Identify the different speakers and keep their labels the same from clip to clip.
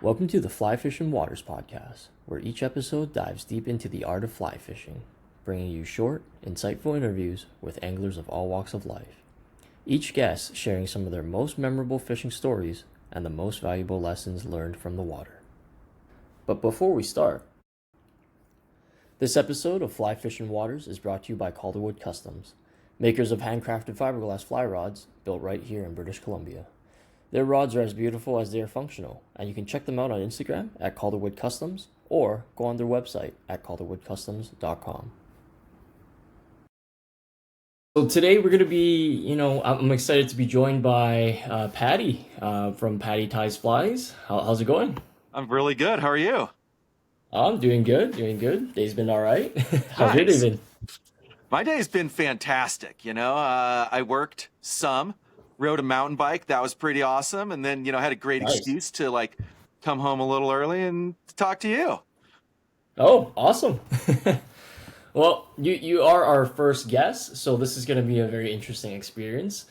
Speaker 1: Welcome to the Fly Fishing Waters podcast, where each episode dives deep into the art of fly fishing, bringing you short, insightful interviews with anglers of all walks of life. Each guest sharing some of their most memorable fishing stories and the most valuable lessons learned from the water. But before we start, this episode of Fly Fishing Waters is brought to you by Calderwood Customs, makers of handcrafted fiberglass fly rods built right here in British Columbia. Their rods are as beautiful as they are functional, and you can check them out on Instagram at Calderwood Customs or go on their website at calderwoodcustoms.com. So today we're going to be, I'm excited to be joined by Paddy from Paddy Ties Flies. How's it going?
Speaker 2: I'm really good. How are you?
Speaker 1: I'm doing good, doing good. Day's been all right. How's your day
Speaker 2: Nice.
Speaker 1: been?
Speaker 2: My day's been fantastic. I worked some, rode a mountain bike. That was pretty awesome. And then, had a great
Speaker 1: Nice.
Speaker 2: excuse to come home a little early and talk to you.
Speaker 1: Oh, awesome. Well, you are our first guest, so this is going to be a very interesting experience.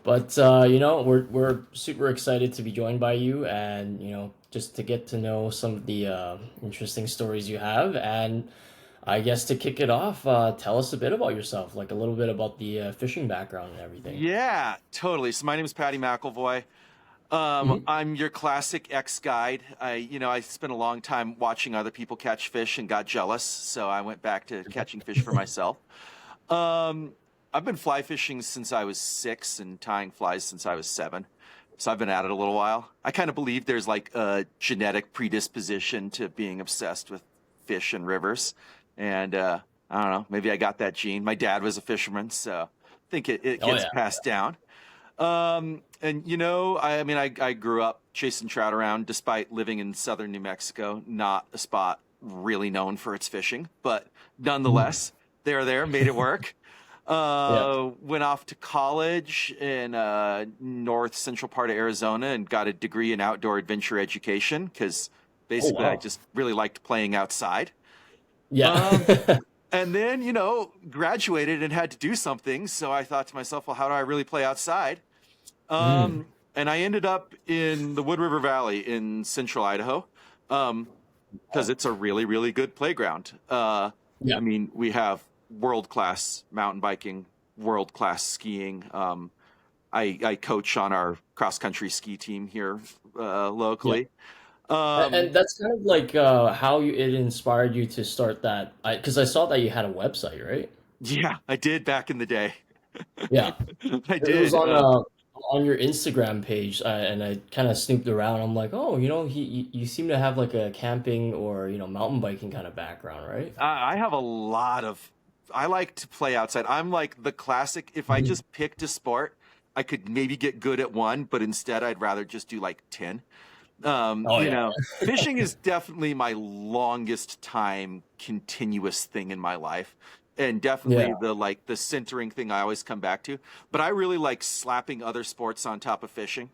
Speaker 1: But we're super excited to be joined by you, and just to get to know some of the interesting stories you have. And I guess to kick it off, tell us a bit about yourself, like a little bit about the fishing background and everything.
Speaker 2: Yeah, totally. So my name is Paddy McIlvoy.
Speaker 1: Hmm.
Speaker 2: I'm your classic ex-guide. I spent a long time watching other people catch fish and got jealous, so I went back to catching fish for myself. Um, I've been fly fishing since I was 6 and tying flies since I was 7. So I've been at it a little while. I kind of believe there's like a genetic predisposition to being obsessed with fish and rivers. And I don't know, maybe I got that gene. My dad was a fisherman, so I think it
Speaker 1: Oh
Speaker 2: gets
Speaker 1: yeah,
Speaker 2: passed down. I grew up chasing trout around despite living in southern New Mexico, not a spot really known for its fishing, but
Speaker 1: mhm,
Speaker 2: nonetheless, there, made it work.
Speaker 1: yeah.
Speaker 2: Went off to college in north central part of Arizona and got a degree in outdoor adventure education because
Speaker 1: Oh
Speaker 2: basically I
Speaker 1: wow,
Speaker 2: just really liked playing outside. Um,
Speaker 1: yeah.
Speaker 2: and then, graduated and had to do something. So I thought to myself, well, how do I really play outside?
Speaker 1: Mm,
Speaker 2: And I ended up in the Wood River Valley in central Idaho because
Speaker 1: oh,
Speaker 2: it's a really, really good playground.
Speaker 1: yeah.
Speaker 2: We have world-class mountain biking, world-class skiing. I coach on our cross-country ski team here
Speaker 1: Yeah.
Speaker 2: locally.
Speaker 1: And
Speaker 2: Um,
Speaker 1: that's kind of like how it inspired you to start that. Because I saw that you had a website, right?
Speaker 2: yeah, I did back in the day.
Speaker 1: Yeah,
Speaker 2: I
Speaker 1: it was
Speaker 2: did.
Speaker 1: on your Instagram page, and I kind of snooped around. I'm like, oh, you seem to have like a camping or mountain biking kind of background, right?
Speaker 2: I have a lot of. I like to play outside. I'm like the classic. If I
Speaker 1: Mhm.
Speaker 2: just picked a sport, I could maybe get good at one, but instead I'd rather just do like 10.
Speaker 1: Oh yeah,
Speaker 2: Fishing is definitely my longest time continuous thing in my life. And
Speaker 1: yeah.
Speaker 2: definitely the centering thing I always come back to. But I really like slapping other sports on top of fishing,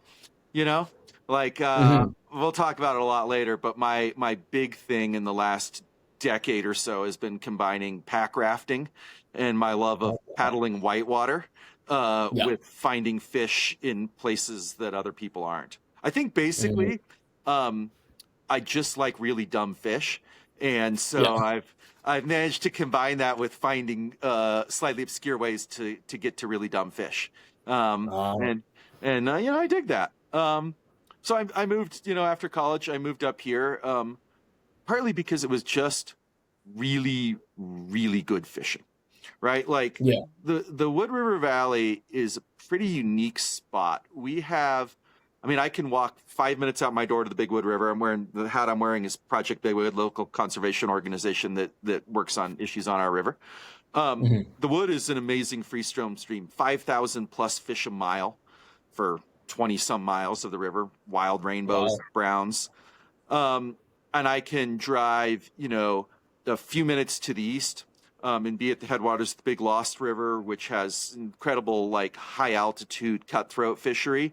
Speaker 2: you know?
Speaker 1: Hmm.
Speaker 2: We'll talk about it a lot later, but my big thing in the last decade or so has been combining pack rafting and my love of
Speaker 1: Oh, wow.
Speaker 2: paddling whitewater
Speaker 1: Yeah.
Speaker 2: with finding fish in places that other people aren't. I think
Speaker 1: Mhm.
Speaker 2: basically, um, I just like really dumb fish, and
Speaker 1: Yeah.
Speaker 2: so I've managed to combine that with finding slightly obscure ways to get to really dumb fish. Um,
Speaker 1: Um,
Speaker 2: and I dig that. So I moved, after college, I moved up here, partly because it was just really, really good fishing, right? Like
Speaker 1: yeah.
Speaker 2: the Wood River Valley is a pretty unique spot. I can walk 5 minutes out my door to the Big Wood River. The hat I'm wearing is Project Big Wood, local conservation organization that works on issues on our river.
Speaker 1: Hmm.
Speaker 2: The Wood is an amazing freestone stream, 5,000 plus fish a mile for 20 some miles of the river, wild rainbows,
Speaker 1: Wow.
Speaker 2: browns. Um, and I can drive, a few minutes to the east and be at the headwaters of the Big Lost River, which has incredible, like high altitude cutthroat fishery.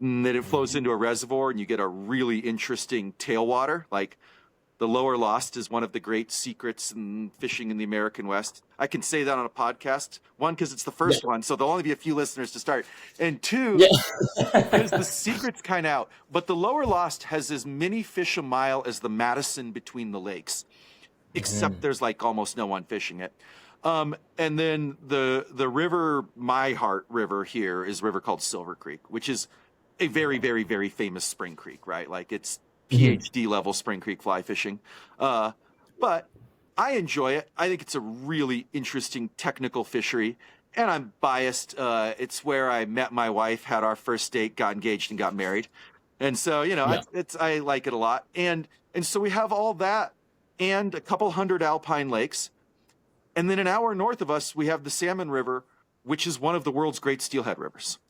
Speaker 2: And then it flows
Speaker 1: Mhm.
Speaker 2: into a reservoir, and you get a really interesting tailwater, like The lower lost is one of the great secrets in fishing in the American West. I can say that on a podcast. One, because it's the first one, so there'll only be a few listeners to start. And two, because the secret's kind of out. But the lower lost has as many fish a mile as the Madison between the lakes, except there's like almost no one fishing it. And then the river, my heart river here, is a river called Silver Creek, which is a very, very, very famous spring creek, right? Like it's PhD level spring creek fly fishing. But I enjoy it. I think it's a really interesting technical fishery. And I'm biased. It's where I met my wife, had our first date, got engaged, and got married. And so, I like it a lot. And so we have all that and a couple hundred alpine lakes. And then an hour north of us, we have the Salmon River, which is one of the world's great steelhead rivers.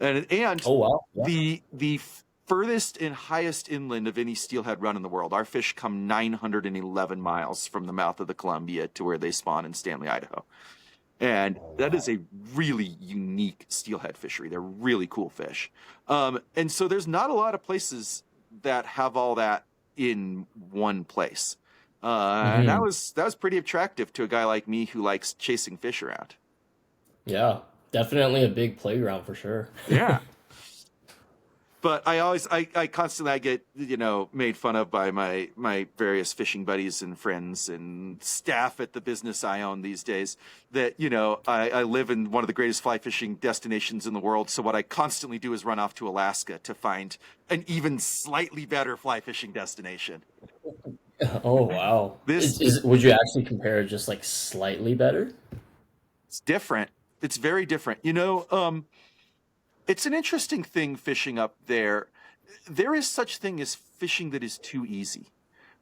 Speaker 2: And oh, wow. Yeah. The furthest and highest inland of any steelhead run in the world. Our fish come 911 miles from the mouth of the Columbia to where they spawn in Stanley, Idaho. And that is a really unique steelhead fishery. They're really cool fish. And so there's not a lot of places that have all that in one place. And that was pretty attractive to a guy like me who likes chasing fish around.
Speaker 1: Yeah, definitely a big playground for sure.
Speaker 2: Yeah. But I constantly get, made fun of by my various fishing buddies and friends and staff at the business I own these days that, I live in one of the greatest fly fishing destinations in the world. So what I constantly do is run off to Alaska to find an even slightly better fly fishing destination.
Speaker 1: Oh, wow. Would you actually compare it just like slightly better?
Speaker 2: It's different. It's very different. It's an interesting thing fishing up there. There is such thing as fishing that is too easy,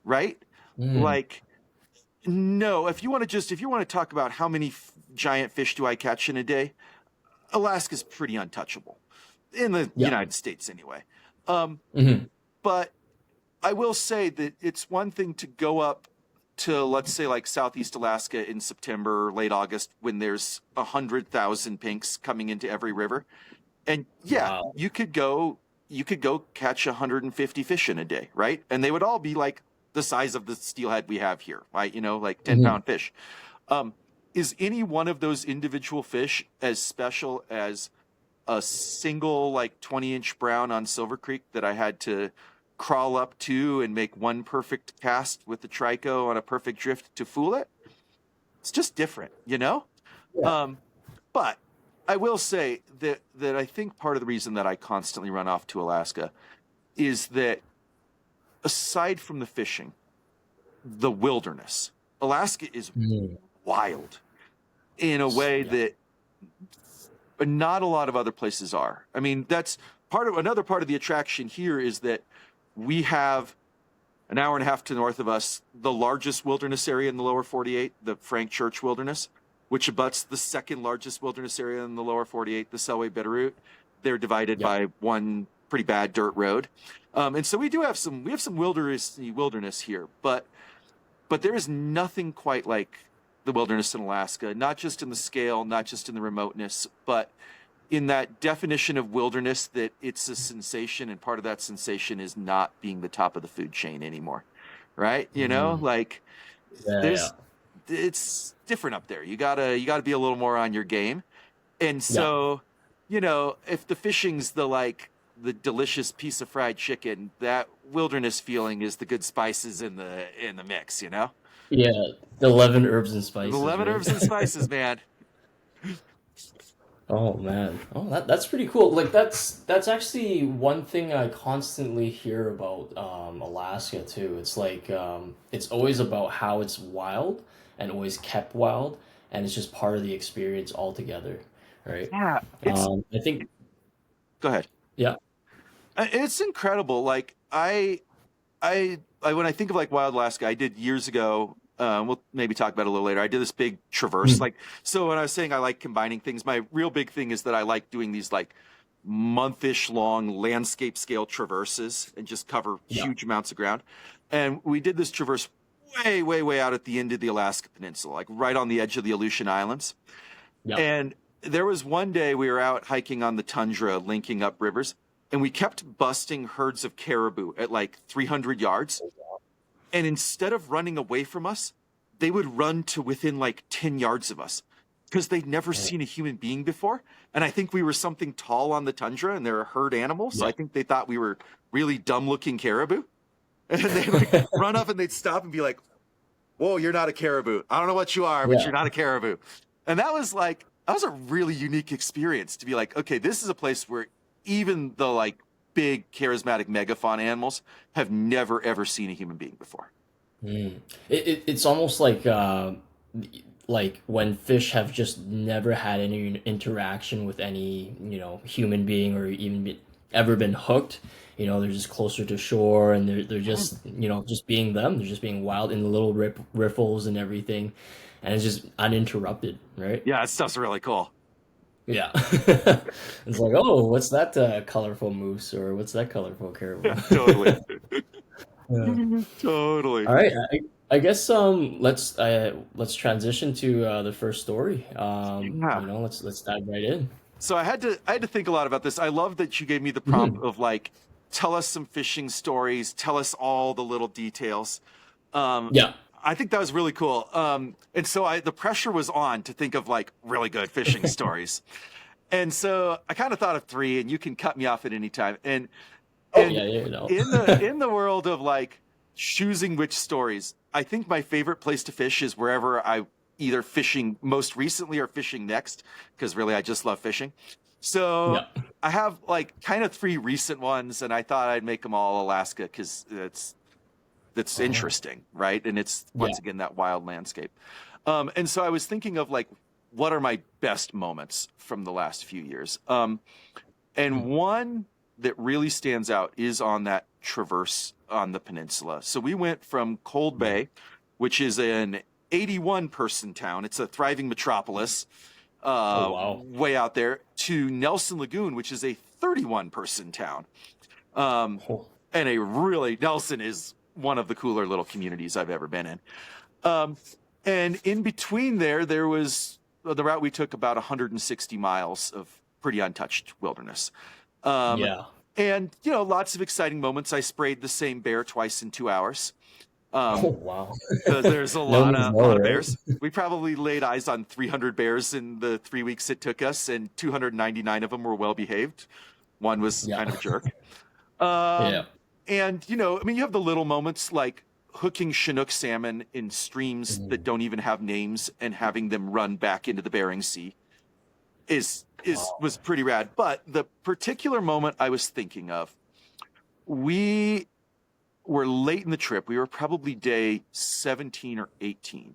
Speaker 2: right? Like, no, if you want to talk about how many giant fish do I catch in a day, Alaska's pretty untouchable in the United States anyway. But I will say that it's one thing to go up to, let's say, like Southeast Alaska in September, late August, when there's 100,000 pinks coming into every river. And wow. you could go catch 150 fish in a day, right? And they would all be like the size of the steelhead we have here, right? Like 10-pound fish. Is any one of those individual fish as special as a single like 20-inch brown on Silver Creek that I had to crawl up to and make one perfect cast with the trico on a perfect drift to fool it? It's just different, Yeah. But I will say that I think part of the reason that I constantly run off to Alaska is that aside from the fishing, the wilderness, Alaska is wild in a way that not a lot of other places are. I mean, that's another part of the attraction here is that we have an hour and a half to the north of us, the largest wilderness area in the lower 48, the Frank Church Wilderness, which abuts the second largest wilderness area in the lower 48, the Selway Bitterroot. They're divided by one pretty bad dirt road. And so we have some wilderness here, but there is nothing quite like the wilderness in Alaska, not just in the scale, not just in the remoteness, but in that definition of wilderness that it's a sensation, and part of that sensation is not being the top of the food chain anymore, right? It's different up there. You gotta be a little more on your game. And so, if the fishing's the delicious piece of fried chicken, that wilderness feeling is the good spices in the mix, Yeah,
Speaker 1: the 11 herbs and spices.
Speaker 2: The 11 herbs and spices, man.
Speaker 1: Oh man. Oh, that's pretty cool. Like that's actually one thing I constantly hear about Alaska too. It's like it's always about how it's wild and always kept wild, and it's just part of the experience altogether, right?
Speaker 2: Yeah.
Speaker 1: I think.
Speaker 2: Go ahead.
Speaker 1: Yeah.
Speaker 2: It's incredible. Like I when I think of like Wild Alaska, I did years ago. We'll maybe talk about it a little later. I did this big traverse. So when I was saying I like combining things, my real big thing is that I like doing these like month-ish long landscape scale traverses and just cover huge amounts of ground. And we did this traverse way, way, way out at the end of the Alaska Peninsula, like right on the edge of the Aleutian Islands. Yeah. And there was one day we were out hiking on the tundra, linking up rivers, and we kept busting herds of caribou at like 300 yards. And instead of running away from us, they would run to within like 10 yards of us because they'd never seen a human being before. And I think we were something tall on the tundra and they're a herd animal. So I think they thought we were really dumb looking caribou. And they'd like run up and they'd stop and be like, whoa, you're not a caribou. I don't know what you are, but you're not a caribou. And that was a really unique experience to be like, okay, this is a place where even the like big charismatic megafauna animals have never, ever seen a human being before.
Speaker 1: It's almost like when fish have just never had any interaction with any, human being or even ever been hooked. They're just closer to shore and they're just, just being them. They're just being wild in the little riffles and everything. And it's just uninterrupted, right?
Speaker 2: Yeah, that stuff's really cool.
Speaker 1: Yeah. It's like, oh, what's that colorful moose or what's that colorful caribou?
Speaker 2: Yeah, totally.
Speaker 1: Yeah.
Speaker 2: Totally.
Speaker 1: All right. I guess let's transition to the first story. Let's dive right in.
Speaker 2: So I had to think a lot about this. I love that you gave me the prompt of like, tell us some fishing stories, tell us all the little details.
Speaker 1: Yeah.
Speaker 2: I think that was really cool. And so the pressure was on to think of like really good fishing stories. And so I kind of thought of 3, and you can cut me off at any time. And in the world of like choosing which stories, I think my favorite place to fish is wherever I either fishing most recently or fishing next, because really I just love fishing. So I have like kind of 3 recent ones, and I thought I'd make them all Alaska because that's interesting, right? And it's once again that wild landscape. And so I was thinking of like, what are my best moments from the last few years? And one that really stands out is on that traverse on the peninsula. So we went from Cold Bay, which is an 81-person town. It's a thriving metropolis, way out there, to Nelson Lagoon, which is a 31-person town. And Nelson is one of the cooler little communities I've ever been in. And in between there was the route we took about 160 miles of pretty untouched wilderness. And, lots of exciting moments. I sprayed the same bear twice in 2 hours. There's a lot of bears. We probably laid eyes on 300 bears in the 3 weeks it took us, and 299 of them were well behaved. One was kind of a jerk. And, you have the little moments like hooking Chinook salmon in streams that don't even have names and having them run back into the Bering Sea was pretty rad. But the particular moment I was thinking of, we were late in the trip. We were probably day 17 or 18.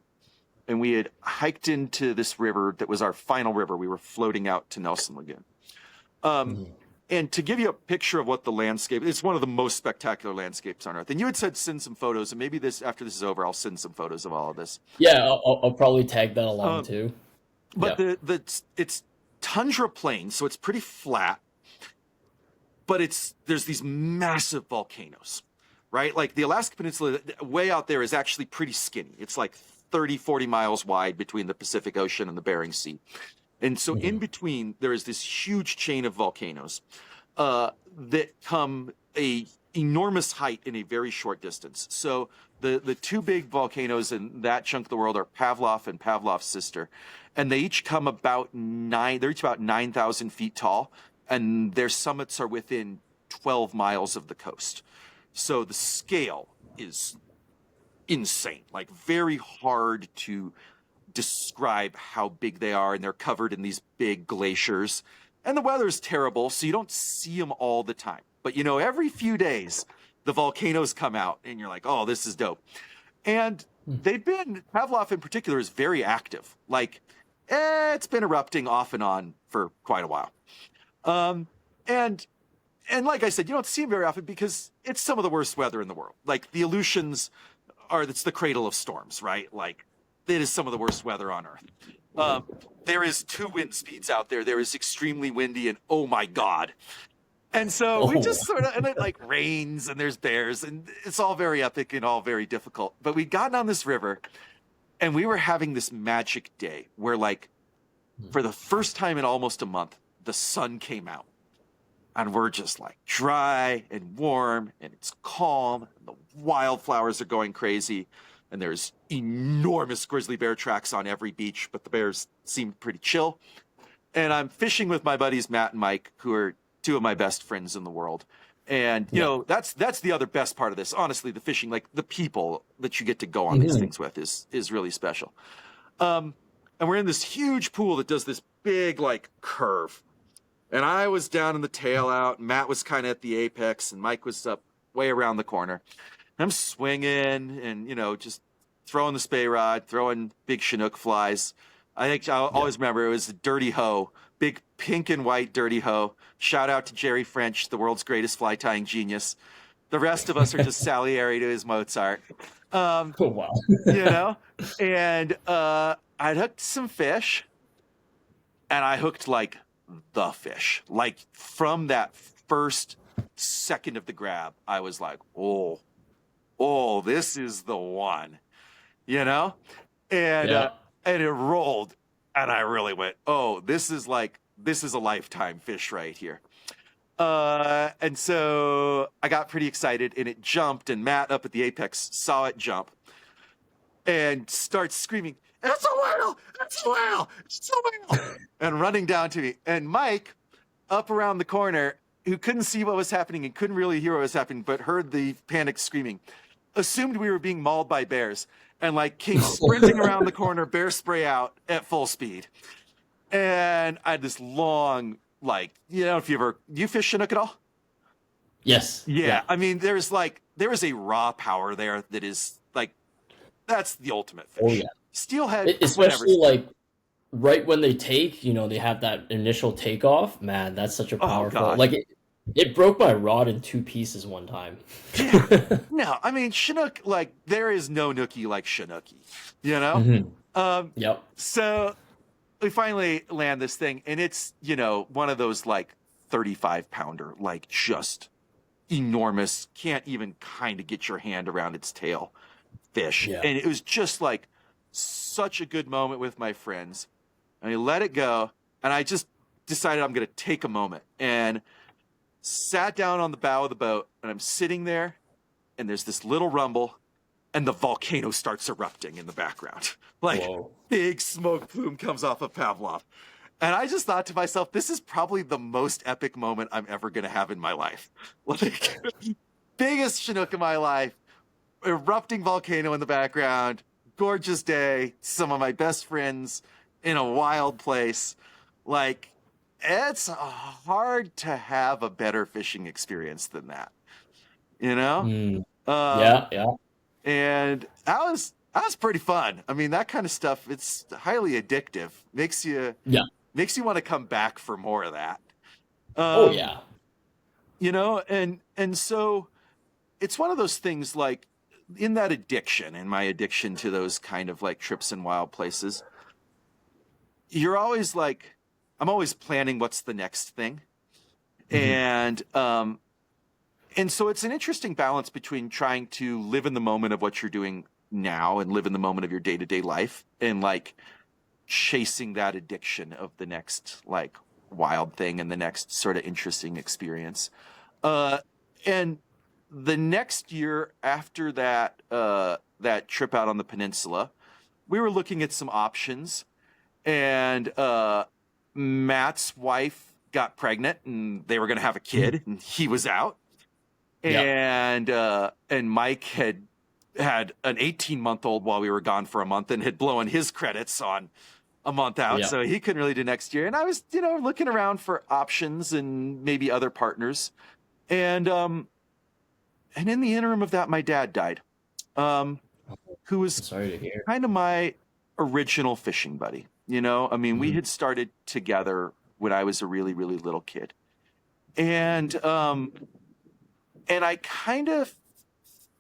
Speaker 2: And we had hiked into this river that was our final river. We were floating out to Nelson Lagoon. And to give you a picture of what the landscape, it's one of the most spectacular landscapes on Earth. And you had said send some photos, and maybe after this is over, I'll send some photos of all of this.
Speaker 1: Yeah, I'll probably tag that along too.
Speaker 2: But it's tundra plain, so it's pretty flat. But there's these massive volcanoes, right? Like the Alaska Peninsula, way out there, is actually pretty skinny. It's like 30, 40 miles wide between the Pacific Ocean and the Bering Sea. And so in between, there is this huge chain of volcanoes that come a enormous height in a very short distance. So the 2 big volcanoes in that chunk of the world are Pavlov and Pavlov's sister. And they each come they're each about 9,000 feet tall. And their summits are within 12 miles of the coast. So the scale is insane, like very hard to describe how big they are, and they're covered in these big glaciers, and the weather's terrible, so you don't see them all the time. But every few days the volcanoes come out and you're like, oh, this is dope. And Pavlov in particular is very active. Like it's been erupting off and on for quite a while. And like I said, you don't see them very often because it's some of the worst weather in the world. Like the Aleutians it's the cradle of storms, right? Like it is some of the worst weather on Earth. There is 2 wind speeds out there. There is extremely windy and oh my God. And so we just and it like rains and there's bears and it's all very epic and all very difficult. But we'd gotten on this river and we were having this magic day where like for the first time in almost a month, the sun came out. and we're just like dry and warm and it's calm and the wildflowers are going crazy and there's enormous grizzly bear tracks on every beach, but the bears seem pretty chill. And I'm fishing with my buddies Matt and Mike, who are two of my best friends in the world. And you
Speaker 1: Yeah.
Speaker 2: know, that's the other best part of this. Honestly, the fishing, like the people that you get to go on these things with is really special. And we're in this huge pool that does this big like curve. And I was down in the tail out, and Matt was kind of at the apex, and Mike was up way around the corner. I'm swinging and, you know, just throwing the spay rod, throwing big Chinook flies. I think I'll always remember it was a dirty hoe, big pink and white dirty hoe. Shout out to Jerry French, the world's greatest fly tying genius. The rest of us are just Salieri to his Mozart.
Speaker 1: Oh, wow.
Speaker 2: You know? And I'd hooked some fish, and I hooked like the fish. Like from that first second of the grab, I was like, oh, this is the one, you know? And and it rolled, and I really went, oh, this is a lifetime fish right here. And so I got pretty excited, and it jumped, and Matt up at the apex saw it jump and starts screaming, it's a whale! It's a whale! It's a whale! And running down to me. And Mike, up around the corner, who couldn't see what was happening and couldn't really hear what was happening, but heard the panic screaming, assumed we were being mauled by bears, and like came sprinting around the corner, bear spray out at full speed. And I had this long, like, you know, if you fish Chinook at all?
Speaker 1: Yes.
Speaker 2: Yeah. I mean, there is a raw power there that is like, that's the ultimate fish.
Speaker 1: Oh, yeah.
Speaker 2: Steelhead,
Speaker 1: especially like right when they take, you know, they have that initial takeoff. Man, that's such a powerful. Like it broke my rod in two pieces one time.
Speaker 2: Yeah. No, I mean Chinook. Like there is no nookie like Chinookie. You know.
Speaker 1: Yep.
Speaker 2: So we finally land this thing, and it's, you know, one of those like 35-pounder, like just enormous. Can't even kind of get your hand around its tail fish.
Speaker 1: Yeah.
Speaker 2: And it was just like such a good moment with my friends. And I let it go, and I just decided I'm going to take a moment and sat down on the bow of the boat, and I'm sitting there, and there's this little rumble, and the volcano starts erupting in the background. Like, whoa. Big smoke plume comes off of Pavlov. And I just thought to myself, this is probably the most epic moment I'm ever going to have in my life. Like, biggest Chinook in my life, erupting volcano in the background, gorgeous day, some of my best friends in a wild place. Like, it's hard to have a better fishing experience than that, you know?
Speaker 1: Yeah.
Speaker 2: And that was pretty fun. I mean, that kind of stuff, it's highly addictive. Makes you want to come back for more of that.
Speaker 1: Oh yeah.
Speaker 2: You know, and so it's one of those things, like in that addiction, in my addiction to those kind of like trips in wild places, you're always like, I'm always planning what's the next thing. And so it's an interesting balance between trying to live in the moment of what you're doing now and live in the moment of your day-to-day life, and like chasing that addiction of the next like wild thing and the next sort of interesting experience. And the next year after that, that trip out on the peninsula, we were looking at some options, and Matt's wife got pregnant, and they were going to have a kid, and he was out. And Mike had an 18-month-old while we were gone for a month, and had blown his credits on a month out. So he couldn't really do next year. And I was, you know, looking around for options and maybe other partners. And in the interim of that, my dad died, who was kind of my original fishing buddy. You know, I mean, we had started together when I was a really, really little kid. And I kind of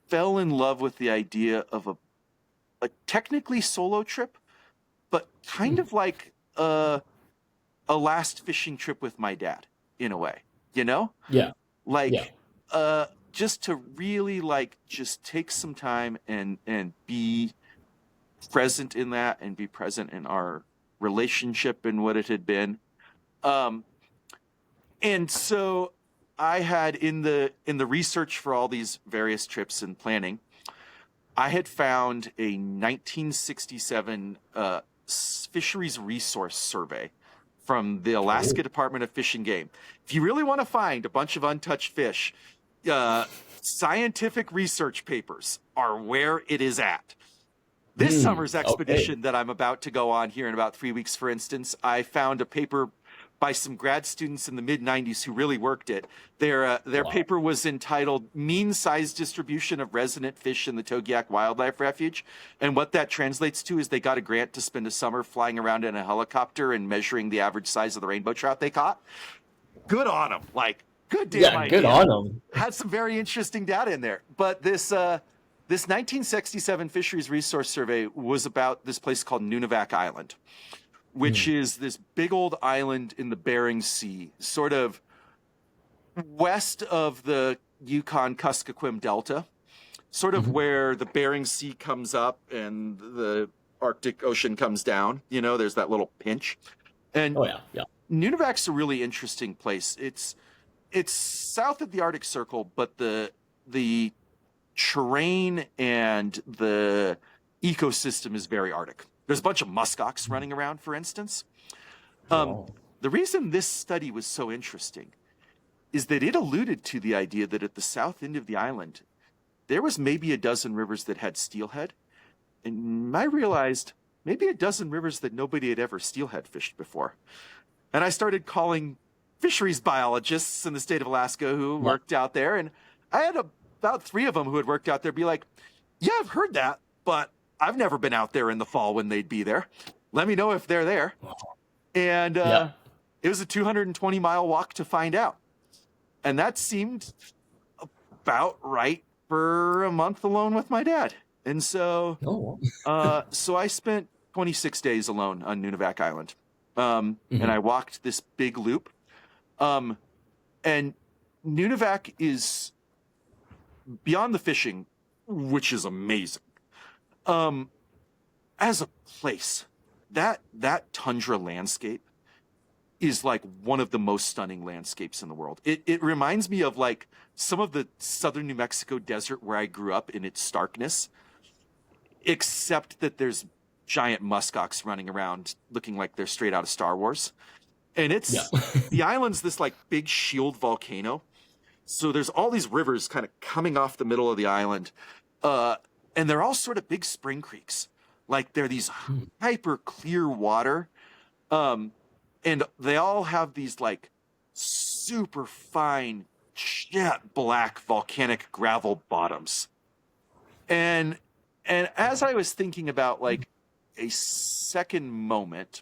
Speaker 2: fell in love with the idea of a technically solo trip, but kind of like a last fishing trip with my dad in a way, you know? Just to really like just take some time and be present in that, and be present in our relationship and what it had been. And so I had in the research for all these various trips and planning, I had found a 1967 fisheries resource survey from the Alaska Department of Fish and Game. If you really want to find a bunch of untouched fish, scientific research papers are where it is at. This summer's expedition that I'm about to go on here in about 3 weeks, for instance, I found a paper by some grad students in the mid-90s who really worked it. Their paper was entitled Mean Size Distribution of Resident Fish in the Togiak Wildlife Refuge. And what that translates to is they got a grant to spend a summer flying around in a helicopter and measuring the average size of the rainbow trout they caught. Good on them. Like, good damn idea.
Speaker 1: Good on them.
Speaker 2: Had some very interesting data in there. But this 1967 Fisheries Resource Survey was about this place called Nunivak Island, which is this big old island in the Bering Sea, sort of west of the Yukon-Kuskokwim Delta, sort of where the Bering Sea comes up and the Arctic Ocean comes down. You know, there's that little pinch. And Nunivak's a really interesting place. It's south of the Arctic Circle, but the terrain and the ecosystem is very Arctic. There's a bunch of muskox running around, for instance. The reason this study was so interesting is that it alluded to the idea that at the south end of the island, there was maybe a dozen rivers that had steelhead. And I realized maybe a dozen rivers that nobody had ever steelhead fished before. And I started calling fisheries biologists in the state of Alaska who worked out there. And I had about 3 of them who had worked out there be like, yeah, I've heard that, but I've never been out there in the fall when they'd be there. Let me know if they're there. And it was a 220-mile walk to find out. And that seemed about right for a month alone with my dad. And so so I spent 26 days alone on Nunivak Island. And I walked this big loop. And Nunivak is beyond the fishing, which is amazing. As a place, that tundra landscape is like one of the most stunning landscapes in the world. It reminds me of like some of the southern New Mexico desert where I grew up in its starkness, except that there's giant muskox running around looking like they're straight out of Star Wars. And it's the island's this like big shield volcano. So there's all these rivers kind of coming off the middle of the island. And they're all sort of big spring creeks. Like they're these hyper clear water. And they all have these like super fine jet black volcanic gravel bottoms. And as I was thinking about like a second moment,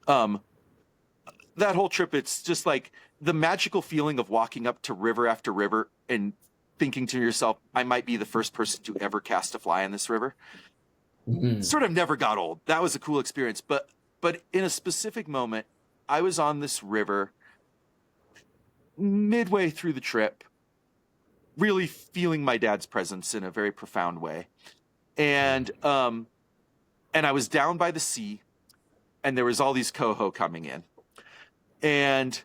Speaker 2: that whole trip, it's just like the magical feeling of walking up to river after river and thinking to yourself, I might be the first person to ever cast a fly in this river. Sort of never got old. That was a cool experience. But in a specific moment, I was on this river midway through the trip, really feeling my dad's presence in a very profound way. And I was down by the sea, and there was all these coho coming in. And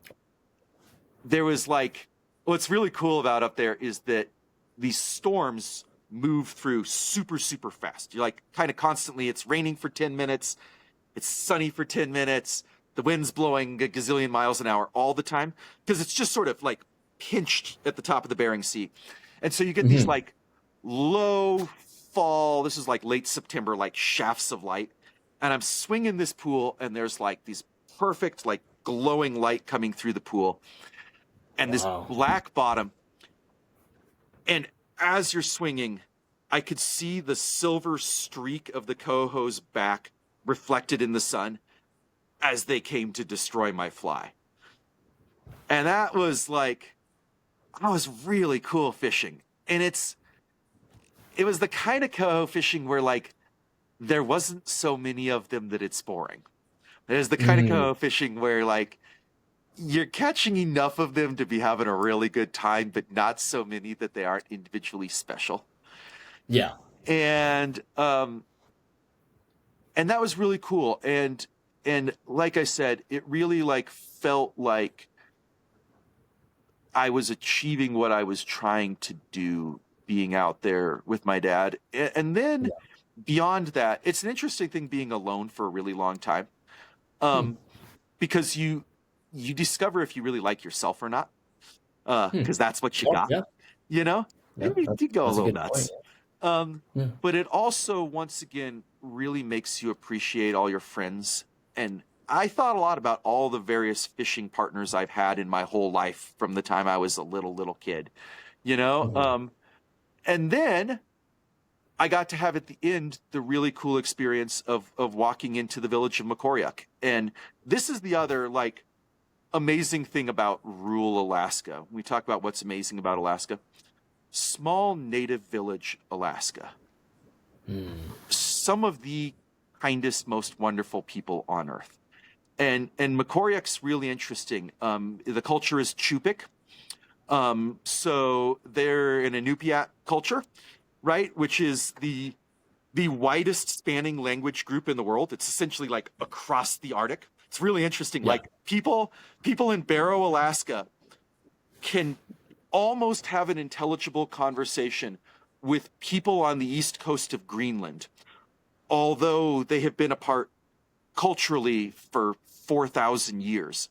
Speaker 2: there was like, what's really cool about up there is that these storms move through super, super fast. You're like kind of constantly, it's raining for 10 minutes. It's sunny for 10 minutes. The wind's blowing a gazillion miles an hour all the time because it's just sort of like pinched at the top of the Bering Sea. And so you get these like low fall, this is like late September, like shafts of light. And I'm swinging this pool and there's like these perfect, like glowing light coming through the pool and this black bottom. And as you're swinging, I could see the silver streak of the coho's back reflected in the sun as they came to destroy my fly. And that was like, that was really cool fishing. And it was the kind of coho fishing where like, there wasn't so many of them that it's boring. There's the kind of coho fishing where like, you're catching enough of them to be having a really good time, but not so many that they aren't individually special.
Speaker 1: Yeah.
Speaker 2: And that was really cool. And like I said, it really like felt like I was achieving what I was trying to do being out there with my dad. And then
Speaker 1: Yeah.
Speaker 2: beyond that, it's an interesting thing being alone for a really long time.
Speaker 1: Hmm.
Speaker 2: Because you discover if you really like yourself or not.
Speaker 1: Hmm.
Speaker 2: Because that's what you
Speaker 1: Oh,
Speaker 2: got,
Speaker 1: yeah.
Speaker 2: you know?
Speaker 1: Yeah.
Speaker 2: And you go a
Speaker 1: That's a
Speaker 2: little
Speaker 1: good point.
Speaker 2: nuts. Um,
Speaker 1: Yeah.
Speaker 2: but it also, once again, really makes you appreciate all your friends. And I thought a lot about all the various fishing partners I've had in my whole life from the time I was a little kid, you know?
Speaker 1: Mhm.
Speaker 2: And then I got to have at the end the really cool experience of walking into the village of Makoriuk. And this is the other like amazing thing about rural Alaska. We talk about what's amazing about Alaska. Small native village Alaska.
Speaker 1: Hmm.
Speaker 2: Some of the kindest, most wonderful people on earth. And Makoriuk's really interesting. The culture is Chupik. So they're an Inupiat culture, right? Which is the widest spanning language group in the world. It's essentially like across the Arctic. It's really interesting.
Speaker 1: Yeah.
Speaker 2: Like people in Barrow, Alaska can almost have an intelligible conversation with people on the east coast of Greenland, although they have been apart culturally for 4,000 years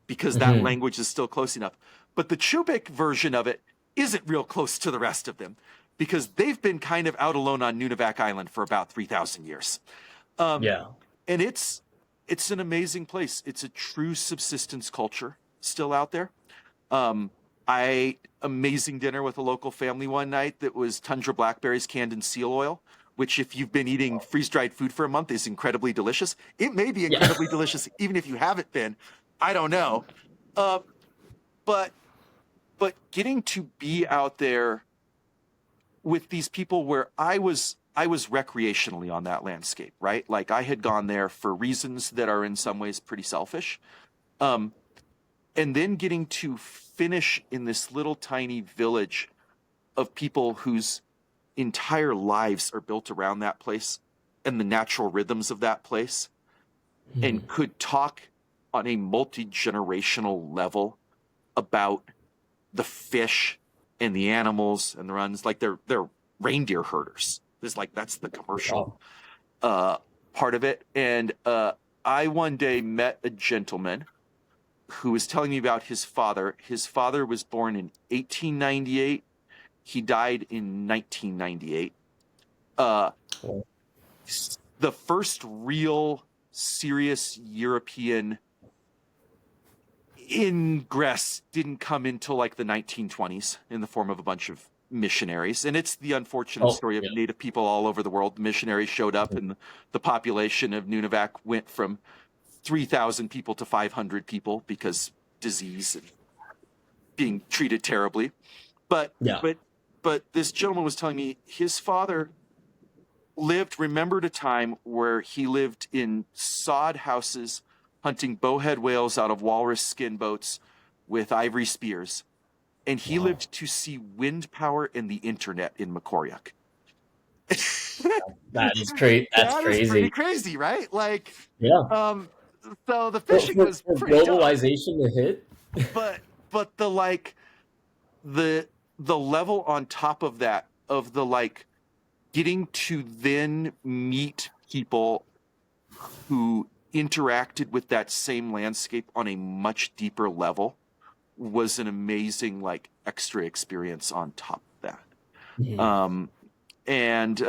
Speaker 2: because that
Speaker 1: Hmm.
Speaker 2: language is still close enough. But the Chubik version of it isn't real close to the rest of them because they've been kind of out alone on Nunivak Island for about 3,000 years. Um,
Speaker 1: Yeah.
Speaker 2: and it's an amazing place. It's a true subsistence culture still out there. Um, I ate amazing dinner with a local family one night that was tundra blackberries canned in seal oil, which if you've been eating freeze-dried food for a month is incredibly delicious. It may be
Speaker 1: Yeah.
Speaker 2: incredibly delicious even if you haven't been. I don't know. Uh, but but getting to be out there with these people where I was recreationally on that landscape, right? Like I had gone there for reasons that are in some ways pretty selfish. Um, and then getting to finish in this little tiny village of people whose entire lives are built around that place and the natural rhythms of that place
Speaker 1: Hmm.
Speaker 2: and could talk on a multi-generational level about the fish and the animals and the runs like they're reindeer herders. There's like that's the commercial
Speaker 1: Wow.
Speaker 2: uh part of it. And I one day met a gentleman who was telling me about his father. His father was born in 1898. He died in 1998. Uh,
Speaker 1: Well,
Speaker 2: the first real serious European ingress didn't come until like the 1920s in the form of a bunch of missionaries. And it's the unfortunate
Speaker 1: oh,
Speaker 2: story of
Speaker 1: yeah.
Speaker 2: Native people all over the world. The missionaries showed up, and the population of Nunivak went from 3,000 people to 500 people because disease and being treated terribly. But
Speaker 1: Yeah.
Speaker 2: but but this gentleman was telling me his father remembered a time where he lived in sod houses hunting bowhead whales out of walrus skin boats with ivory spears. And he
Speaker 1: Wow.
Speaker 2: lived to see wind power and the internet in Makoriuk.
Speaker 1: That is crazy. That's
Speaker 2: That is pretty
Speaker 1: crazy.
Speaker 2: crazy, right? Like,
Speaker 1: Yeah.
Speaker 2: um, so the
Speaker 1: For,
Speaker 2: fishing
Speaker 1: for,
Speaker 2: was
Speaker 1: for
Speaker 2: pretty dope,
Speaker 1: globalization to hit.
Speaker 2: but the like the level on top of that of the like getting to then meet people who interacted with that same landscape on a much deeper level was an amazing like extra experience on top of that.
Speaker 1: Mhm.
Speaker 2: And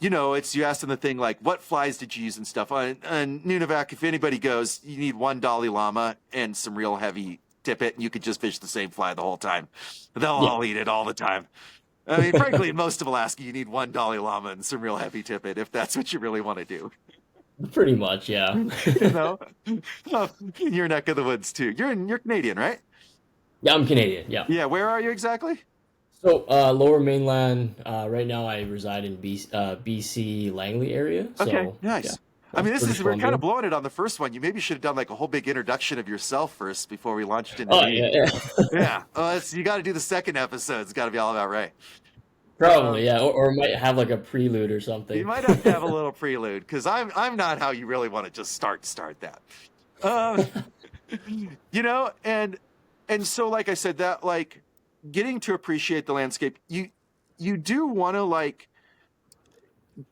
Speaker 2: you know, it's you asked them the thing like, what flies did you use and stuff on Nunivak? If anybody goes, you need one Dalai Lama and some real heavy tippet, and you could just fish the same fly the whole time. They'll
Speaker 1: Yeah.
Speaker 2: all eat it all the time. I mean, frankly, in most of Alaska, you need one Dalai Lama and some real heavy tippet if that's what you really want to do.
Speaker 1: Pretty much. Yeah.
Speaker 2: You know, in your neck of the woods too. You're Canadian, right?
Speaker 1: Yeah. I'm Canadian. Yeah.
Speaker 2: Yeah. Where are you exactly?
Speaker 1: So, Lower Mainland. Right now, I reside in BC Langley area.
Speaker 2: Okay,
Speaker 1: So, yeah,
Speaker 2: nice. I
Speaker 1: that's
Speaker 2: mean,
Speaker 1: British
Speaker 2: we're kind
Speaker 1: Columbia.
Speaker 2: of blowing it on the first one. You maybe should have done like a whole big introduction of yourself first before we launched into
Speaker 1: Oh
Speaker 2: me.
Speaker 1: yeah, yeah.
Speaker 2: Yeah, you got to do the second episode. It's got to be all about Ray.
Speaker 1: Probably,
Speaker 2: Um,
Speaker 1: yeah, or might have like a prelude or
Speaker 2: you
Speaker 1: something.
Speaker 2: might have to have a little prelude because I'm not how you really want to just start that. Um, you know, and so, like I said, that like getting to appreciate the landscape, you do want to like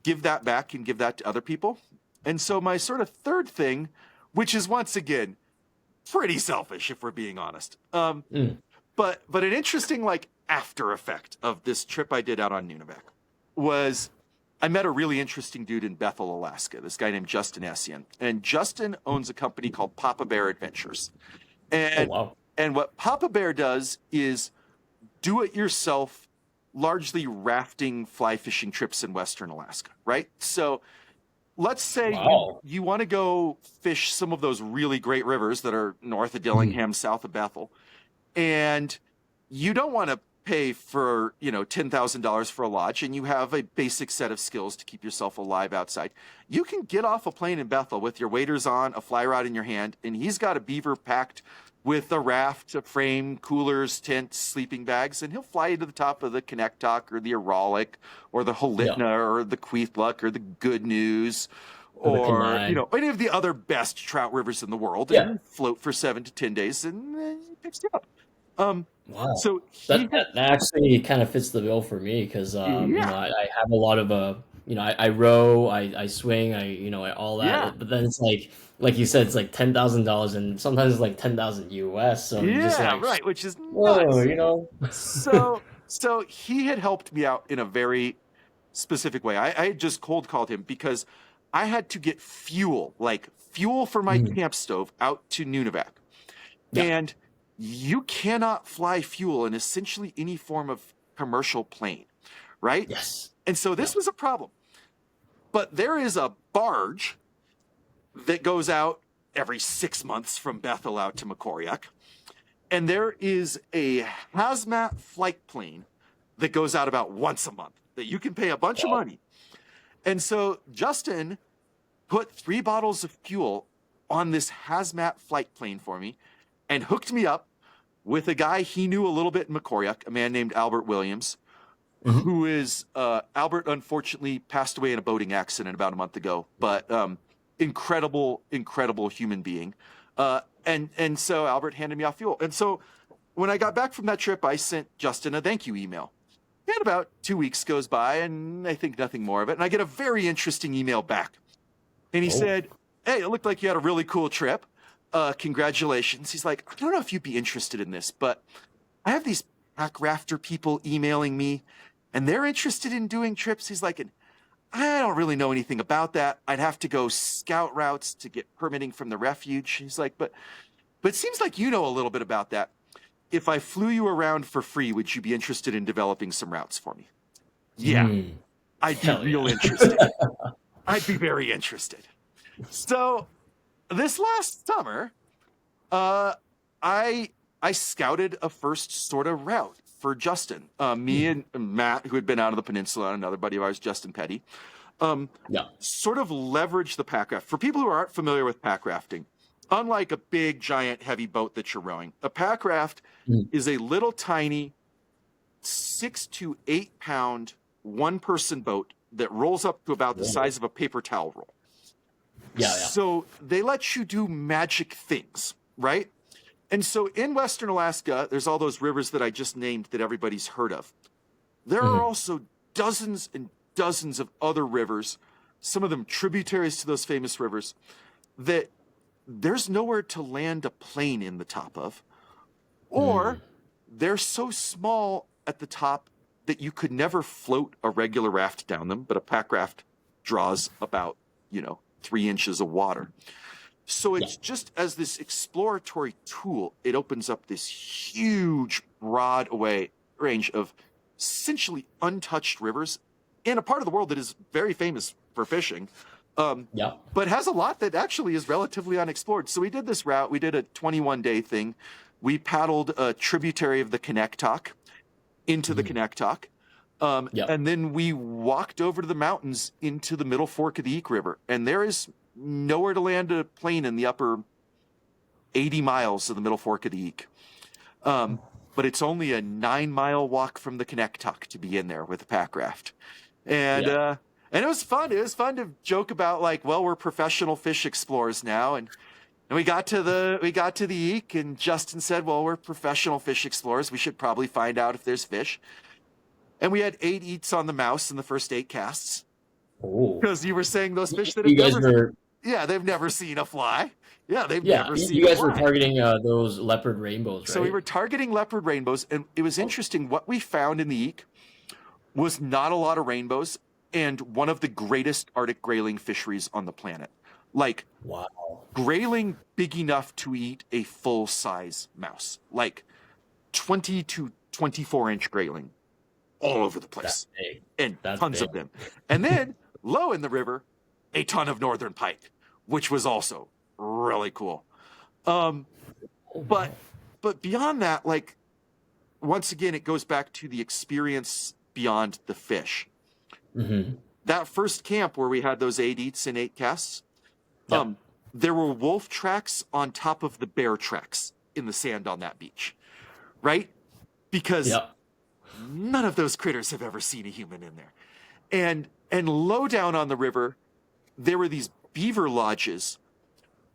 Speaker 2: give that back and give that to other people. And so my sort of third thing, which is once again pretty selfish if we're being honest, but an interesting like after effect of this trip I did out on Nunavak was I met a really interesting dude in Bethel, Alaska. This guy named Justin Essien, and Justin owns a company called Papa Bear Adventures.
Speaker 1: Oh,
Speaker 2: And
Speaker 1: wow.
Speaker 2: and what Papa Bear does is do it yourself, largely rafting, fly fishing trips in Western Alaska, right? So let's say
Speaker 1: Wow.
Speaker 2: you want to go fish some of those really great rivers that are north of Dillingham, south of Bethel, and you don't want to pay for, $10,000 for a lodge, and you have a basic set of skills to keep yourself alive outside. You can get off a plane in Bethel with your waders on, a fly rod in your hand, and he's got a beaver packed with a raft, a frame, coolers, tents, sleeping bags, and he'll fly you to the top of the Connectoc or the Arolic or the Holitna or the Queetluck or the Good News
Speaker 1: Or the
Speaker 2: or,
Speaker 1: Kenai.
Speaker 2: any of the other best trout rivers in the world,
Speaker 1: Yeah.
Speaker 2: and float for 7 to 10 days, and he picks you up. Wow. So
Speaker 1: that actually kind of fits the bill for me because
Speaker 2: yeah,
Speaker 1: I have a lot of I row, I swing, all that.
Speaker 2: yeah,
Speaker 1: But then it's like you said, it's like $10,000, and sometimes it's like 10,000 US. So you're just
Speaker 2: yeah,
Speaker 1: like,
Speaker 2: right, which is
Speaker 1: whoa,
Speaker 2: nuts.
Speaker 1: you know.
Speaker 2: So he had helped me out in a very specific way. I had just cold called him because I had to get fuel, like fuel for my
Speaker 1: Mhm.
Speaker 2: camp stove out to Nunavak.
Speaker 1: Yeah.
Speaker 2: And you cannot fly fuel in essentially any form of commercial plane, right?
Speaker 1: Yes.
Speaker 2: And so
Speaker 1: Yeah.
Speaker 2: this was a problem. But there is a barge that goes out every 6 months from Bethel out to Macoriac. And there is a hazmat flight plane that goes out about once a month that you can pay a bunch of
Speaker 1: Wow.
Speaker 2: money. And so Justin put 3 bottles of fuel on this hazmat flight plane for me and hooked me up with a guy he knew a little bit in Macoriac, a man named Albert Williams,
Speaker 1: Mhm.
Speaker 2: who is Albert unfortunately passed away in a boating accident about a month ago, but incredible human being. And so Albert handed me off fuel. And so when I got back from that trip, I sent Justin a thank you email. And about 2 weeks goes by, and I think nothing more of it. And I get a very interesting email back. And he
Speaker 1: Oh.
Speaker 2: said, "Hey, it looked like you had a really cool trip. Congratulations." He's like, "I don't know if you'd be interested in this, but I have these pack rafter people emailing me, and they're interested in doing trips." He's like, "And I don't really know anything about that. I'd have to go scout routes to get permitting from the refuge." He's like, but it seems like you know a little bit about that. If I flew you around for free, would you be interested in developing some routes for me? Yeah,
Speaker 1: Mm.
Speaker 2: I'd be
Speaker 1: Hell
Speaker 2: real
Speaker 1: yeah.
Speaker 2: interested. I'd be very interested. So this last summer, I scouted a first sort of route for Justin. Me and Matt, who had been out of the peninsula, and another buddy of ours, Justin Petty,
Speaker 1: Yeah.
Speaker 2: sort of leveraged the pack raft. For people who aren't familiar with pack rafting, unlike a big, giant, heavy boat that you're rowing, a pack raft
Speaker 1: Mm.
Speaker 2: is a little tiny 6 to 8 pound one-person boat that rolls up to about the
Speaker 1: Whoa.
Speaker 2: size of a paper towel roll.
Speaker 1: Yeah.
Speaker 2: So they let you do magic things, right? And so in Western Alaska, there's all those rivers that I just named that everybody's heard of. There are also dozens and dozens of other rivers, some of them tributaries to those famous rivers, that there's nowhere to land a plane in the top of, or they're so small at the top that you could never float a regular raft down them, but a pack raft draws about, 3 inches of water. So it's just as this exploratory tool, it opens up this huge, broad range of essentially untouched rivers in a part of the world that is very famous for fishing,
Speaker 1: Yeah.
Speaker 2: but has a lot that actually is relatively unexplored. So we did this route. We did a 21-day thing. We paddled a tributary of the Connectoc into the Connectoc. And then we walked over to the mountains into the Middle Fork of the Eek River. And there is nowhere to land a plane in the upper 80 miles of the Middle Fork of the Eek. But it's only a 9-mile walk from the Connectoc to be in there with a pack raft. And it was fun. It was fun to joke about, like, well, we're professional fish explorers now. And And we got to the eek, and Justin said, "Well, we're professional fish explorers. We should probably find out if there's fish." And we had 8 eats on the mouse in the first 8 casts.
Speaker 1: Oh,
Speaker 2: Because you were saying those fish that have
Speaker 1: you guys
Speaker 2: never,
Speaker 1: were
Speaker 2: yeah, they've never seen a fly. Yeah, they've
Speaker 1: yeah,
Speaker 2: never seen
Speaker 1: you
Speaker 2: a
Speaker 1: guys were
Speaker 2: fly.
Speaker 1: targeting those leopard rainbows,
Speaker 2: So we
Speaker 1: right?
Speaker 2: were targeting leopard rainbows, and it was interesting. What we found in the eek was not a lot of rainbows, and one of the greatest Arctic grayling fisheries on the planet. Like
Speaker 1: Wow,
Speaker 2: grayling big enough to eat a full-size mouse, like 20 to 24-inch grayling all over the
Speaker 1: that's
Speaker 2: place,
Speaker 1: big.
Speaker 2: and
Speaker 1: That's
Speaker 2: tons
Speaker 1: big.
Speaker 2: of them. And then low in the river, a ton of northern pike, which was also really cool.
Speaker 1: Oh,
Speaker 2: But
Speaker 1: wow.
Speaker 2: but beyond that, like once again, it goes back to the experience beyond the fish.
Speaker 1: Mm-hmm.
Speaker 2: That first camp where we had those 8 eats and 8 casts,
Speaker 1: Yep.
Speaker 2: there were wolf tracks on top of the bear tracks in the sand on that beach, right? Because
Speaker 1: Yep.
Speaker 2: none of those critters have ever seen a human in there. And low down on the river, there were these beaver lodges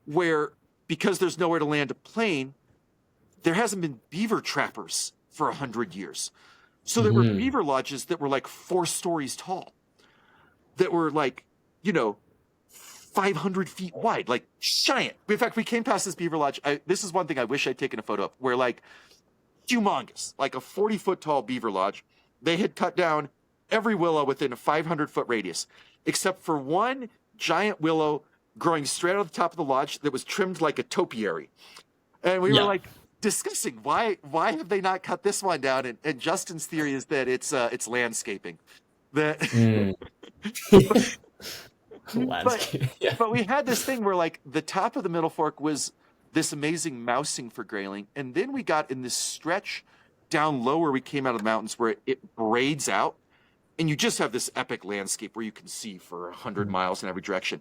Speaker 2: where, because there's nowhere to land a plane, there hasn't been beaver trappers for 100 years. So there were
Speaker 1: Mm-hmm.
Speaker 2: beaver lodges that were like 4 stories tall, that were like, 500 feet wide, like giant. In fact, we came past this beaver lodge. This is one thing I wish I'd taken a photo of, where like humongous, like a 40-foot tall beaver lodge. They had cut down every willow within a 500-foot radius, except for one giant willow growing straight out of the top of the lodge that was trimmed like a topiary. And we were
Speaker 1: Yeah.
Speaker 2: like discussing why have they not cut this one down? And Justin's theory is that it's landscaping. That
Speaker 1: Mm. Landscape. Yeah.
Speaker 2: but we had this thing where like the top of the Middle Fork was this amazing mousing for grayling, and then we got in this stretch down low where we came out of the mountains where it braids out, and you just have this epic landscape where you can see for 100 miles in every direction.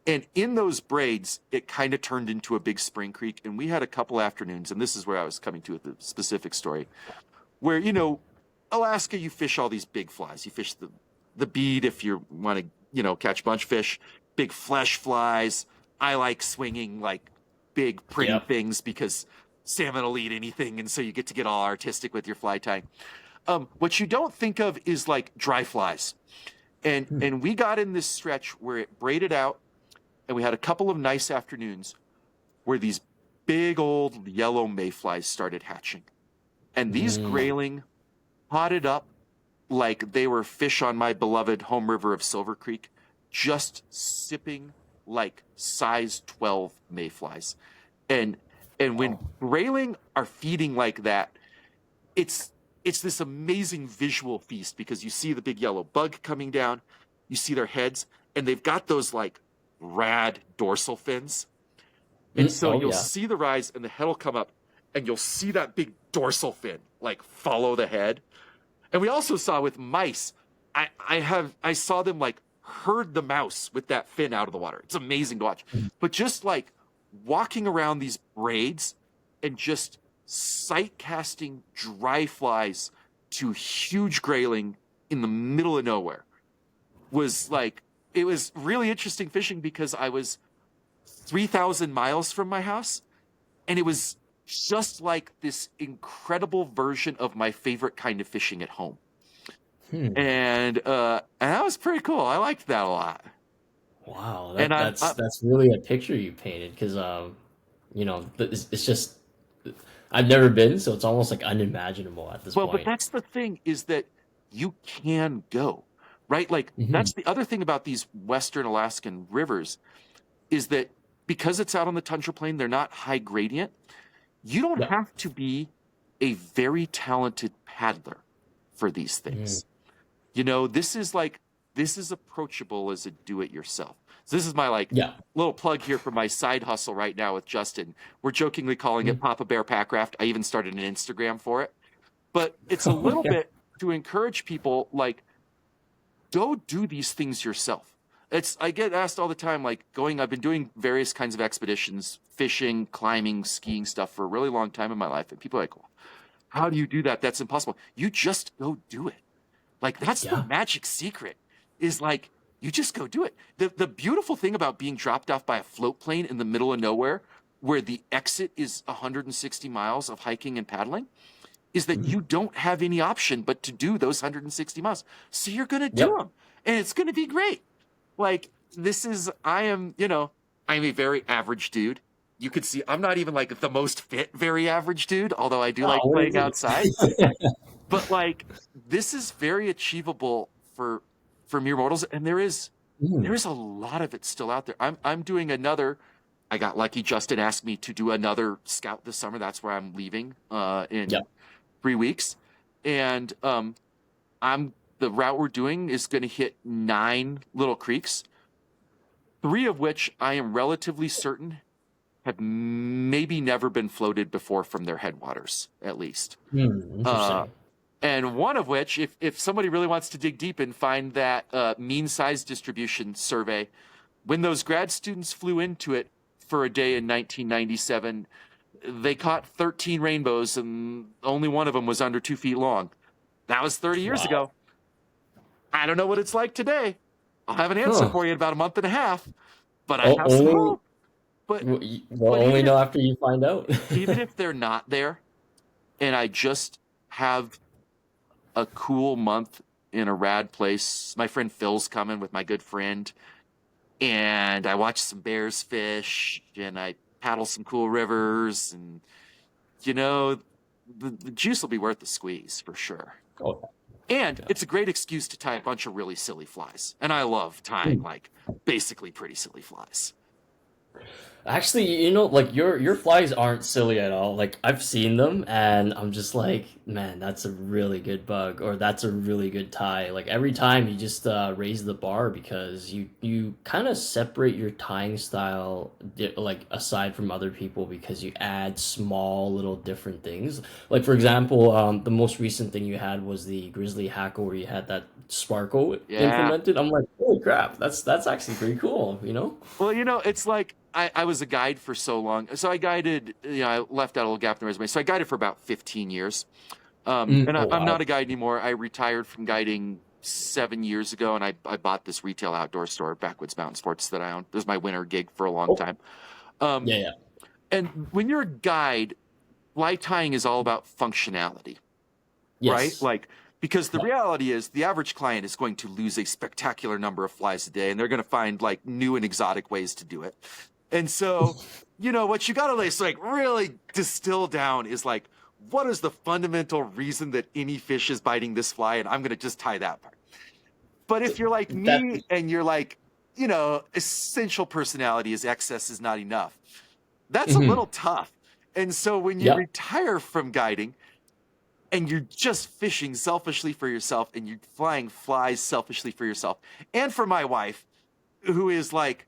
Speaker 2: And in those braids, it kind of turned into a big spring creek, and we had a couple afternoons, and this is where I was coming to with the specific story, where Alaska, you fish all these big flies. You fish the bead if you want to catch a bunch of fish, big flesh flies. I like swinging like big pretty
Speaker 1: Yep.
Speaker 2: things because salmon will eat anything, and so you get to get all artistic with your fly tying. What you don't think of is like dry flies, and we got in this stretch where it braided out, and we had a couple of nice afternoons where these big old yellow mayflies started hatching, and these grayling potted up like they were fish on my beloved home river of Silver Creek, just sipping like size 12 mayflies. And when grayling are feeding like that, it's this amazing visual feast, because you see the big yellow bug coming down, you see their heads, and they've got those like rad dorsal fins. And so you'll see the rise, and the head will come up, and you'll see that big dorsal fin like follow the head. And we also saw with mice, I saw them like herd the mouse with that fin out of the water. It's amazing to watch. But just like walking around these braids and just sight casting dry flies to huge grayling in the middle of nowhere was like, it was really interesting fishing, because I was 3,000 miles from my house, and it was just like this incredible version of my favorite kind of fishing at home. And that was pretty cool. I liked that a lot.
Speaker 1: Wow,
Speaker 2: And
Speaker 1: that's really a picture you painted, because it's just I've never been, so it's almost like unimaginable at this
Speaker 2: well, but
Speaker 1: point.
Speaker 2: that's the thing, is that you can go, right? Like that's the other thing about these Western Alaskan rivers, is that because it's out on the tundra plain, they're not high gradient. You don't
Speaker 1: Yeah.
Speaker 2: have to be a very talented paddler for these things. This is approachable as a do-it-yourself. So this is my little plug here for my side hustle right now with Justin. We're jokingly calling it Papa Bear Packraft. I even started an Instagram for it. But it's a little bit to encourage people, like, go do these things yourself. I get asked all the time, like I've been doing various kinds of expeditions, fishing, climbing, skiing stuff for a really long time in my life. And people are like, how do you do that? That's impossible. You just go do it. Like, that's the magic secret, is like, you just go do it. The beautiful thing about being dropped off by a float plane in the middle of nowhere where the exit is 160 miles of hiking and paddling, is that you don't have any option but to do those 160 miles. So you're going to do
Speaker 1: Yep.
Speaker 2: them, and it's going to be great. Like, I'm a very average dude. You could see I'm not even like the most fit, very average dude, although I do
Speaker 1: Oh,
Speaker 2: like
Speaker 1: what
Speaker 2: playing
Speaker 1: is
Speaker 2: outside.
Speaker 1: it?
Speaker 2: But like, this is very achievable for mere mortals, and there
Speaker 1: Mm.
Speaker 2: is a lot of it still out there. I'm doing another. I got lucky. Justin asked me to do another scout this summer. That's where I'm leaving in
Speaker 1: Yep.
Speaker 2: 3 weeks, and I'm the route we're doing is going to hit 9 little creeks, 3 of which I am relatively certain have maybe never been floated before from their headwaters, at least. Uh,
Speaker 1: Interesting.
Speaker 2: and one of which, if somebody really wants to dig deep and find that mean size distribution survey, when those grad students flew into it for a day in 1997, they caught 13 rainbows and only one of them was under 2 feet long. That was 30 years
Speaker 1: Wow.
Speaker 2: ago. I don't know what it's like today. I'll have an answer
Speaker 1: Huh.
Speaker 2: for you in about a month and a half, but I have some
Speaker 1: Only
Speaker 2: hope. But
Speaker 1: we'll
Speaker 2: but
Speaker 1: only know after you find out.
Speaker 2: even if they're not there, and I just have a cool month in a rad place. My friend Phil's coming with my good friend, and I watch some bears fish, and I paddle some cool rivers, and you know, the juice will be worth the squeeze for sure.
Speaker 1: Oh,
Speaker 2: And
Speaker 1: yeah.
Speaker 2: it's a great excuse to tie a bunch of really silly flies. And I love tying
Speaker 1: Hmm.
Speaker 2: like basically pretty silly flies.
Speaker 1: Actually, like your flags aren't silly at all. Like I've seen them and I'm just like, man, that's a really good bug or that's a really good tie. Like every time you just raise the bar because you kind of separate your tying style like aside from other people because you add small little different things. Like for example, the most recent thing you had was the grizzly hackle where you had that sparkle
Speaker 2: Yeah.
Speaker 1: implemented. I'm like, holy crap, that's actually pretty cool, you know?
Speaker 2: Well, it's like I was a guide for so long. So I guided, I left out a little gap in the resume. So I guided for about 15 years. And
Speaker 1: Oh
Speaker 2: I'm
Speaker 1: wow.
Speaker 2: not a guide anymore. I retired from guiding 7 years ago, and I bought this retail outdoor store, Backwoods Mountain Sports, that I own. This was my winter gig for a long
Speaker 1: Oh
Speaker 2: time. Um,
Speaker 1: yeah, yeah.
Speaker 2: and when you're a guide, fly tying is all about functionality, right?
Speaker 1: Yes.
Speaker 2: Like, because the
Speaker 1: Yeah.
Speaker 2: reality is the average client is going to lose a spectacular number of flies a day, and they're going to find like new and exotic ways to do it. And so, what you got to like really distill down is like, what is the fundamental reason that any fish is biting this fly? And I'm going to just tie that part. But if you're like
Speaker 1: That.
Speaker 2: me and you're like, essential personality is excess is not enough, that's a
Speaker 1: Mhm.
Speaker 2: little tough. And so when you
Speaker 1: Yep.
Speaker 2: retire from guiding and you're just fishing selfishly for yourself and you're flying flies selfishly for yourself and for my wife, who is like,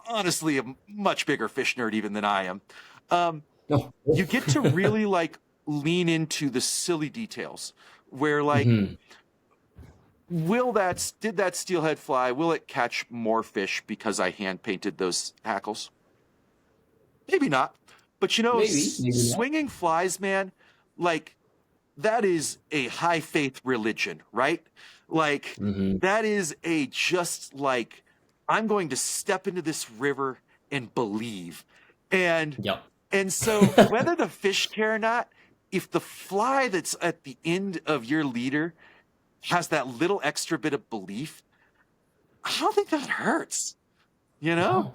Speaker 2: honestly, a much bigger fish nerd even than I am. Um,
Speaker 1: No.
Speaker 2: you get to really like lean into the silly details where like,
Speaker 1: Mhm.
Speaker 2: did that steelhead fly, will it catch more fish because I hand painted those hackles? Maybe not. But
Speaker 1: Maybe, maybe not.
Speaker 2: swinging flies, man, like that is a high faith religion, right? Like
Speaker 1: Mhm.
Speaker 2: that is a just like I'm going to step into this river and believe. And
Speaker 1: Yep.
Speaker 2: and so whether the fish care or not, if the fly that's at the end of your leader has that little extra bit of belief, I don't think that hurts, you know?
Speaker 1: No,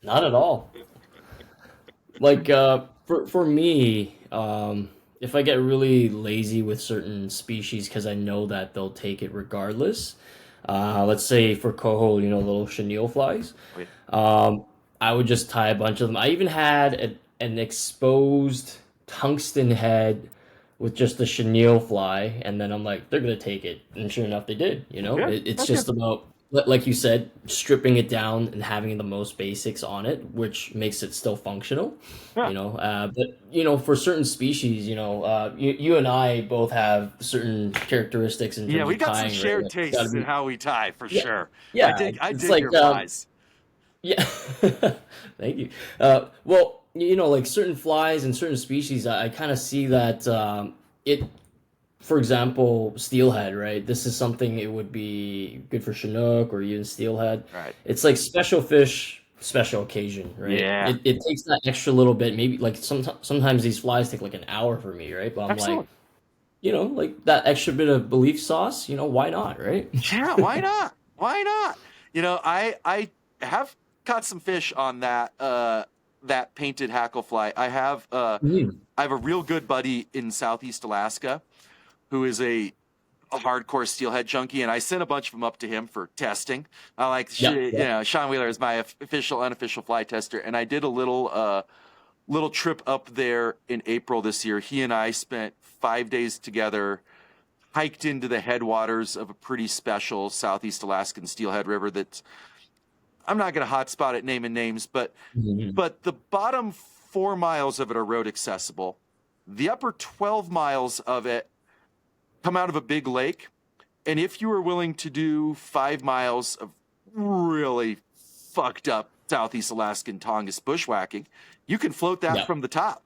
Speaker 1: not at all. Like for me, if I get really lazy with certain species because I know that they'll take it regardless. Let's say for coho, little chenille flies.
Speaker 2: Oh, yeah.
Speaker 1: Um, I would just tie a bunch of them. I even had an exposed tungsten head with just a chenille fly, and then I'm like, they're gonna take it, and sure enough, they did.
Speaker 2: Yeah.
Speaker 1: It's
Speaker 2: Okay.
Speaker 1: just about, like you said, stripping it down and having the most basics on it, which makes it still functional.
Speaker 2: Yeah.
Speaker 1: But for certain species, you and I both have certain characteristics in
Speaker 2: Yeah,
Speaker 1: terms
Speaker 2: we
Speaker 1: of
Speaker 2: got some
Speaker 1: tying, right?
Speaker 2: shared
Speaker 1: Like, it's got to
Speaker 2: tastes in
Speaker 1: be,
Speaker 2: how we tie for
Speaker 1: yeah,
Speaker 2: sure. I
Speaker 1: yeah.
Speaker 2: dig I
Speaker 1: It's
Speaker 2: dig
Speaker 1: like
Speaker 2: your flies.
Speaker 1: yeah. Thank you. Well, like certain flies and certain species, I kind of see that it, for example, steelhead, right? This is something it would be good for Chinook or even steelhead.
Speaker 2: Right.
Speaker 1: It's like special fish special occasion, right?
Speaker 2: Yeah,
Speaker 1: It takes that extra little bit. Maybe like sometimes these flies take like an hour for me, right? But I'm like,
Speaker 2: absolutely.
Speaker 1: like that extra bit of belief sauce, why not, right?
Speaker 2: Yeah, why not? Why not? I have caught some fish on that painted hackle fly.
Speaker 1: Mhm.
Speaker 2: I have a real good buddy in Southeast Alaska who is a hardcore steelhead junkie, and I sent a bunch of them up to him for testing. I like,
Speaker 1: Yeah, yeah.
Speaker 2: Sean Wheeler is my official, unofficial fly tester, and I did a little trip up there in April this year. He and I spent 5 days together, hiked into the headwaters of a pretty special Southeast Alaskan steelhead river that I'm not going to hotspot it naming names, but
Speaker 1: Mhm.
Speaker 2: the bottom 4 miles of it are road accessible. The upper 12 miles of it come out of a big lake. And if you were willing to do 5 miles of really fucked up Southeast Alaskan Tongass bushwhacking, you can float that
Speaker 1: Yeah.
Speaker 2: from the top.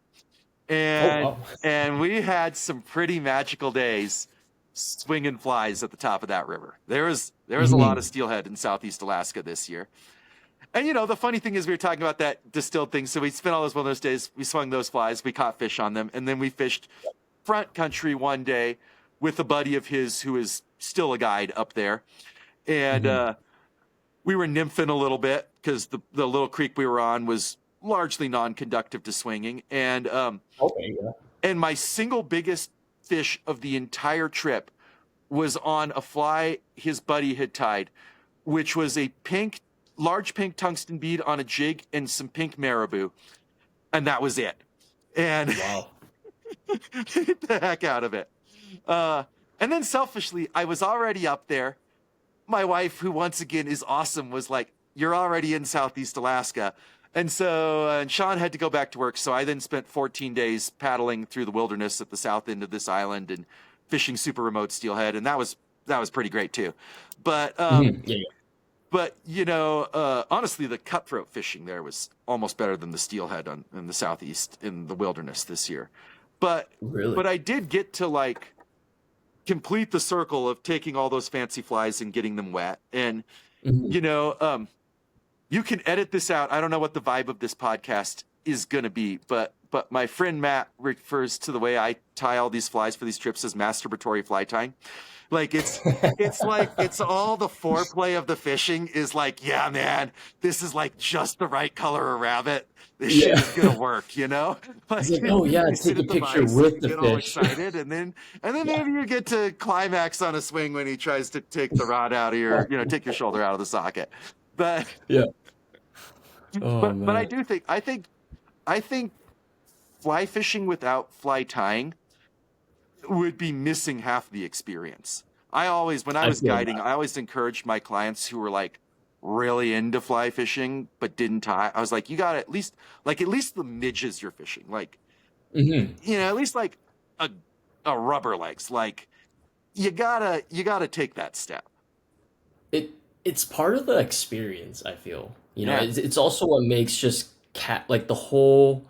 Speaker 1: Oh,
Speaker 2: And
Speaker 1: wow.
Speaker 2: we had some pretty magical days swinging flies at the top of that river. There was a lot of
Speaker 1: Mhm.
Speaker 2: steelhead in Southeast Alaska this year. And the funny thing is we were talking about that distilled thing. So we spent all those one of those days, we swung those flies, we caught fish on them, and then we fished front country one day with a buddy of his who is still a guide up there. And
Speaker 1: Mhm.
Speaker 2: we were nymphing a little bit because the little creek we were on was largely non-conductive to swinging.
Speaker 1: Okay, yeah.
Speaker 2: And my single biggest fish of the entire trip was on a fly his buddy had tied, which was a large pink tungsten bead on a jig and some pink marabou. And that was it. And
Speaker 1: Wow.
Speaker 2: hit the heck out of it. Uh, and then selfishly, I was already up there. My wife, who once again is awesome, was like, "You're already in Southeast Alaska." And Sean had to go back to work. So I then spent 14 days paddling through the wilderness at the south end of this island and fishing super remote steelhead. And that was pretty great too. But,
Speaker 1: Mhm. Yeah, yeah.
Speaker 2: honestly, the cutthroat fishing there was almost better than the steelhead in the southeast in the wilderness this year. But
Speaker 1: Really?
Speaker 2: but I did get to like complete the circle of taking all those fancy flies and getting them wet. And
Speaker 1: Mhm.
Speaker 2: you know, you can edit this out. I don't know what the vibe of this podcast is going to be, but my friend Matt refers to the way I tie all these flies for these trips as masturbatory fly tying. Like it's all the foreplay of the fishing is like, yeah, man, this is like just the right color of rabbit. This shit
Speaker 1: Yeah.
Speaker 2: is gonna work, you know?
Speaker 1: It's
Speaker 2: Like
Speaker 1: like, "Oh, yeah,
Speaker 2: you sit
Speaker 1: take a
Speaker 2: at the
Speaker 1: picture
Speaker 2: vise and
Speaker 1: with
Speaker 2: you
Speaker 1: the
Speaker 2: get all
Speaker 1: fish."
Speaker 2: excited, and then
Speaker 1: Yeah.
Speaker 2: maybe you get to climax on a swing when he tries to take the rod out of your, take your shoulder out of the socket. But
Speaker 1: Yeah. Oh,
Speaker 2: but I
Speaker 1: man.
Speaker 2: do think I think fly fishing without fly tying would be missing half the experience. When I
Speaker 1: I
Speaker 2: was
Speaker 1: feel
Speaker 2: guiding,
Speaker 1: that.
Speaker 2: I always encouraged my clients who were like really into fly fishing but didn't tie. I was like, you got to at least the midges you're fishing, like
Speaker 1: Mhm.
Speaker 2: at least like a rubber legs, like you gotta take that step.
Speaker 1: It it's part of the experience, I feel.
Speaker 2: Yeah,
Speaker 1: It's also what makes just like the whole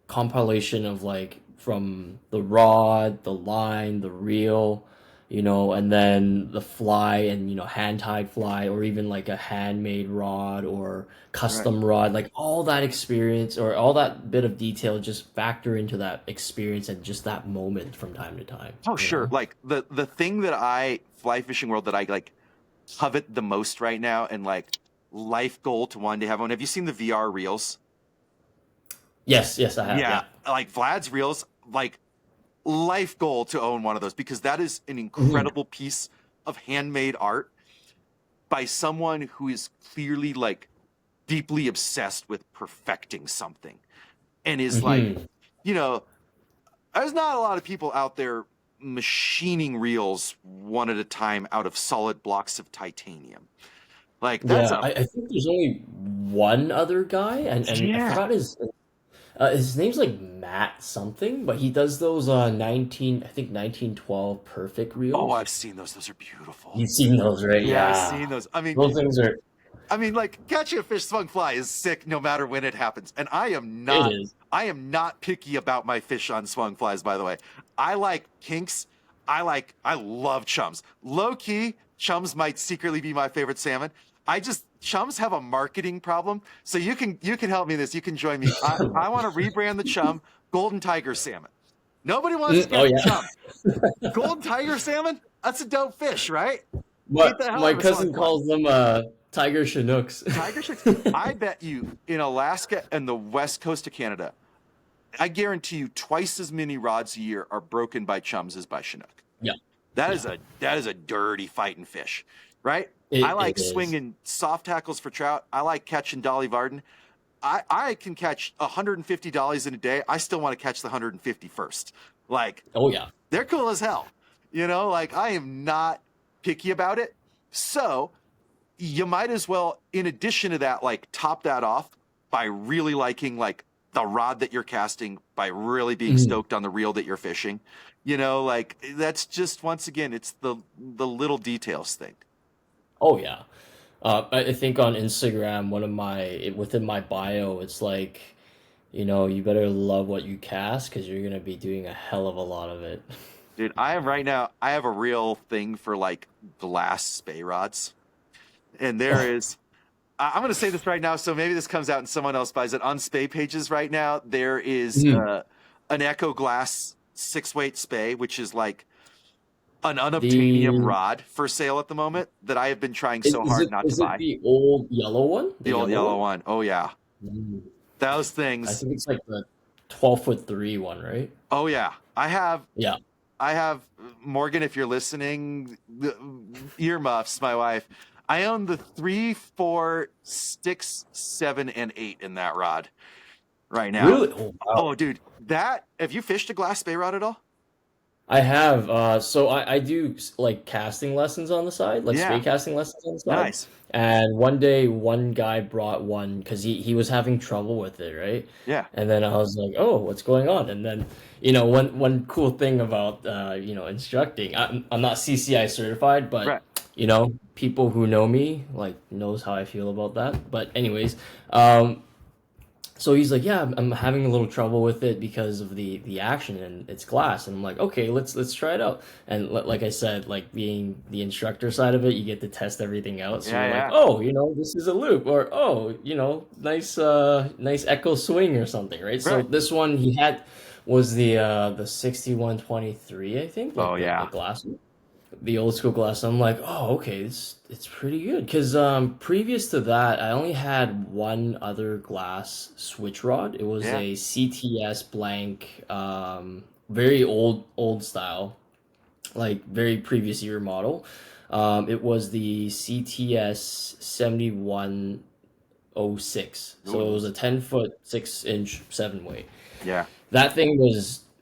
Speaker 1: compilation of like from the rod, the line, the reel, and then the fly and hand tied fly or even like a handmade rod or
Speaker 2: right.
Speaker 1: custom rod, like all that experience or all that bit of detail just factor into that experience and just that moment from time to time,
Speaker 2: Oh,
Speaker 1: you
Speaker 2: sure.
Speaker 1: know?
Speaker 2: Like the thing that I fly fishing world that I like covet the most right now and like life goal to one day have one. Have you seen the VR reels?
Speaker 1: Yes, yes, I have.
Speaker 2: Yeah,
Speaker 1: Yeah.
Speaker 2: like Vlad's reels, like life goal to own one of those because that is an
Speaker 1: Mhm.
Speaker 2: incredible piece of handmade art by someone who is clearly like deeply obsessed with perfecting something and is like,
Speaker 1: Mhm.
Speaker 2: you know, there's not a lot of people out there machining reels one at a time out of solid blocks of titanium. Like that's
Speaker 1: Yeah,
Speaker 2: a
Speaker 1: I think there's only one other guy, and I
Speaker 2: yeah.
Speaker 1: forgot his name's like Matt something, but he does those 1912 perfect
Speaker 2: Oh,
Speaker 1: reels.
Speaker 2: I've seen those. Those are beautiful.
Speaker 1: You've seen those, right?
Speaker 2: Yeah, I've
Speaker 1: Yeah.
Speaker 2: seen those. I mean,
Speaker 1: Those things are
Speaker 2: like catching a fish swung fly is sick no matter when it happens. And
Speaker 1: it is.
Speaker 2: I am not picky about my fish on swung flies, by the way. I like kinks. I love chums. Low key, chums might secretly be my favorite salmon. Chums have a marketing problem. So you can help me with this. You can join me. I want to rebrand the chum Golden Tiger Salmon. Nobody wants to
Speaker 1: Oh
Speaker 2: catch
Speaker 1: yeah.
Speaker 2: chum. Golden Tiger Salmon? That's a dope fish, right? Eat
Speaker 1: What
Speaker 2: the hell
Speaker 1: my
Speaker 2: out of a
Speaker 1: cousin
Speaker 2: select one.
Speaker 1: calls them tiger Chinooks.
Speaker 2: Tiger sharks. I bet you in Alaska and the west coast of Canada, I guarantee you twice as many rods a year are broken by chums as by Chinook.
Speaker 1: Yeah.
Speaker 2: That
Speaker 1: Yeah.
Speaker 2: is a dirty fighting fish, right? I
Speaker 1: It
Speaker 2: like
Speaker 1: is.
Speaker 2: swinging soft tackles for trout. I like catching Dolly Varden. I can catch $150 in a day. I still want to catch the 151st. Like,
Speaker 1: Oh yeah.
Speaker 2: they're cool as hell. Like I am not picky about it. So you might as well, in addition to that, like top that off by really liking like the rod that you're casting, by really being stoked on the reel that you're fishing. Like that's just, once again, it's the little details thing.
Speaker 1: Oh yeah. I think on Instagram, within my bio, it's like, you better love what you cast because you're gonna be doing a hell of a lot of it.
Speaker 2: Dude, I have a real thing for like glass spay rods. And there is, I'm going to say this right now, so maybe this comes out and someone else buys it. On spay pages right now, there is
Speaker 1: Mhm.
Speaker 2: an Echo Glass 6-weight spay, which is like an unobtainium
Speaker 1: The
Speaker 2: rod for sale at the moment that I have been trying
Speaker 1: is,
Speaker 2: so
Speaker 1: is
Speaker 2: hard
Speaker 1: it
Speaker 2: not to
Speaker 1: is it
Speaker 2: buy.
Speaker 1: the old yellow one?
Speaker 2: The
Speaker 1: The
Speaker 2: old
Speaker 1: yellow
Speaker 2: yellow
Speaker 1: one?
Speaker 2: one. Oh, yeah.
Speaker 1: Mm.
Speaker 2: Those
Speaker 1: I
Speaker 2: things.
Speaker 1: think it's like the 12'3" one, right?
Speaker 2: Oh, yeah.
Speaker 1: Yeah.
Speaker 2: I have, Morgan, if you're listening, earmuffs, my wife. I own the 3, 4, 6, 7, and 8 in that rod right now.
Speaker 1: Really? Oh wow.
Speaker 2: Oh, dude, have you fished a glass spay rod at all?
Speaker 1: I have. So I do like casting lessons on the side, like
Speaker 2: Yeah,
Speaker 1: spay casting lessons on the side.
Speaker 2: nice.
Speaker 1: And one day, one guy brought one because he was having trouble with it, right?
Speaker 2: Yeah,
Speaker 1: And then I was like, "Oh, what's going on?" And then, one cool thing about instructing, I'm not CCI certified, but
Speaker 2: right.
Speaker 1: people who know me like knows how I feel about that. But anyways, um, so he's like, yeah, I'm having a little trouble with it because of the action and it's glass. And I'm like, okay, let's try it out. And like I said, like being the instructor side of it, you get to test everything out. So
Speaker 2: Yeah,
Speaker 1: you're like,
Speaker 2: yeah.
Speaker 1: oh, this is a loop, or oh, nice echo swing or something, right? So
Speaker 2: Right.
Speaker 1: this one he had was the 6123, I think,
Speaker 2: Oh,
Speaker 1: like the
Speaker 2: yeah.
Speaker 1: glass one, the old school glass. I'm like, oh, okay, it's pretty good. Because previous to that, I only had one other glass switch rod. It was
Speaker 2: Yeah.
Speaker 1: a CTS blank, very old style, like very previous year model. It was the CTS 7106. So it
Speaker 2: Ooh,
Speaker 1: was a 10-foot 6-inch 7-weight.
Speaker 2: yeah.
Speaker 1: That thing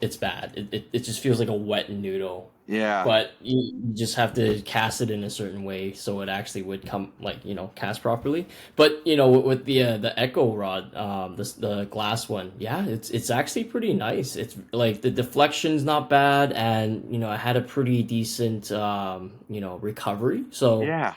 Speaker 1: it's bad. It just feels like a wet noodle,
Speaker 2: Yeah.
Speaker 1: but you just have to cast it in a certain way so it actually would come, like, cast properly. But with the Echo rod, the glass one, yeah, it's actually pretty nice. It's like the deflection's not bad, and I had a pretty decent recovery. So
Speaker 2: Yeah.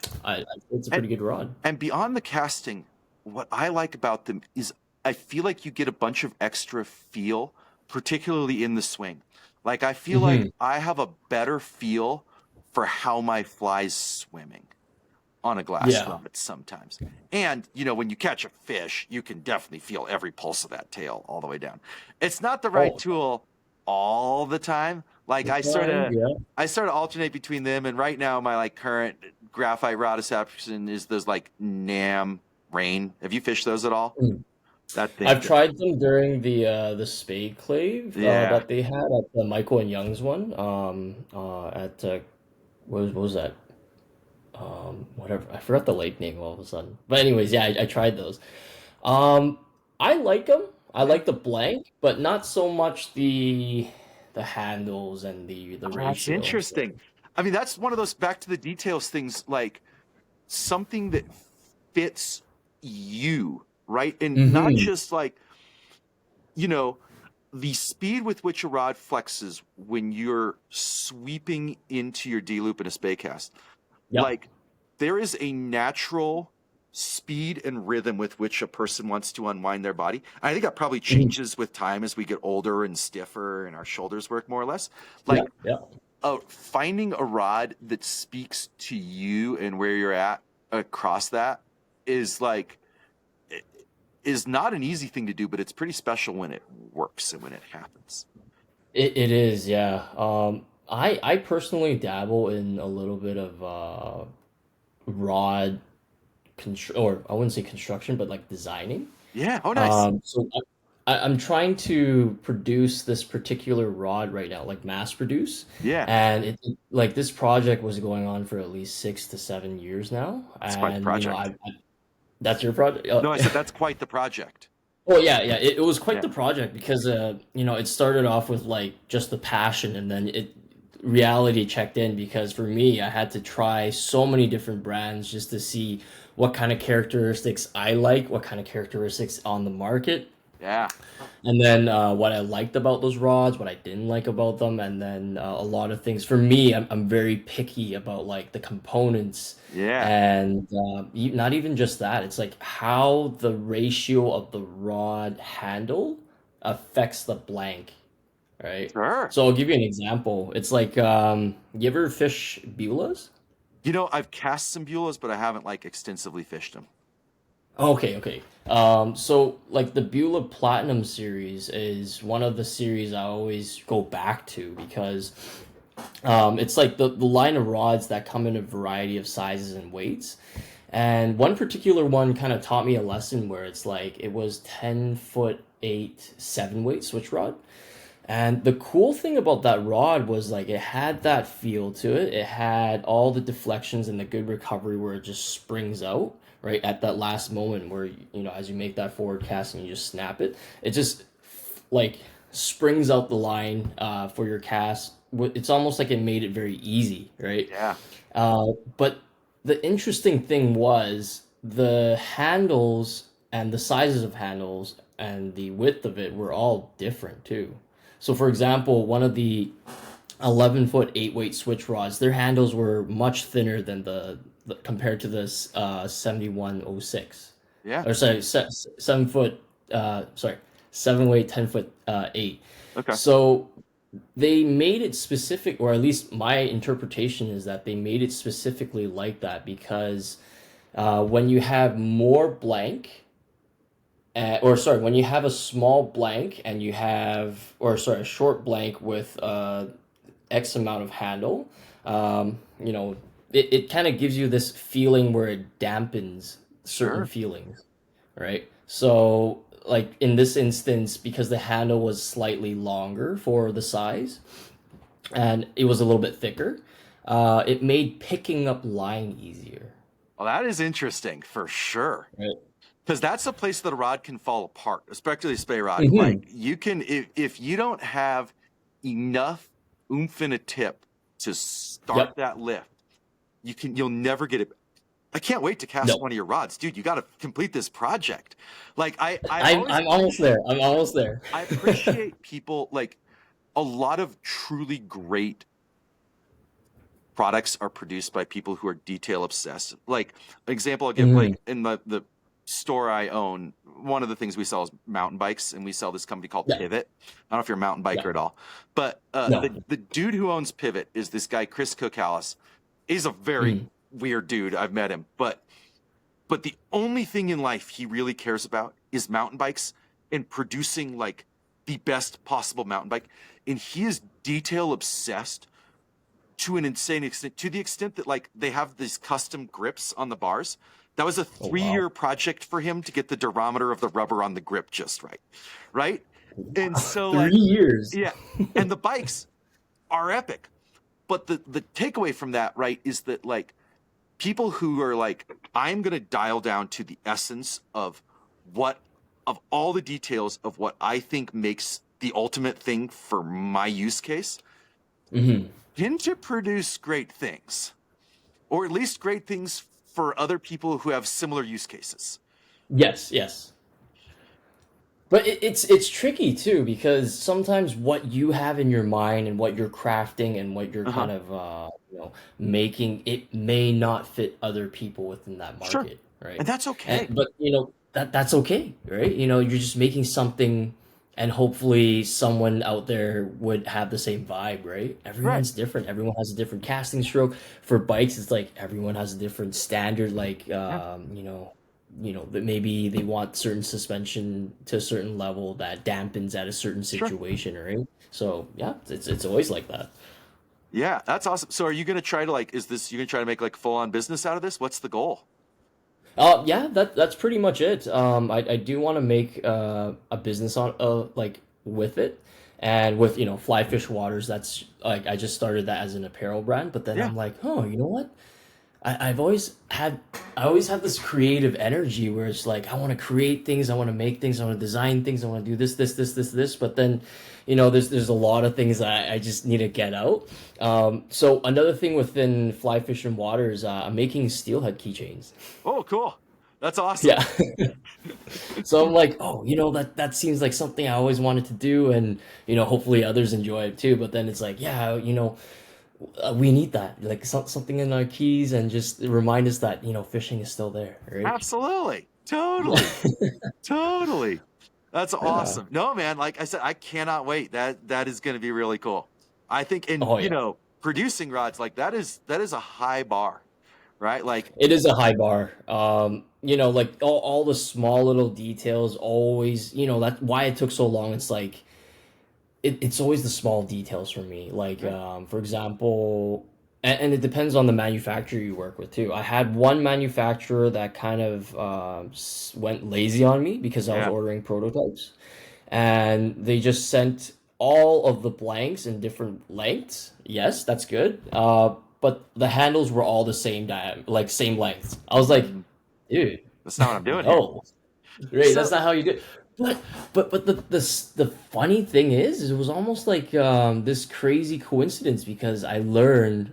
Speaker 1: it's a
Speaker 2: And
Speaker 1: pretty good rod.
Speaker 2: and beyond the casting, what I like about them is I feel like you get a bunch of extra feel, particularly in the swing. Like I feel like
Speaker 1: Hmm.
Speaker 2: I have a better feel for how my fly's swimming on a glass
Speaker 1: Yeah.
Speaker 2: rod sometimes. And when you catch a fish, you can definitely feel every pulse of that tail all the way down. It's not the right
Speaker 1: Oh,
Speaker 2: tool all the time. Like
Speaker 1: the time, yeah.
Speaker 2: I sort of alternate between them, and right now my like current graphite rod adaptation is those like Nam Rain. Have you fished those at all? That thing.
Speaker 1: I've tried them during the spade clave
Speaker 2: Yeah.
Speaker 1: that they had at the Michael and Young's one. At what was that? Whatever, I forgot the lake name all of a sudden. But anyways, yeah, I tried those. Um, I like them. I
Speaker 2: Yeah.
Speaker 1: like the blank, but not so much the handles and the
Speaker 2: Oh, that's
Speaker 1: ratio. So
Speaker 2: interesting. I mean, that's one of those back to the details things, like something that fits you, right? And not
Speaker 1: hmm
Speaker 2: just like, you know, the speed with which a rod flexes when you're sweeping into your D loop in a spay cast.
Speaker 1: Yep.
Speaker 2: Like, there is a natural speed and rhythm with which a person wants to unwind their body. I think that probably
Speaker 1: Mhm.
Speaker 2: changes with time as we get older and stiffer and our shoulders work more or less.
Speaker 1: Yeah,
Speaker 2: Like,
Speaker 1: yeah.
Speaker 2: finding a rod that speaks to you and where you're at across that is like is not an easy thing to do, but it's pretty special when it works and when it happens.
Speaker 1: It is, yeah. I personally dabble in a little bit of rod or I wouldn't say construction, but like designing.
Speaker 2: Yeah. Oh, nice.
Speaker 1: So I'm trying to produce this particular rod right now, like mass produce,
Speaker 2: Yeah.
Speaker 1: and like this project was going on for at least 6 to 7 years now,
Speaker 2: It's quite the
Speaker 1: and
Speaker 2: project.
Speaker 1: that's your project.
Speaker 2: No, I said that's quite the project.
Speaker 1: Oh yeah, yeah. It was quite
Speaker 2: Yeah.
Speaker 1: the project because it started off with like just the passion, and then it reality checked in because for me, I had to try so many different brands just to see what kind of characteristics I like, what kind of characteristics on the market,
Speaker 2: Yeah.
Speaker 1: and then what I liked about those rods, what I didn't like about them, and then a lot of things. For me, I'm very picky about like the components,
Speaker 2: Yeah.
Speaker 1: and not even just that. It's like how the ratio of the rod handle affects the blank, right?
Speaker 2: Sure.
Speaker 1: So I'll give you an example. It's like you ever fish Beulahs?
Speaker 2: I've cast some Beulahs, but I haven't like extensively fished them.
Speaker 1: Okay, okay. So like the Beulah Platinum series is one of the series I always go back to because it's like the line of rods that come in a variety of sizes and weights. And one particular one kind of taught me a lesson where it's like it was 10 foot 8 7 weight switch rod. And the cool thing about that rod was like it had that feel to it. It had all the deflections and the good recovery where it just springs out, right? At that last moment where, as you make that forward cast and you just snap it, it just like springs out the line for your cast. It's almost like it made it very easy, right?
Speaker 2: Yeah.
Speaker 1: But the interesting thing was the handles and the sizes of handles and the width of it were all different too. So, for example, one of the 11-foot 8 weight switch rods, their handles were much thinner than compared to this 7106.
Speaker 2: Yeah.
Speaker 1: Or sorry, 7 foot, sorry, 7 weight 10 foot 8.
Speaker 2: Okay.
Speaker 1: So they made it specific, or at least my interpretation is that they made it specifically like that because when you have more blank, or sorry, when you have a small blank and you have, or sorry, a short blank with X amount of handle, it kind of gives you this feeling where it dampens certain
Speaker 2: Sure.
Speaker 1: feelings, right? So, like in this instance, because the handle was slightly longer for the size and it was a little bit thicker, it made picking up line easier,
Speaker 2: Well, that is interesting for sure.
Speaker 1: right?
Speaker 2: Because that's a place that a rod can fall apart, especially a spay rod. Like
Speaker 1: Hmm.
Speaker 2: you can, if you don't have enough oomph in a tip to start
Speaker 1: Yep.
Speaker 2: that lift, you'll never get it. I can't wait to cast
Speaker 1: No,
Speaker 2: one of your rods, dude. You got to complete this project. Like I
Speaker 1: I'm
Speaker 2: always
Speaker 1: I'm almost there. I'm almost there.
Speaker 2: I appreciate people like a lot of truly great products are produced by people who are detail obsessed. Like an example I'll give,
Speaker 1: Mhm.
Speaker 2: like in the store I own, one of the things we sell is mountain bikes, and we sell this company called
Speaker 1: Yeah,
Speaker 2: Pivot. I don't know if you're a mountain
Speaker 1: yeah.
Speaker 2: biker at all, but
Speaker 1: No.
Speaker 2: the dude who owns Pivot is this guy Chris Cocalis. He's a very
Speaker 1: Mm.
Speaker 2: weird dude. I've met him, but the only thing in life he really cares about is mountain bikes and producing like the best possible mountain bike. And he is detail obsessed to an insane extent, to the extent that like they have these custom grips on the bars. That was a
Speaker 1: Oh
Speaker 2: three-year
Speaker 1: wow.
Speaker 2: project for him to get the durometer of the rubber on the grip just right. Right. And so like,
Speaker 1: 3 years.
Speaker 2: yeah. And the bikes are epic. But the takeaway from that, right, is that like people who are like, I'm going to dial down to the essence of what, of all the details of what I think makes the ultimate thing for my use case,
Speaker 1: Hmm.
Speaker 2: tend to produce great things, or at least great things for other people who have similar use cases.
Speaker 1: Yes, yes. But it's tricky too because sometimes what you have in your mind and what you're crafting and what you're
Speaker 2: Uh-huh.
Speaker 1: kind of making it may not fit other people within that
Speaker 2: Sure.
Speaker 1: market, right?
Speaker 2: And that's
Speaker 1: And
Speaker 2: okay.
Speaker 1: but that's okay, right? You're just making something and hopefully someone out there would have the same vibe, right?
Speaker 2: Right.
Speaker 1: Everyone's different. Everyone has a different casting stroke. For bikes, it's like everyone has a different standard. Like,
Speaker 2: Yeah.
Speaker 1: that maybe they want certain suspension to a certain level that dampens at a certain
Speaker 2: Sure.
Speaker 1: situation, right? So yeah, it's always like that.
Speaker 2: Yeah, that's awesome. So are you gonna try to like, is this you gonna try to make like full on business out of this? What's the goal?
Speaker 1: Yeah, that's pretty much it. I do want to make a business on like with it, and with Fly Fish Waters. That's like I just started that as an apparel brand, but then
Speaker 2: Yeah,
Speaker 1: I'm like, oh, you know what? I've always had I always have this creative energy where it's like I want to create things, I want to make things, I want to design things, I want to do this, but then, there's a lot of things that I just need to get out. So another thing within Fly Fish and Waters, I'm making steelhead keychains.
Speaker 2: oh, cool. That's awesome.
Speaker 1: Yeah. So I'm like, oh, that seems like something I always wanted to do, and hopefully others enjoy it too. But then it's like, yeah, we need that, like something in our keys, and just remind us that fishing is still there, right?
Speaker 2: Absolutely. Totally. Totally. That's
Speaker 1: Yeah.
Speaker 2: awesome. No, man, like I said, I cannot wait. That is gonna be really cool. I think, and
Speaker 1: Oh yeah,
Speaker 2: producing rods like that is a high bar, right? Like,
Speaker 1: it is a high bar. Like all the small little details always, that's why it took so long. It's like it's always the small details for me. Like,
Speaker 2: right.
Speaker 1: for example, and it depends on the manufacturer you work with too. I had one manufacturer that kind of went lazy on me because I was
Speaker 2: Yeah.
Speaker 1: ordering prototypes, and they just sent all of the blanks in different lengths. Yes, that's good. But the handles were all the same like same length. I was like,
Speaker 2: Mm,
Speaker 1: dude,
Speaker 2: that's not what I'm doing here.
Speaker 1: no. Right, that's
Speaker 2: So,
Speaker 1: not how you do it. But the funny thing is it was almost like this crazy coincidence because I learned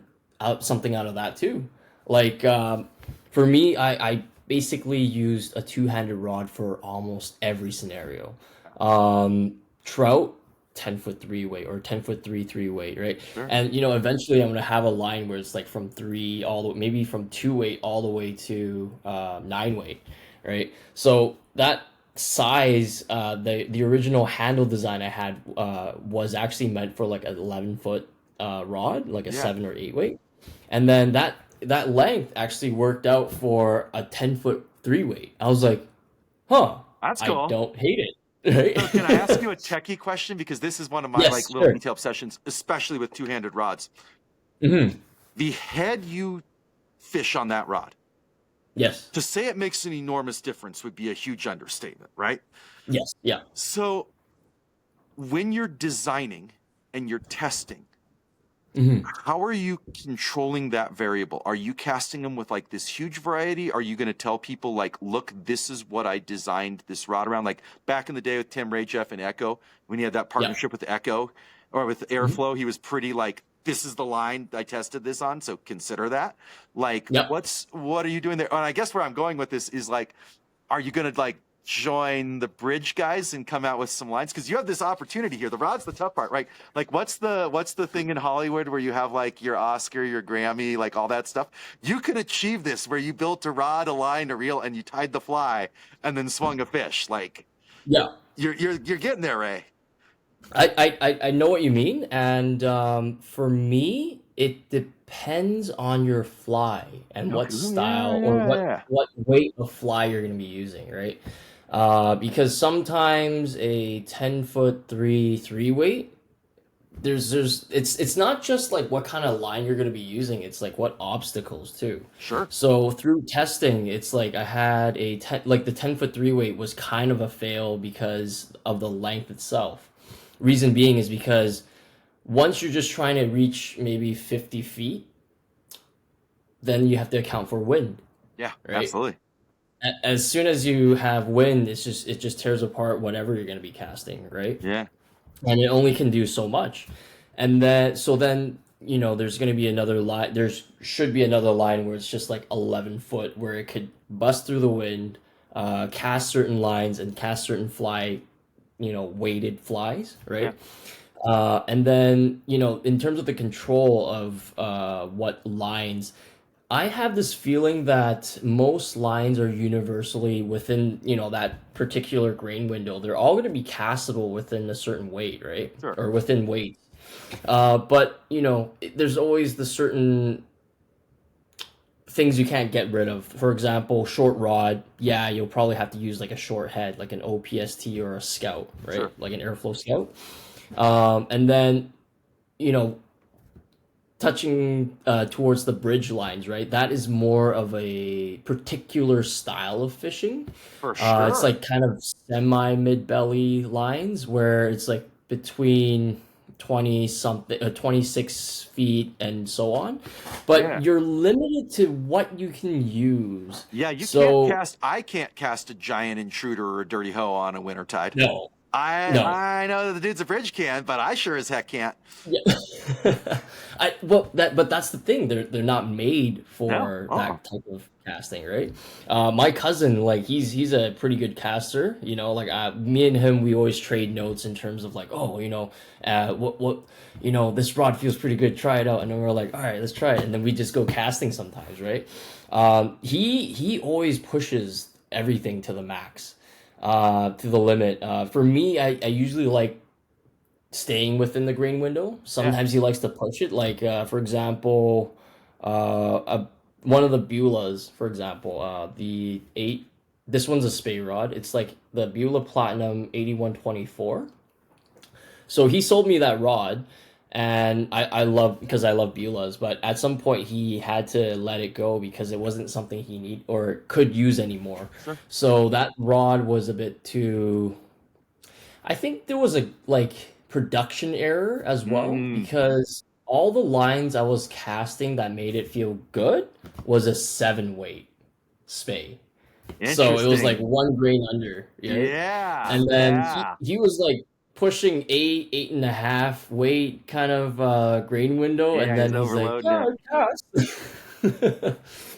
Speaker 1: something out of that too. Like for me, I basically used a two-handed rod for almost every scenario. Trout, 10 foot three weight or 10 foot three weight, right?
Speaker 2: sure.
Speaker 1: And eventually I'm gonna have a line where it's like from three all the maybe from 2 weight all the way to 9 weight, right? So that size, the original handle design I had was actually meant for like an 11 foot rod, like a
Speaker 2: Yeah,
Speaker 1: 7 or 8 weight, and then that length actually worked out for a 10 foot three weight. I was like, huh,
Speaker 2: that's
Speaker 1: I
Speaker 2: cool.
Speaker 1: don't hate it,
Speaker 2: So can I ask
Speaker 1: right?
Speaker 2: you a techie question? Because this is one of my like
Speaker 1: Yes,
Speaker 2: little
Speaker 1: sure.
Speaker 2: detail obsessions, especially with two-handed rods.
Speaker 1: Hmm.
Speaker 2: The head you fish on that rod,
Speaker 1: Yes,
Speaker 2: to say it makes an enormous difference would be a huge understatement, right?
Speaker 1: yes, yeah.
Speaker 2: So when you're designing and you're testing,
Speaker 1: Hmm.
Speaker 2: how are you controlling that variable? Are you casting them with like this huge variety? Are you going to tell people like, look, this is what I designed this rod around? Like back in the day with Tim Rajeff and Echo, when he had that
Speaker 1: Yeah.
Speaker 2: partnership with Echo or with
Speaker 1: Hmm.
Speaker 2: Airflow, he was pretty like, this is the line I tested this on, so consider that. Like,
Speaker 1: Yep.
Speaker 2: what are you doing there? And I guess where I'm going with this is like, are you going to like join the bridge guys and come out with some lines? Because you have this opportunity here. The rod's the tough part, right? Like, what's the thing in Hollywood where you have like your Oscar, your Grammy, like all that stuff? You could achieve this where you built a rod, a line, a reel, and you tied the fly and then swung a fish. Like,
Speaker 1: Yeah.
Speaker 2: you're getting there, Ray.
Speaker 1: I know what you mean, and for me, it depends on your fly and
Speaker 2: Okay.
Speaker 1: what
Speaker 2: Yeah,
Speaker 1: style or
Speaker 2: yeah,
Speaker 1: what
Speaker 2: yeah.
Speaker 1: what weight of fly you're going to be using, right? Because sometimes a 10 foot three weight, it's not just like what kind of line you're going to be using, it's like what obstacles too.
Speaker 2: Sure.
Speaker 1: So through testing, it's like I had like the 10 foot three weight was kind of a fail because of the length itself. Reason being is because once you're just trying to reach maybe 50 feet, then you have to account for wind,
Speaker 2: Yeah,
Speaker 1: right?
Speaker 2: absolutely.
Speaker 1: As soon as you have wind, it just tears apart whatever you're going to be casting, right?
Speaker 2: Yeah.
Speaker 1: And it only can do so much. And then there's going to be another line. There's should be another line where it's just like 11 foot, where it could bust through the wind, cast certain lines, and cast certain fly, weighted flies,
Speaker 2: Yeah.
Speaker 1: right? And then, in terms of the control of what lines, I have this feeling that most lines are universally within, that particular grain window. They're all going to be castable within a certain weight, right?
Speaker 2: Sure.
Speaker 1: Or within weight. But, there's always the certain things you can't get rid of. For example, short rod, yeah, you'll probably have to use like a short head, like an OPST or a Scout, right?
Speaker 2: Sure.
Speaker 1: Like an Airflow Scout. And then, you know, touching towards the bridge lines, right? That is more of a particular style of fishing.
Speaker 2: For
Speaker 1: It's
Speaker 2: sure.
Speaker 1: like kind of semi mid belly lines where it's like between 20 something, 26 feet and so on. But
Speaker 2: Yeah.
Speaker 1: you're limited to what you can use.
Speaker 2: Yeah,
Speaker 1: So,
Speaker 2: I can't cast a giant intruder or a dirty hoe on a winter tide.
Speaker 1: no,
Speaker 2: I
Speaker 1: no.
Speaker 2: I know that the dudes at Bridge can, but I sure as heck can't.
Speaker 1: Yeah. But that's the thing. They're not made
Speaker 2: No.
Speaker 1: for that type of casting, right? My cousin, like he's a pretty good caster. Like me and him, we always trade notes in terms of like, oh, what this rod feels pretty good. Try it out, and then we're like, all right, let's try it, and then we just go casting sometimes, right? He always pushes everything to the max, to the limit. For me, I usually like staying within the grain window.
Speaker 2: Yeah.
Speaker 1: Sometimes he likes to push it. Like for example, one of the Beulahs, for example, the eight. This one's a spey rod. It's like the Beulah Platinum 8124. So he sold me that rod, and I love because I love Beulahs. But at some point he had to let it go because it wasn't something he need or could use anymore.
Speaker 2: Sure.
Speaker 1: So that rod was a bit too. I think there was a like production error as well
Speaker 2: Mm,
Speaker 1: because all the lines I was casting that made it feel good was a 7 weight spay. So it was like
Speaker 2: interesting.
Speaker 1: 1 grain under, right?
Speaker 2: Yeah.
Speaker 1: And then
Speaker 2: Yeah.
Speaker 1: he was like pushing 8.5 weight kind of grain window, and
Speaker 2: Yeah, he's
Speaker 1: then he's like,
Speaker 2: overloading
Speaker 1: yeah,
Speaker 2: it.
Speaker 1: cast.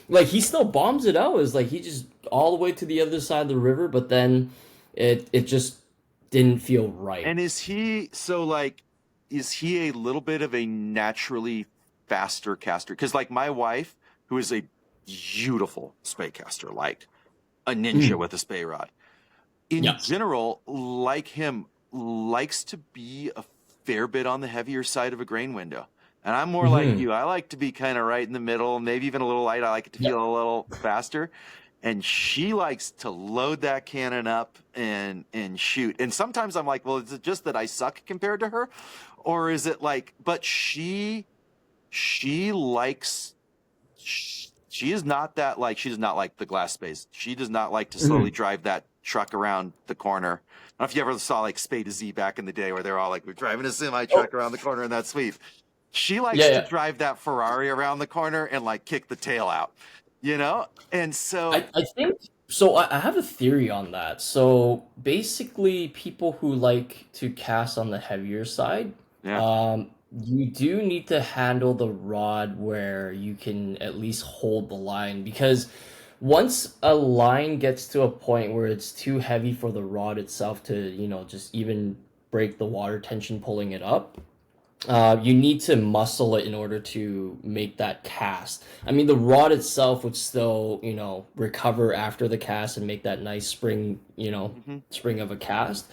Speaker 1: Like he still bombs it out. It's like he just all the way to the other side of the river, but then it just didn't feel right.
Speaker 2: And is he a little bit of a naturally faster caster? Because like my wife, who is a beautiful spay caster, like a ninja
Speaker 1: Mhm.
Speaker 2: with a spay rod, in
Speaker 1: Yeah.
Speaker 2: general, like him, likes to be a fair bit on the heavier side of a grain window. And I'm more like
Speaker 1: Hmm.
Speaker 2: you. I like to be kind of right in the middle, maybe even a little light. I like it to
Speaker 1: Yeah.
Speaker 2: feel a little faster. And she likes to load that cannon up and shoot. And sometimes I'm like, well, is it just that I suck compared to her? Or is it like, but she likes she is not that like she does not like the glass space. She does not like to slowly
Speaker 1: Mhm.
Speaker 2: drive that truck around the corner. I don't know if you ever saw like Spade to Z back in the day where they're all like, we're driving a semi
Speaker 1: Oh,
Speaker 2: truck around the corner in that sweep. She
Speaker 1: yeah,
Speaker 2: likes to
Speaker 1: yeah.
Speaker 2: drive that Ferrari around the corner and like kick the tail out, you know? And so,
Speaker 1: I think so. I have a theory on that. So basically, people who like to cast on the heavier side,
Speaker 2: yeah,
Speaker 1: you do need to handle the rod where you can at least hold the line because once a line gets to a point where it's too heavy for the rod itself to, just even break the water tension pulling it up, you need to muscle it in order to make that cast. I mean, the rod itself would still, recover after the cast and make that nice spring,
Speaker 2: hmm,
Speaker 1: spring of a cast.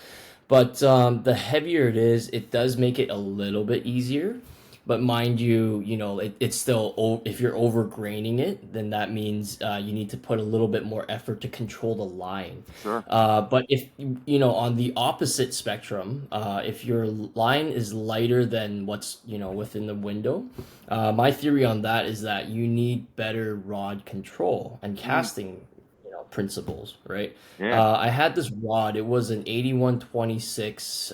Speaker 1: But the heavier it is, it does make it a little bit easier. But mind you, it's still, if you're overgraining it, then that means you need to put a little bit more effort to control the line.
Speaker 2: sure.
Speaker 1: But if, on the opposite spectrum, if your line is lighter than what's, within the window, my theory on that is that you need better rod control and
Speaker 2: Mm,
Speaker 1: casting, principles, right?
Speaker 2: yeah.
Speaker 1: I had this rod. It was an 8126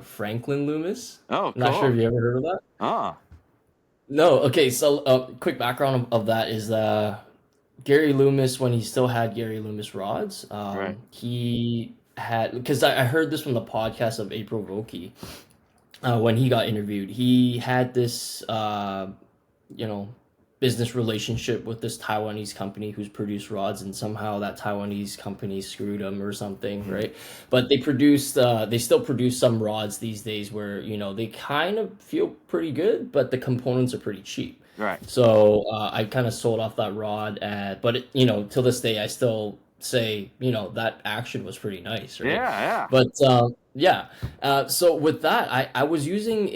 Speaker 1: Franklin Loomis.
Speaker 2: Oh,
Speaker 1: I'm not sure if
Speaker 2: cool.
Speaker 1: you ever heard of that.
Speaker 2: Ah,
Speaker 1: No, okay, so quick background of that is Gary Loomis, when he still had Gary Loomis rods,
Speaker 2: right.
Speaker 1: he had, because I heard this from the podcast of April Vokey, when he got interviewed. He had this, you know, business relationship with this Taiwanese company who's produced rods, and somehow that Taiwanese company screwed him or something,
Speaker 2: Mm,
Speaker 1: right? But they still produce some rods these days where, they kind of feel pretty good, but the components are pretty cheap.
Speaker 2: Right.
Speaker 1: So I kind of sold off that rod, but till this day, I still say, that action was pretty nice,
Speaker 2: Yeah.
Speaker 1: right?
Speaker 2: Yeah.
Speaker 1: But yeah, so with that, I was using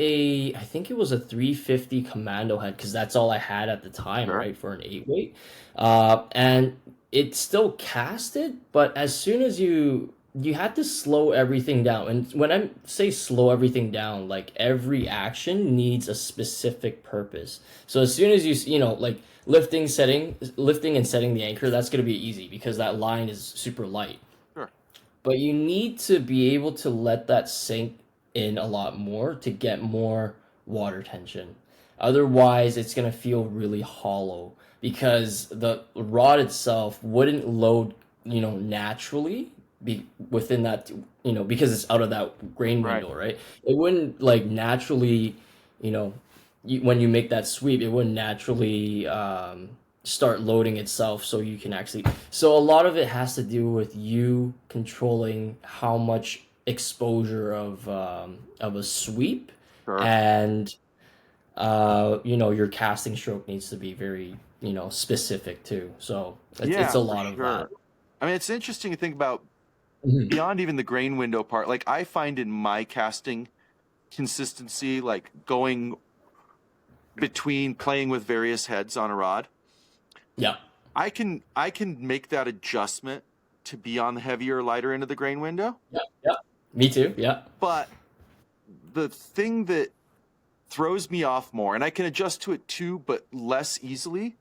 Speaker 1: I think it was a 350 commando head because that's all I had at the time,
Speaker 2: Sure.
Speaker 1: right, for an 8 weight. And it still casted, but as soon as you had to slow everything down. And when I say slow everything down, like every action needs a specific purpose. So as soon as like lifting and setting the anchor, that's going to be easy because that line is super light.
Speaker 2: Sure.
Speaker 1: But you need to be able to let that sink in a lot more to get more water tension. Otherwise, it's going to feel really hollow because the rod itself wouldn't load, naturally within that, because it's out of that grain
Speaker 2: Right.
Speaker 1: window, right? It wouldn't like naturally, you know, when you make that sweep, it wouldn't naturally start loading itself so you can actually. So a lot of it has to do with you controlling how much exposure of a sweep,
Speaker 2: Sure.
Speaker 1: and your casting stroke needs to be very specific too. So it's
Speaker 2: Yeah,
Speaker 1: a
Speaker 2: for
Speaker 1: lot of that.
Speaker 2: sure. I mean, it's interesting to think about
Speaker 1: Mhm.
Speaker 2: beyond even the grain window part. Like I find in my casting consistency, like going between playing with various heads on a rod,
Speaker 1: Yeah,
Speaker 2: I can make that adjustment to be on the heavier or lighter end of the grain window.
Speaker 1: yeah, yeah. Me too. Yeah.
Speaker 2: But the thing that throws me off more, and I can adjust to it too, but less easily,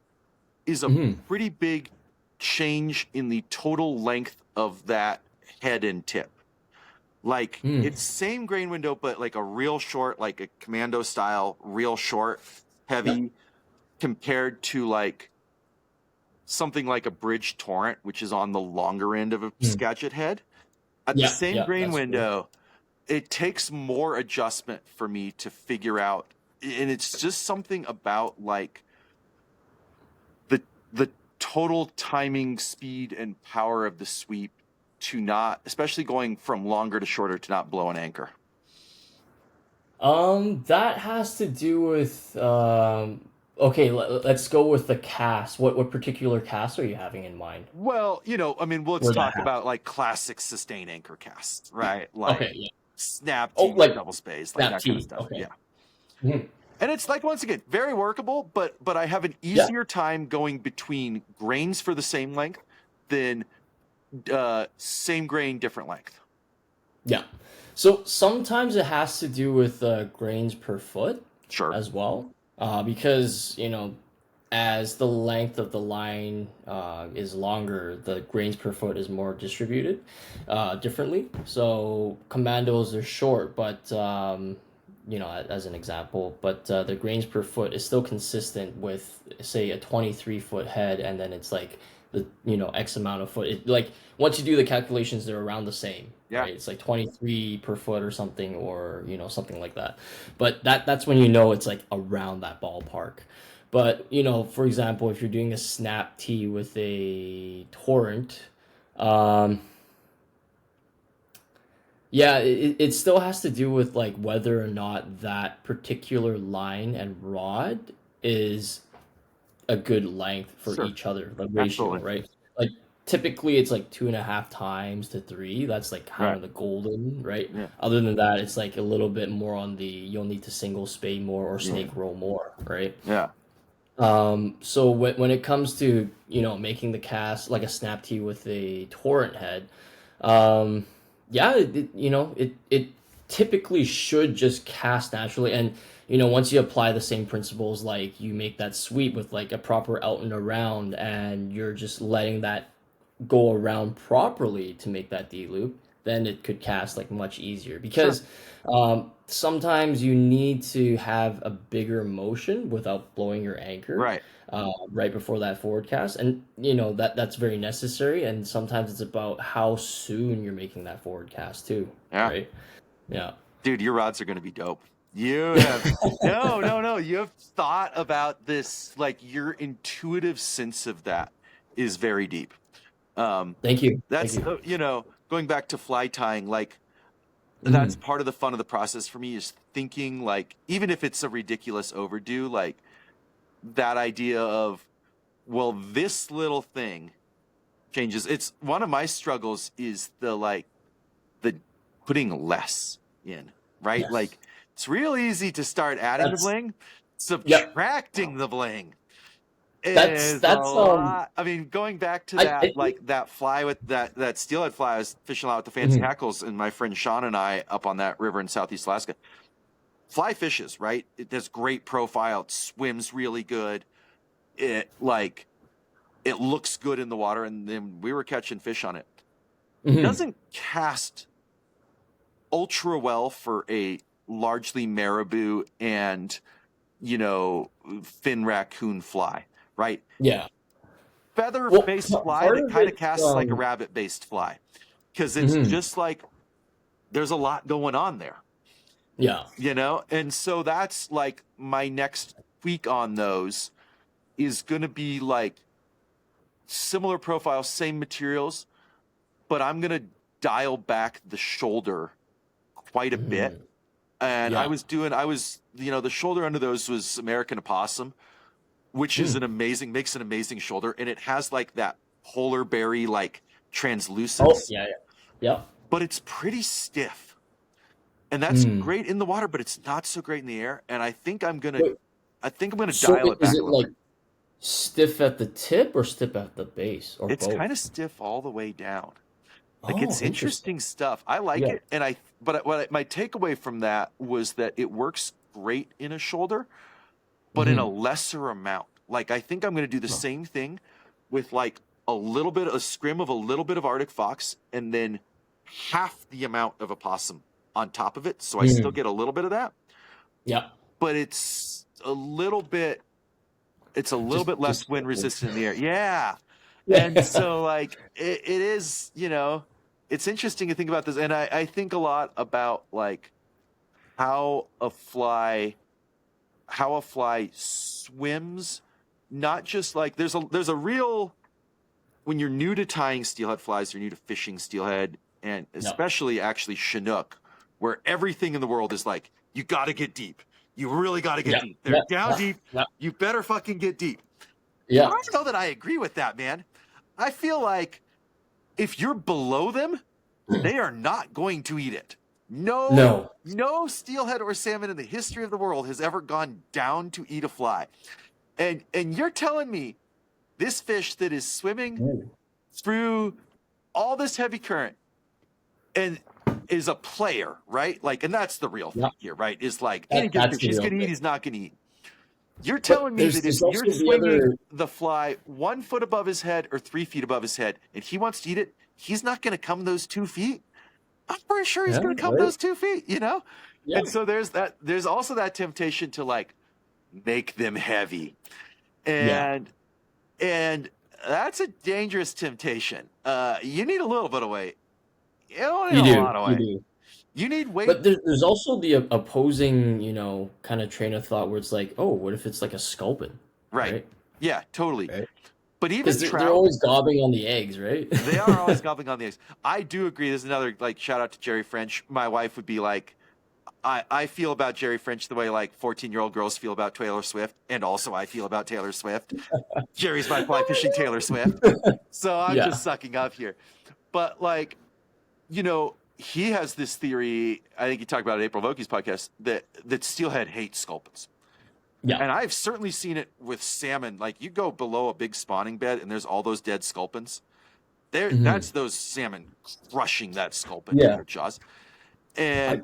Speaker 2: is a
Speaker 1: Hmm.
Speaker 2: pretty big change in the total length of that head and tip. Like
Speaker 1: Mm.
Speaker 2: it's same grain window, but like a real short, like a commando style, real short,
Speaker 1: Yeah.
Speaker 2: heavy, compared to like something like a bridge torrent, which is on the longer end of a
Speaker 1: Mm.
Speaker 2: Skagit head. At the
Speaker 1: Yeah.
Speaker 2: same
Speaker 1: Yeah.
Speaker 2: grain
Speaker 1: That's true.
Speaker 2: window, it takes more adjustment for me to figure out. And it's just something about like the total timing, speed, and power of the sweep to not, especially going from longer to shorter, to not blow an anchor.
Speaker 1: That has to do with okay, let's go with the cast. What particular cast are you having in mind?
Speaker 2: Well, I mean, let's
Speaker 1: Where that
Speaker 2: talk
Speaker 1: happens?
Speaker 2: about like classic sustain anchor casts, right? Like
Speaker 1: Okay, yeah.
Speaker 2: snap
Speaker 1: Oh,
Speaker 2: tees,
Speaker 1: like
Speaker 2: double space, like
Speaker 1: snap
Speaker 2: that kind of
Speaker 1: T.
Speaker 2: stuff.
Speaker 1: Okay.
Speaker 2: Yeah.
Speaker 1: Mhm.
Speaker 2: And it's like, once again, very workable, but I have an
Speaker 1: Yeah,
Speaker 2: easier time going between grains for the same length than same grain, different length.
Speaker 1: yeah. So sometimes it has to do with grains per foot
Speaker 2: Sure.
Speaker 1: as well, because as the length of the line is longer, the grains per foot is more distributed differently. So commandos are short, but as an example, but the grains per foot is still consistent with, say, a 23-foot head, and then it's like the X amount of foot. Like once you do the calculations, they're around the same,
Speaker 2: Yeah.
Speaker 1: right? It's like 23 per foot or something, or something like that. But that's when it's like around that ballpark. But for example, if you're doing a snap tee with a torrent, um, yeah, it still has to do with like whether or not that particular line and rod is a good length for
Speaker 2: Sure.
Speaker 1: each other, the ratio,
Speaker 2: Absolutely.
Speaker 1: right? Like typically it's like 2.5 times to three. That's like kind
Speaker 2: Right.
Speaker 1: of the golden, right?
Speaker 2: Yeah.
Speaker 1: Other than that, it's like a little bit more on the you'll need to single spade more or
Speaker 2: Yeah.
Speaker 1: snake roll more, right?
Speaker 2: Yeah.
Speaker 1: So when it comes to making the cast like a snap tee with a torrent head, um, yeah, it typically should just cast naturally, and once you apply the same principles, like you make that sweep with like a proper out and around, and you're just letting that go around properly to make that D loop, then it could cast like much easier
Speaker 2: Sure.
Speaker 1: because sometimes you need to have a bigger motion without blowing your anchor
Speaker 2: Right.
Speaker 1: right before that forward cast, and that's very necessary. And sometimes it's about how soon you're making that forward cast too,
Speaker 2: Yeah.
Speaker 1: right? Yeah.
Speaker 2: Dude, your rods are going to be dope. You have no, no, no. You have thought about this. Like your intuitive sense of that is very deep. Um,
Speaker 1: Thank you. Thank
Speaker 2: that's
Speaker 1: you.
Speaker 2: going back to fly tying. Like that's
Speaker 1: Mhm.
Speaker 2: part of the fun of the process for me is thinking like even if it's a ridiculous overdo, like that idea of, well, this little thing changes. It's one of my struggles is the putting less in, right?
Speaker 1: Yes.
Speaker 2: Like it's real easy to start adding the bling,
Speaker 1: Yep.
Speaker 2: subtracting the bling
Speaker 1: That's
Speaker 2: is a
Speaker 1: that's
Speaker 2: lot. I mean, going back to
Speaker 1: I
Speaker 2: that,
Speaker 1: think
Speaker 2: like that fly with that steelhead fly, I was fishing a lot with the fancy
Speaker 1: mhm,
Speaker 2: hackles, and my friend Sean and I up on that river in Southeast Alaska. Fly fishes, right? It has great profile. It swims really good. It it looks good in the water, and then we were catching fish on it.
Speaker 1: mhm,
Speaker 2: Doesn't cast ultra well for a largely marabou and fin raccoon fly, right?
Speaker 1: yeah.
Speaker 2: Feather
Speaker 1: Well,
Speaker 2: based fly
Speaker 1: part
Speaker 2: that
Speaker 1: of
Speaker 2: kind of
Speaker 1: it,
Speaker 2: casts like a rabbit based fly because it's
Speaker 1: mhm,
Speaker 2: just like there's a lot going on there,
Speaker 1: yeah.
Speaker 2: and so that's like my next tweak on those is going to be like similar profile, same materials, but I'm going to dial back the shoulder quite a bit.
Speaker 1: Mhm,
Speaker 2: And
Speaker 1: yeah.
Speaker 2: the shoulder under those was American opossum, which is
Speaker 1: Mm.
Speaker 2: makes an amazing shoulder. And it has like that polar berry, like
Speaker 1: Oh,
Speaker 2: translucence,
Speaker 1: yeah, yeah. Yep.
Speaker 2: but it's pretty stiff. And that's
Speaker 1: Mm.
Speaker 2: great in the water, but it's not so great in the air. And
Speaker 1: Wait,
Speaker 2: I think I'm gonna
Speaker 1: so
Speaker 2: dial it
Speaker 1: is
Speaker 2: back a
Speaker 1: it
Speaker 2: little
Speaker 1: like
Speaker 2: bit.
Speaker 1: stiff at the tip or stiff at the base or
Speaker 2: It's kind
Speaker 1: both?
Speaker 2: of stiff all the way down. Like
Speaker 1: Oh,
Speaker 2: it's
Speaker 1: interesting.
Speaker 2: interesting stuff. I like
Speaker 1: Yeah.
Speaker 2: it, and my takeaway from that was that it works great in a shoulder, but in a
Speaker 1: Mhm.
Speaker 2: lesser amount. Like I think I'm going to do the
Speaker 1: Huh.
Speaker 2: same thing with like a scrim of a little bit of Arctic fox, and then half the amount of opossum on top of it, so I still
Speaker 1: Mm.
Speaker 2: get a little bit of that,
Speaker 1: Yeah.
Speaker 2: but it's a little bit less
Speaker 1: Just
Speaker 2: wind
Speaker 1: slightly.
Speaker 2: resistant in the air. Yeah. And
Speaker 1: Yeah.
Speaker 2: so like it is, it's interesting to think about this. And I think a lot about like how a fly swims, not just like there's a real when you're new to tying steelhead flies, you're new to fishing steelhead, and
Speaker 1: No.
Speaker 2: especially actually Chinook, where everything in the world is like, you gotta get deep. You really gotta get
Speaker 1: Yeah.
Speaker 2: deep. They're
Speaker 1: Yeah.
Speaker 2: down
Speaker 1: Yeah.
Speaker 2: deep.
Speaker 1: Yeah.
Speaker 2: You better fucking get deep. I
Speaker 1: Yeah.
Speaker 2: don't know that I agree with that, man. I feel like if you're below them, they are not going to eat it. No,
Speaker 1: No.
Speaker 2: no steelhead or salmon in the history of the world has ever gone down to eat a fly. And you're telling me this fish that is swimming
Speaker 1: Ooh.
Speaker 2: through all this heavy current and is a player, right? Like, and that's the real
Speaker 1: Yeah.
Speaker 2: thing here, right? Is like any good
Speaker 1: That's
Speaker 2: fish,
Speaker 1: the
Speaker 2: he's
Speaker 1: real
Speaker 2: going to eat,
Speaker 1: thing.
Speaker 2: he's not going to eat. You're
Speaker 1: But
Speaker 2: telling me that
Speaker 1: there's
Speaker 2: if you're
Speaker 1: also the
Speaker 2: swinging
Speaker 1: other.
Speaker 2: the fly 1 foot above his head or 3 feet above his head, and he wants to eat it, he's not going to come those 2 feet. I'm pretty sure he's
Speaker 1: Yeah.
Speaker 2: going to come
Speaker 1: Right.
Speaker 2: those 2 feet,
Speaker 1: Yeah.
Speaker 2: And so there's that. There's also that temptation to like make them heavy,
Speaker 1: Yeah.
Speaker 2: and that's a dangerous temptation. You need a little bit of weight. You don't need
Speaker 1: You
Speaker 2: a
Speaker 1: do.
Speaker 2: lot of
Speaker 1: You
Speaker 2: weight.
Speaker 1: do.
Speaker 2: You need weight.
Speaker 1: But there's also the opposing, kind of train of thought where it's like, oh, what if it's like a sculpin,
Speaker 2: Right.
Speaker 1: right?
Speaker 2: Yeah, totally.
Speaker 1: Right.
Speaker 2: But even
Speaker 1: Because they're
Speaker 2: trout,
Speaker 1: always gobbling on the eggs, right?
Speaker 2: they are always gobbling on the eggs. I do agree. There's another like shout out to Jerry French. My wife would be like, I feel about Jerry French the way like 14-year-old girls feel about Taylor Swift, and also I feel about Taylor Swift. Jerry's my fly fishing Taylor Swift. So I'm
Speaker 1: Yeah.
Speaker 2: just sucking up here. But like, he has this theory, I think he talked about it in April Vokey's podcast, that steelhead hates sculpins.
Speaker 1: Yeah.
Speaker 2: And I've certainly seen it with salmon. Like you go below a big spawning bed and there's all those dead sculpins.
Speaker 1: Mhm.
Speaker 2: That's those salmon crushing that sculpin in
Speaker 1: Yeah.
Speaker 2: their jaws.
Speaker 1: I
Speaker 2: And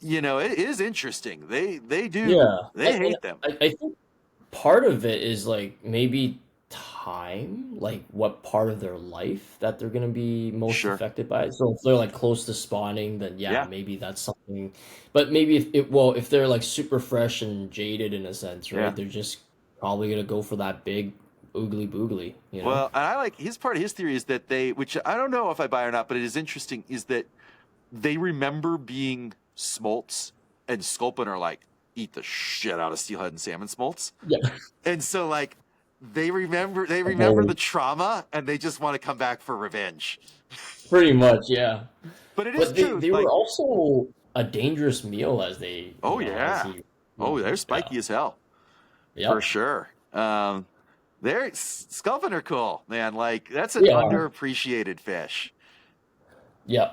Speaker 2: it is interesting. They
Speaker 1: yeah.
Speaker 2: they hate them.
Speaker 1: I think part of it is like maybe time, like what part of their life that they're gonna be most
Speaker 2: Sure.
Speaker 1: affected by it. So if they're like close to spawning, then yeah,
Speaker 2: Yeah.
Speaker 1: maybe that's something. But maybe if they're like super fresh and jaded in a sense,
Speaker 2: Yeah.
Speaker 1: right? They're just probably gonna go for that big oogly boogly,
Speaker 2: Well, and I like his part of his theory is that which I don't know if I buy or not, but it is interesting, is that they remember being smolts, and sculpin are like eat the shit out of steelhead and salmon smolts,
Speaker 1: Yeah.
Speaker 2: and so like they remember
Speaker 1: Oh,
Speaker 2: the trauma, and they just want to come back for revenge.
Speaker 1: pretty much, yeah.
Speaker 2: But it is
Speaker 1: But they
Speaker 2: true.
Speaker 1: they were
Speaker 2: Like,
Speaker 1: also a dangerous meal as they,
Speaker 2: oh
Speaker 1: as
Speaker 2: yeah,
Speaker 1: he
Speaker 2: oh they're
Speaker 1: yeah.
Speaker 2: spiky as hell for
Speaker 1: Yep.
Speaker 2: sure. Um, they're sculpin are cool, man. Like that's an
Speaker 1: They are.
Speaker 2: underappreciated fish.
Speaker 1: Yeah.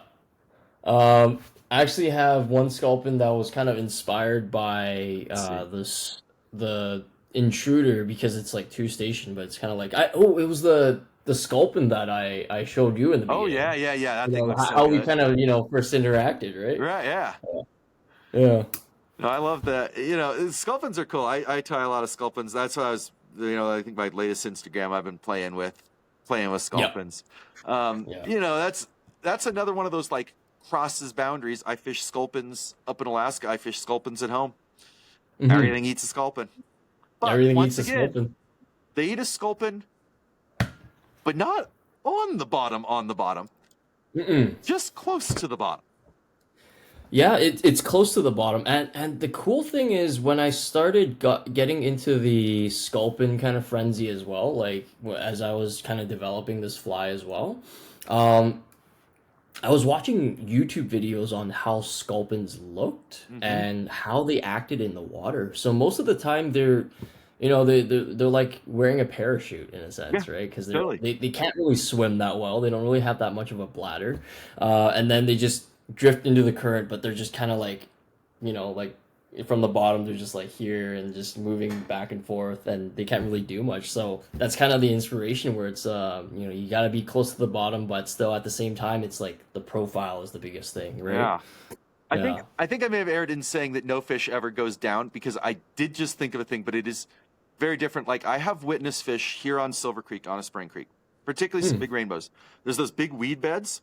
Speaker 1: I actually have one sculpin that was kind of inspired by
Speaker 2: Let's see.
Speaker 1: the intruder because it's like two station, but it's kind of like it was the sculpin that I showed you in the
Speaker 2: Oh yeah,
Speaker 1: beginning.
Speaker 2: yeah, yeah. That
Speaker 1: You
Speaker 2: thing
Speaker 1: know
Speaker 2: looks so
Speaker 1: how we
Speaker 2: good.
Speaker 1: kind of first interacted, right?
Speaker 2: Right? Yeah.
Speaker 1: Yeah.
Speaker 2: No, I love that. Sculpins are cool. I tie a lot of sculpins. That's what I was. I think my latest Instagram I've been playing with
Speaker 1: Yeah.
Speaker 2: sculpins.
Speaker 1: Yeah.
Speaker 2: That's another one of those like crosses boundaries. I fish sculpins up in Alaska. I fish sculpins at home.
Speaker 1: Hmm.
Speaker 2: Everything eats a sculpin. But
Speaker 1: Everything eats
Speaker 2: once
Speaker 1: a
Speaker 2: again,
Speaker 1: sculpin.
Speaker 2: they eat a sculpin, but not on the bottom. On the bottom,
Speaker 1: Mm-mm.
Speaker 2: just close to the bottom.
Speaker 1: Yeah, it's close to the bottom, and the cool thing is when I started getting into the sculpin kind of frenzy as well, like as I was kind of developing this fly as well, um, I was watching YouTube videos on how sculpins looked
Speaker 2: Mm-hmm.
Speaker 1: and how they acted in the water. So most of the time they're like wearing a parachute in a
Speaker 2: Yeah,
Speaker 1: sense, right? Because
Speaker 2: totally.
Speaker 1: they can't really swim that well. They don't really have that much of a bladder, and then they just drift into the current. But they're just kind of like, like from the bottom, they're just like here and just moving back and forth, and they can't really do much. So that's kind of the inspiration where it's you got to be close to the bottom, but still at the same time, it's like the profile is the biggest thing, right?
Speaker 2: Yeah. I think
Speaker 1: Yeah.
Speaker 2: I think I may have erred in saying that no fish ever goes down because I did just think of a thing, but it is very different. Like I have witnessed fish here on Silver Creek, on a spring creek, particularly some
Speaker 1: Hmm.
Speaker 2: big rainbows. There's those big weed beds.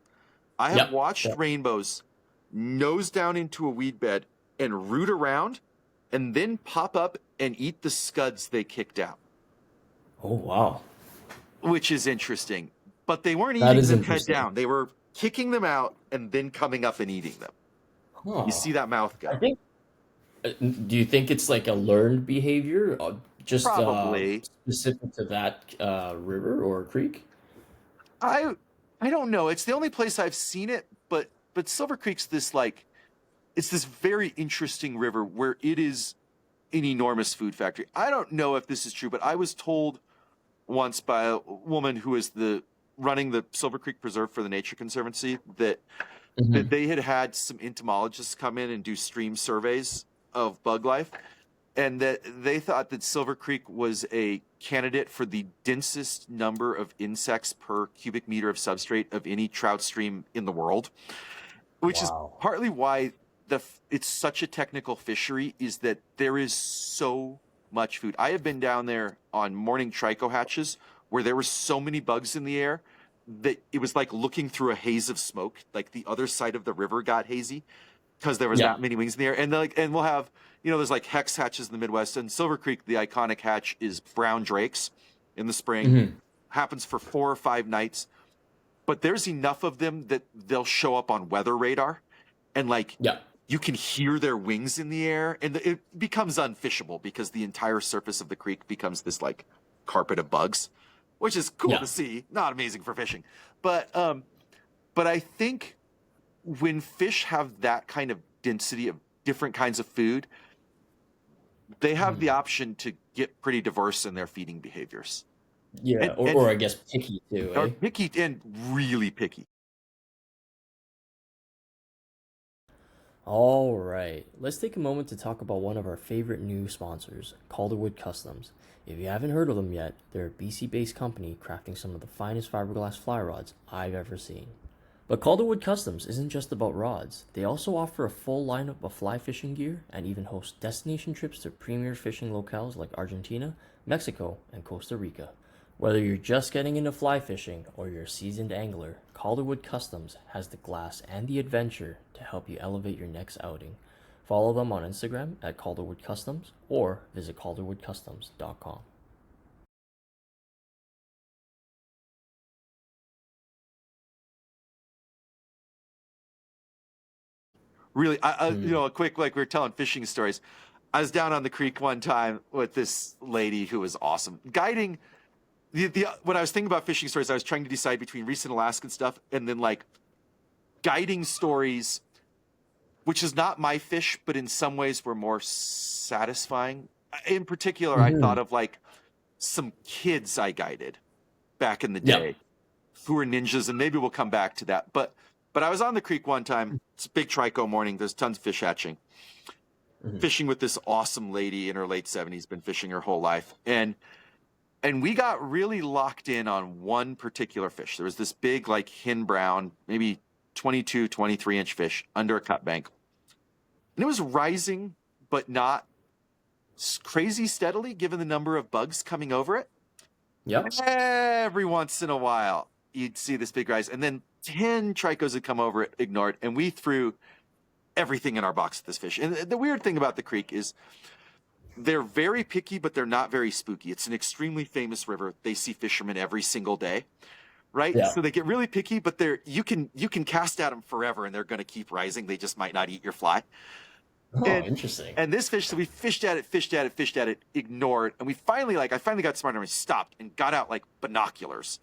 Speaker 2: I have
Speaker 1: Yep.
Speaker 2: watched
Speaker 1: Yep.
Speaker 2: rainbows nose down into a weed bed and root around and then pop up and eat the scuds they kicked out,
Speaker 1: Oh wow,
Speaker 2: which is interesting. But they weren't
Speaker 1: that
Speaker 2: eating
Speaker 1: is
Speaker 2: them head
Speaker 1: interesting.
Speaker 2: down. They were kicking them out and then coming up and eating them. You
Speaker 1: Huh.
Speaker 2: see that mouth
Speaker 1: I
Speaker 2: go.
Speaker 1: think. Do you think it's like a learned behavior, just
Speaker 2: Probably.
Speaker 1: specific to that river or creek?
Speaker 2: I I don't know. It's the only place I've seen it, but Silver Creek's this like it's this very interesting river where it is an enormous food factory. I don't know if this is true, but I was told once by a woman who is the running the Silver Creek Preserve for the Nature Conservancy that
Speaker 1: Hmm.
Speaker 2: they had some entomologists come in and do stream surveys of bug life and that they thought that Silver Creek was a candidate for the densest number of insects per cubic meter of substrate of any trout stream in the world, which is
Speaker 1: Wow.
Speaker 2: partly why it's such a technical fishery is that there is so much food. I have been down there on morning trico hatches where there were so many bugs in the air that it was like looking through a haze of smoke. Like the other side of the river got hazy because there was
Speaker 1: Yeah.
Speaker 2: that many wings in the air. And we'll have, there's like hex hatches in the Midwest. And Silver Creek, the iconic hatch is brown drakes in the spring.
Speaker 1: Hmm.
Speaker 2: Happens for 4 or 5 nights. But there's enough of them that they'll show up on weather radar. And like
Speaker 1: Yeah.
Speaker 2: you can hear their wings in the air. And it becomes unfishable because the entire surface of the creek becomes this like carpet of bugs, which is cool
Speaker 1: Yeah.
Speaker 2: to see. Not amazing for fishing. But I think when fish have that kind of density of different kinds of food, they have the
Speaker 1: Mhm.
Speaker 2: option to get pretty diverse in their feeding behaviors.
Speaker 1: Yeah.
Speaker 2: And and
Speaker 1: Or I guess picky too,
Speaker 2: are
Speaker 1: eh?
Speaker 2: picky and really picky.
Speaker 1: All right, let's take a moment to talk about one of our favorite new sponsors, Calderwood Customs. If you haven't heard of them yet, they're a BC-based company crafting some of the finest fiberglass fly rods I've ever seen. But Calderwood Customs isn't just about rods. They also offer a full lineup of fly fishing gear and even host destination trips to premier fishing locales like Argentina, Mexico, and Costa Rica. Whether you're just getting into fly fishing or you're a seasoned angler, Calderwood Customs has the glass and the adventure to help you elevate your next outing. Follow them on Instagram at Calderwood Customs or visit calderwoodcustoms.com.
Speaker 2: Really,
Speaker 1: Hmm.
Speaker 2: a quick like we were telling fishing stories. I was down on the creek one time with this lady who was awesome guiding. The when I was thinking about fishing stories, I was trying to decide between recent Alaskan stuff and then like guiding stories, which is not my fish, but in some ways were more satisfying. In particular, I thought
Speaker 1: Hmm.
Speaker 2: of like some kids I guided back in the
Speaker 1: Yeah.
Speaker 2: day who were ninjas, and maybe we'll come back to that. But I was on the creek one time. It's a big trico morning. There's tons of fish hatching. Fishing with this awesome lady in her late 70s, been fishing her whole life. And we got really locked in on one particular fish. There was this big, like, hin brown, maybe 22, 23-inch fish under a cut bank. And it was rising, but not crazy steadily, given the number of bugs coming over it.
Speaker 1: Yep.
Speaker 2: Every once in a while, you'd see this big rise. And then 10 tricos would come over it, ignored. And we threw everything in our box at this fish. And the weird thing about the creek is they're very picky, but they're not very spooky. It's an extremely famous river. They see fishermen every single day, right?
Speaker 1: Yeah.
Speaker 2: So they get really picky, but you can cast at them forever, and they're going to keep rising. They just might not eat your fly.
Speaker 1: Oh, interesting.
Speaker 2: And this fish, so we fished at it, ignored, and I finally got smart and we stopped and got out like binoculars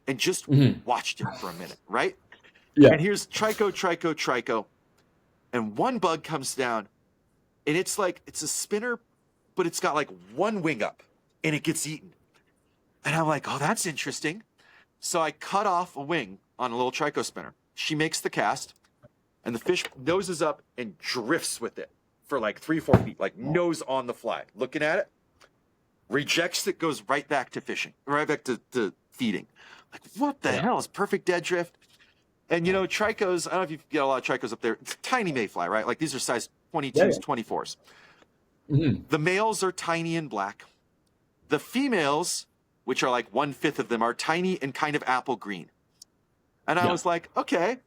Speaker 2: and just watched it for a minute, right?
Speaker 1: Yeah.
Speaker 2: And here's trico, and one bug comes down, and it's a spinner, but it's got like one wing up, and it gets eaten. And I'm like, oh, that's interesting. So I cut off a wing on a little trico spinner. She makes the cast, and the fish noses up and drifts with it for like 3-4 feet, like nose on the fly, looking at it, rejects it, goes right back to fishing, right back to feeding. Like, what the hell? It's perfect dead drift. And, tricos, I don't know if you get a lot of tricos up there. It's tiny mayfly, right? Like, these are size 22s, 24s. The males are tiny and black. The females, which are like 1/5 of them, are tiny and kind of apple green. And I was like, okay.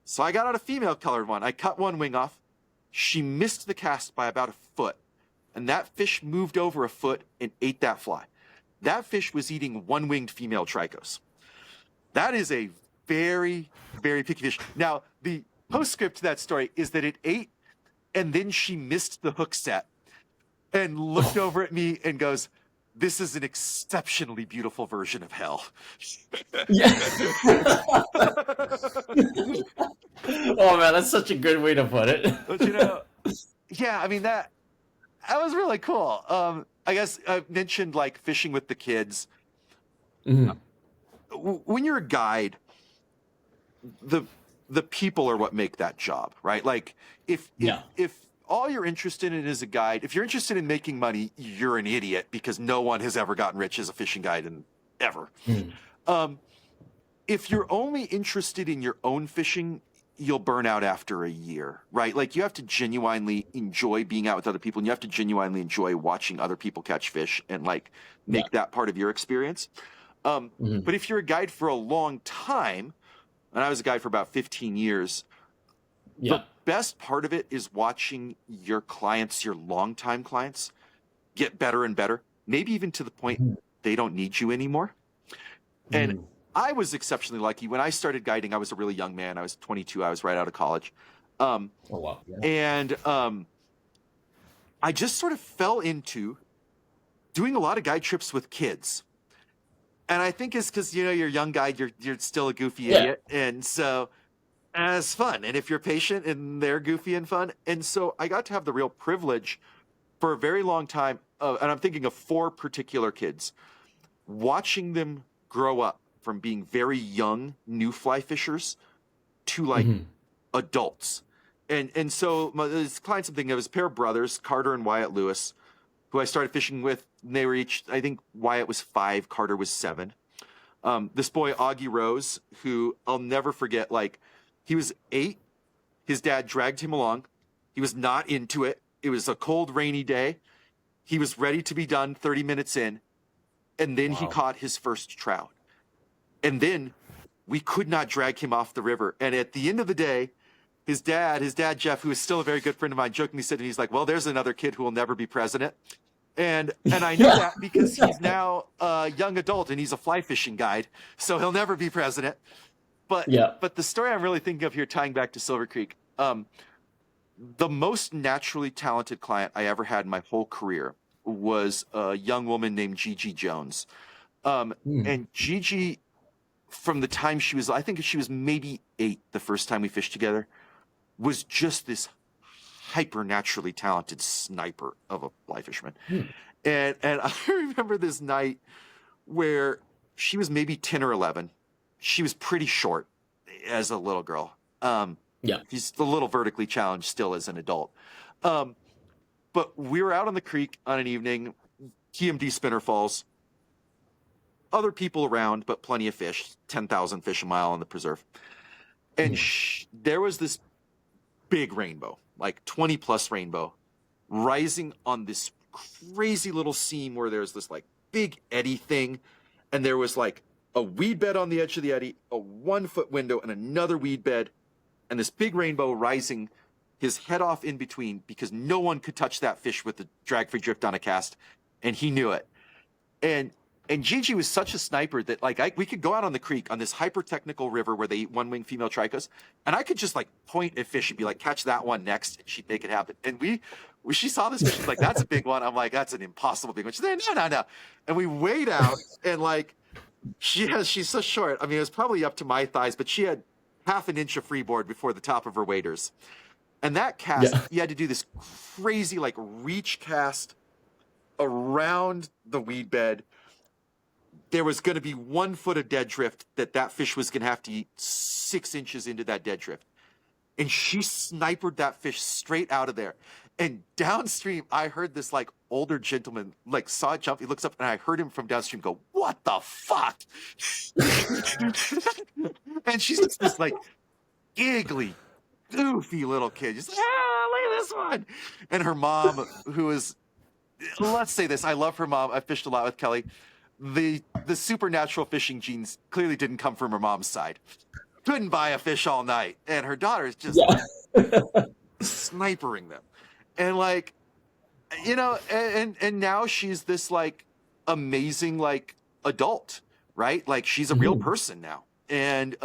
Speaker 2: So I got out a female colored one. I cut one wing off. She missed the cast by about 1 foot. And that fish moved over 1 foot and ate that fly. That fish was eating one-winged female tricos. That is a very, very picky fish. Now, the postscript to that story is that it ate, and then she missed the hook set and looked over at me and goes, "This is an exceptionally beautiful version of hell."
Speaker 1: Yeah. Oh man, that's such a good way to put it.
Speaker 2: But yeah, I mean that was really cool. I guess I mentioned like fishing with the kids. When you're a guide, the people are what make that job, right? Like if all you're interested in is a guide, if you're interested in making money, you're an idiot, because no one has ever gotten rich as a fishing guide ever. If you're only interested in your own fishing, you'll burn out after a year, right? Like, you have to genuinely enjoy being out with other people, and you have to genuinely enjoy watching other people catch fish and like make that part of your experience. But if you're a guide for a long time, and I was a guide for about 15 years, the best part of it is watching your clients, your longtime clients, get better and better, maybe even to the point they don't need you anymore. And I was exceptionally lucky. When I started guiding, I was a really young man. I was 22. I was right out of college. Oh, wow. And I just sort of fell into doing a lot of guide trips with kids. And I think it's because, you're a young guide, you're still a goofy idiot. And so it's fun. And if you're patient, and they're goofy and fun. And so I got to have the real privilege for a very long time, and I'm thinking of 4 particular kids, watching them grow up from being very young new fly fishers to like adults. And so this client's something, it was a pair of brothers, Carter and Wyatt Lewis, who I started fishing with. They were each, I think Wyatt was 5, Carter was 7. This boy, Augie Rose, who I'll never forget, like, he was 8. His dad dragged him along. He was not into it. It was a cold, rainy day. He was ready to be done 30 minutes in. And then he caught his first trout. And then we could not drag him off the river. And at the end of the day, his dad, Jeff, who is still a very good friend of mine, jokingly said to me, he's like, "Well, there's another kid who will never be president." And I knew that because he's now a young adult and he's a fly fishing guide, so he'll never be president. But the story I'm really thinking of here, tying back to Silver Creek, the most naturally talented client I ever had in my whole career was a young woman named Gigi Jones. And Gigi, from the time I think she was maybe 8 the first time we fished together, was just this hyper naturally talented sniper of a fly fisherman. And I remember this night where she was maybe 10 or 11. She was pretty short as a little girl.
Speaker 1: Yeah.
Speaker 2: She's a little vertically challenged still as an adult. But we were out on the creek on an evening, TMD spinner falls, other people around, but plenty of fish, 10,000 fish a mile on the preserve. And there was this big rainbow, like 20 plus rainbow, rising on this crazy little seam where there's this like big eddy thing. And there was like a weed bed on the edge of the eddy, a 1 foot window, and another weed bed, and this big rainbow rising his head off in between because no one could touch that fish with the drag-free drift on a cast, and he knew it. And Gigi was such a sniper that we could go out on the creek on this hyper-technical river where they eat one-wing female tricos, and I could just like point at fish and be like, catch that one next, and she'd make it happen. And when she saw this fish, she's like, that's a big one. I'm like, that's an impossible big one. She's like, no. And we weighed out, and like, she's so short. I mean, it was probably up to my thighs, but she had half an inch of freeboard before the top of her waders. And that cast, you had to do this crazy like reach cast around the weed bed. There was going to be 1 foot of dead drift that fish was going to have to eat 6 inches into that dead drift. And she sniped that fish straight out of there. And downstream, I heard this like older gentleman like saw it jump. He looks up and I heard him from downstream go, "What the fuck?" And she's just this like giggly, goofy little kid. Just like, look at this one. And her mom, who is, let's say this, I love her mom. I fished a lot with Kelly. The supernatural fishing genes clearly didn't come from her mom's side. Couldn't buy a fish all night. And her daughter is just snipering them. And like, you know, and now she's this like amazing like adult, right? Like she's a real person now. And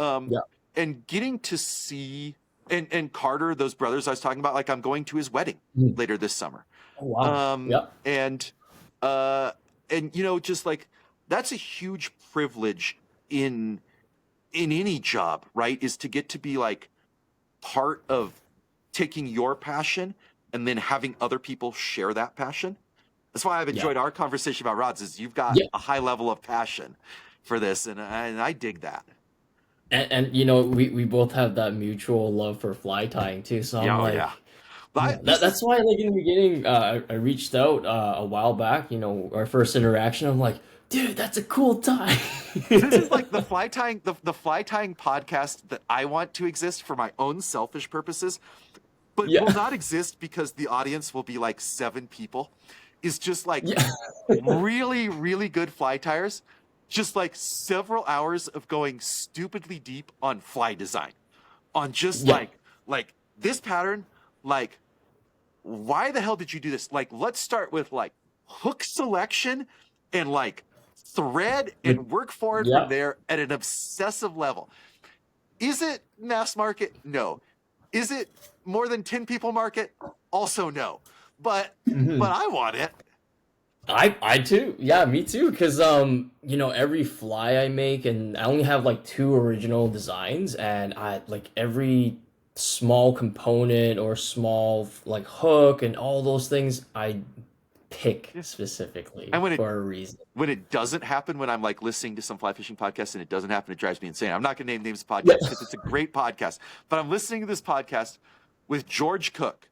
Speaker 2: and getting to see and Carter, those brothers I was talking about, like I'm going to his wedding later this summer.
Speaker 1: Oh, wow.
Speaker 2: And you know, just like that's a huge privilege in any job, right? Is to get to be like part of taking your passion and then having other people share that passion. That's why I've enjoyed our conversation about rods. Is you've got a high level of passion for this, and I dig that.
Speaker 1: And you know, we both have that mutual love for fly tying too. So I'm that's why like in the beginning, I reached out a while back. You know, our first interaction. I'm like, dude, that's a cool tie.
Speaker 2: This is like the fly tying podcast that I want to exist for my own selfish purposes, but will not exist because the audience will be like 7 people. Is just like really, really good fly tyers. Just like several hours of going stupidly deep on fly design, on just like this pattern, like why the hell did you do this? Like, let's start with like hook selection and like thread and work forward from there at an obsessive level. Is it mass market? No. Is it more than 10 people market? Also no. But I want it.
Speaker 1: I too. Yeah, me too. Because you know, every fly I make, and I only have like 2 original designs, and I like every small component or small like hook and all those things I pick specifically for a reason.
Speaker 2: When it doesn't happen, when I'm like listening to some fly fishing podcast and it doesn't happen, it drives me insane. I'm not going to name names of podcasts because it's a great podcast, but I'm listening to this podcast with George Cook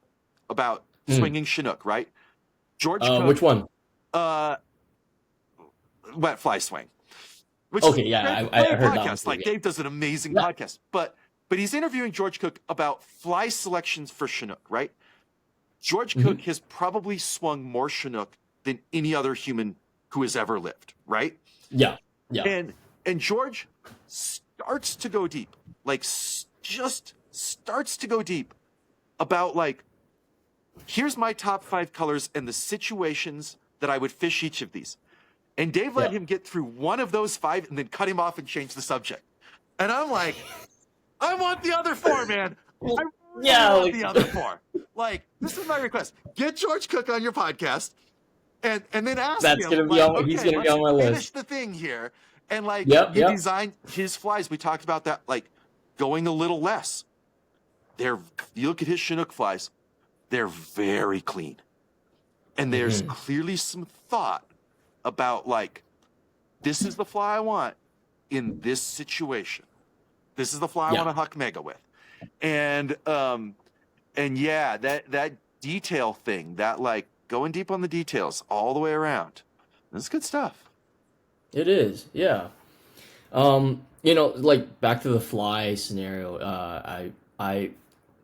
Speaker 2: about swinging Chinook, right? George Cook.
Speaker 1: Which one?
Speaker 2: Wet fly swing. Which
Speaker 1: I heard that one.
Speaker 2: Like Dave does an amazing podcast, but he's interviewing George Cook about fly selections for Chinook, right? George Cook has probably swung more Chinook than any other human who has ever lived, right?
Speaker 1: Yeah.
Speaker 2: And George starts to go deep, like just starts to go deep about like, here's my top 5 colors and the situations that I would fish each of these. And Dave let him get through one of those 5 and then cut him off and change the subject. And I'm like, I want the other 4, man. I want the other 4. Like, this is my request. Get George Cook on your podcast and then ask him.
Speaker 1: He's going to be on my list.
Speaker 2: Finish the thing here. And like, he designed his flies. We talked about that, like going a little less. You look at his Chinook flies. They're very clean. And there's
Speaker 1: Mm-hmm.
Speaker 2: clearly some thought about like, this is the fly I want in this situation. This is the fly I
Speaker 1: Yeah.
Speaker 2: want to huck mega with. And yeah, that detail thing, that like going deep on the details all the way around. That's good stuff.
Speaker 1: It is. Yeah. Like back to the fly scenario. I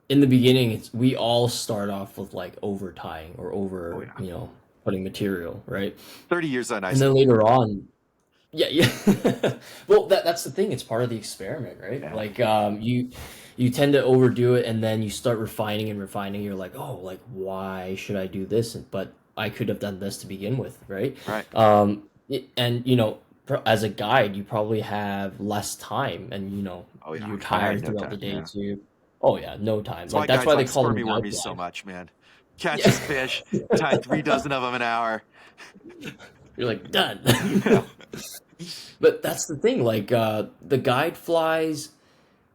Speaker 1: in the beginning, we all start off with like over tying or
Speaker 2: Oh
Speaker 1: over,
Speaker 2: yeah.
Speaker 1: putting material, right?
Speaker 2: 30 years on
Speaker 1: And
Speaker 2: ice.
Speaker 1: then later on, yeah, yeah. Well, that's the thing. It's part of the experiment, right?
Speaker 2: Yeah.
Speaker 1: Like, you tend to overdo it, and then you start refining and refining. You're like, oh, like why should I do this? But I could have done this to begin with, right?
Speaker 2: Right.
Speaker 1: And as a guide, you probably have less time, and
Speaker 2: Oh yeah.
Speaker 1: you're
Speaker 2: I had
Speaker 1: tired
Speaker 2: no
Speaker 1: throughout the
Speaker 2: time.
Speaker 1: day
Speaker 2: Yeah.
Speaker 1: too. Oh yeah, no time.
Speaker 2: That's why
Speaker 1: Like that's
Speaker 2: guys
Speaker 1: why they
Speaker 2: like
Speaker 1: call them
Speaker 2: squirmy
Speaker 1: guide
Speaker 2: wormies so
Speaker 1: flies.
Speaker 2: much, man.
Speaker 1: Yeah,
Speaker 2: Catches fish, tie 3 dozen of them an hour.
Speaker 1: you're like done.
Speaker 2: Yeah.
Speaker 1: But that's the thing. Like the guide flies,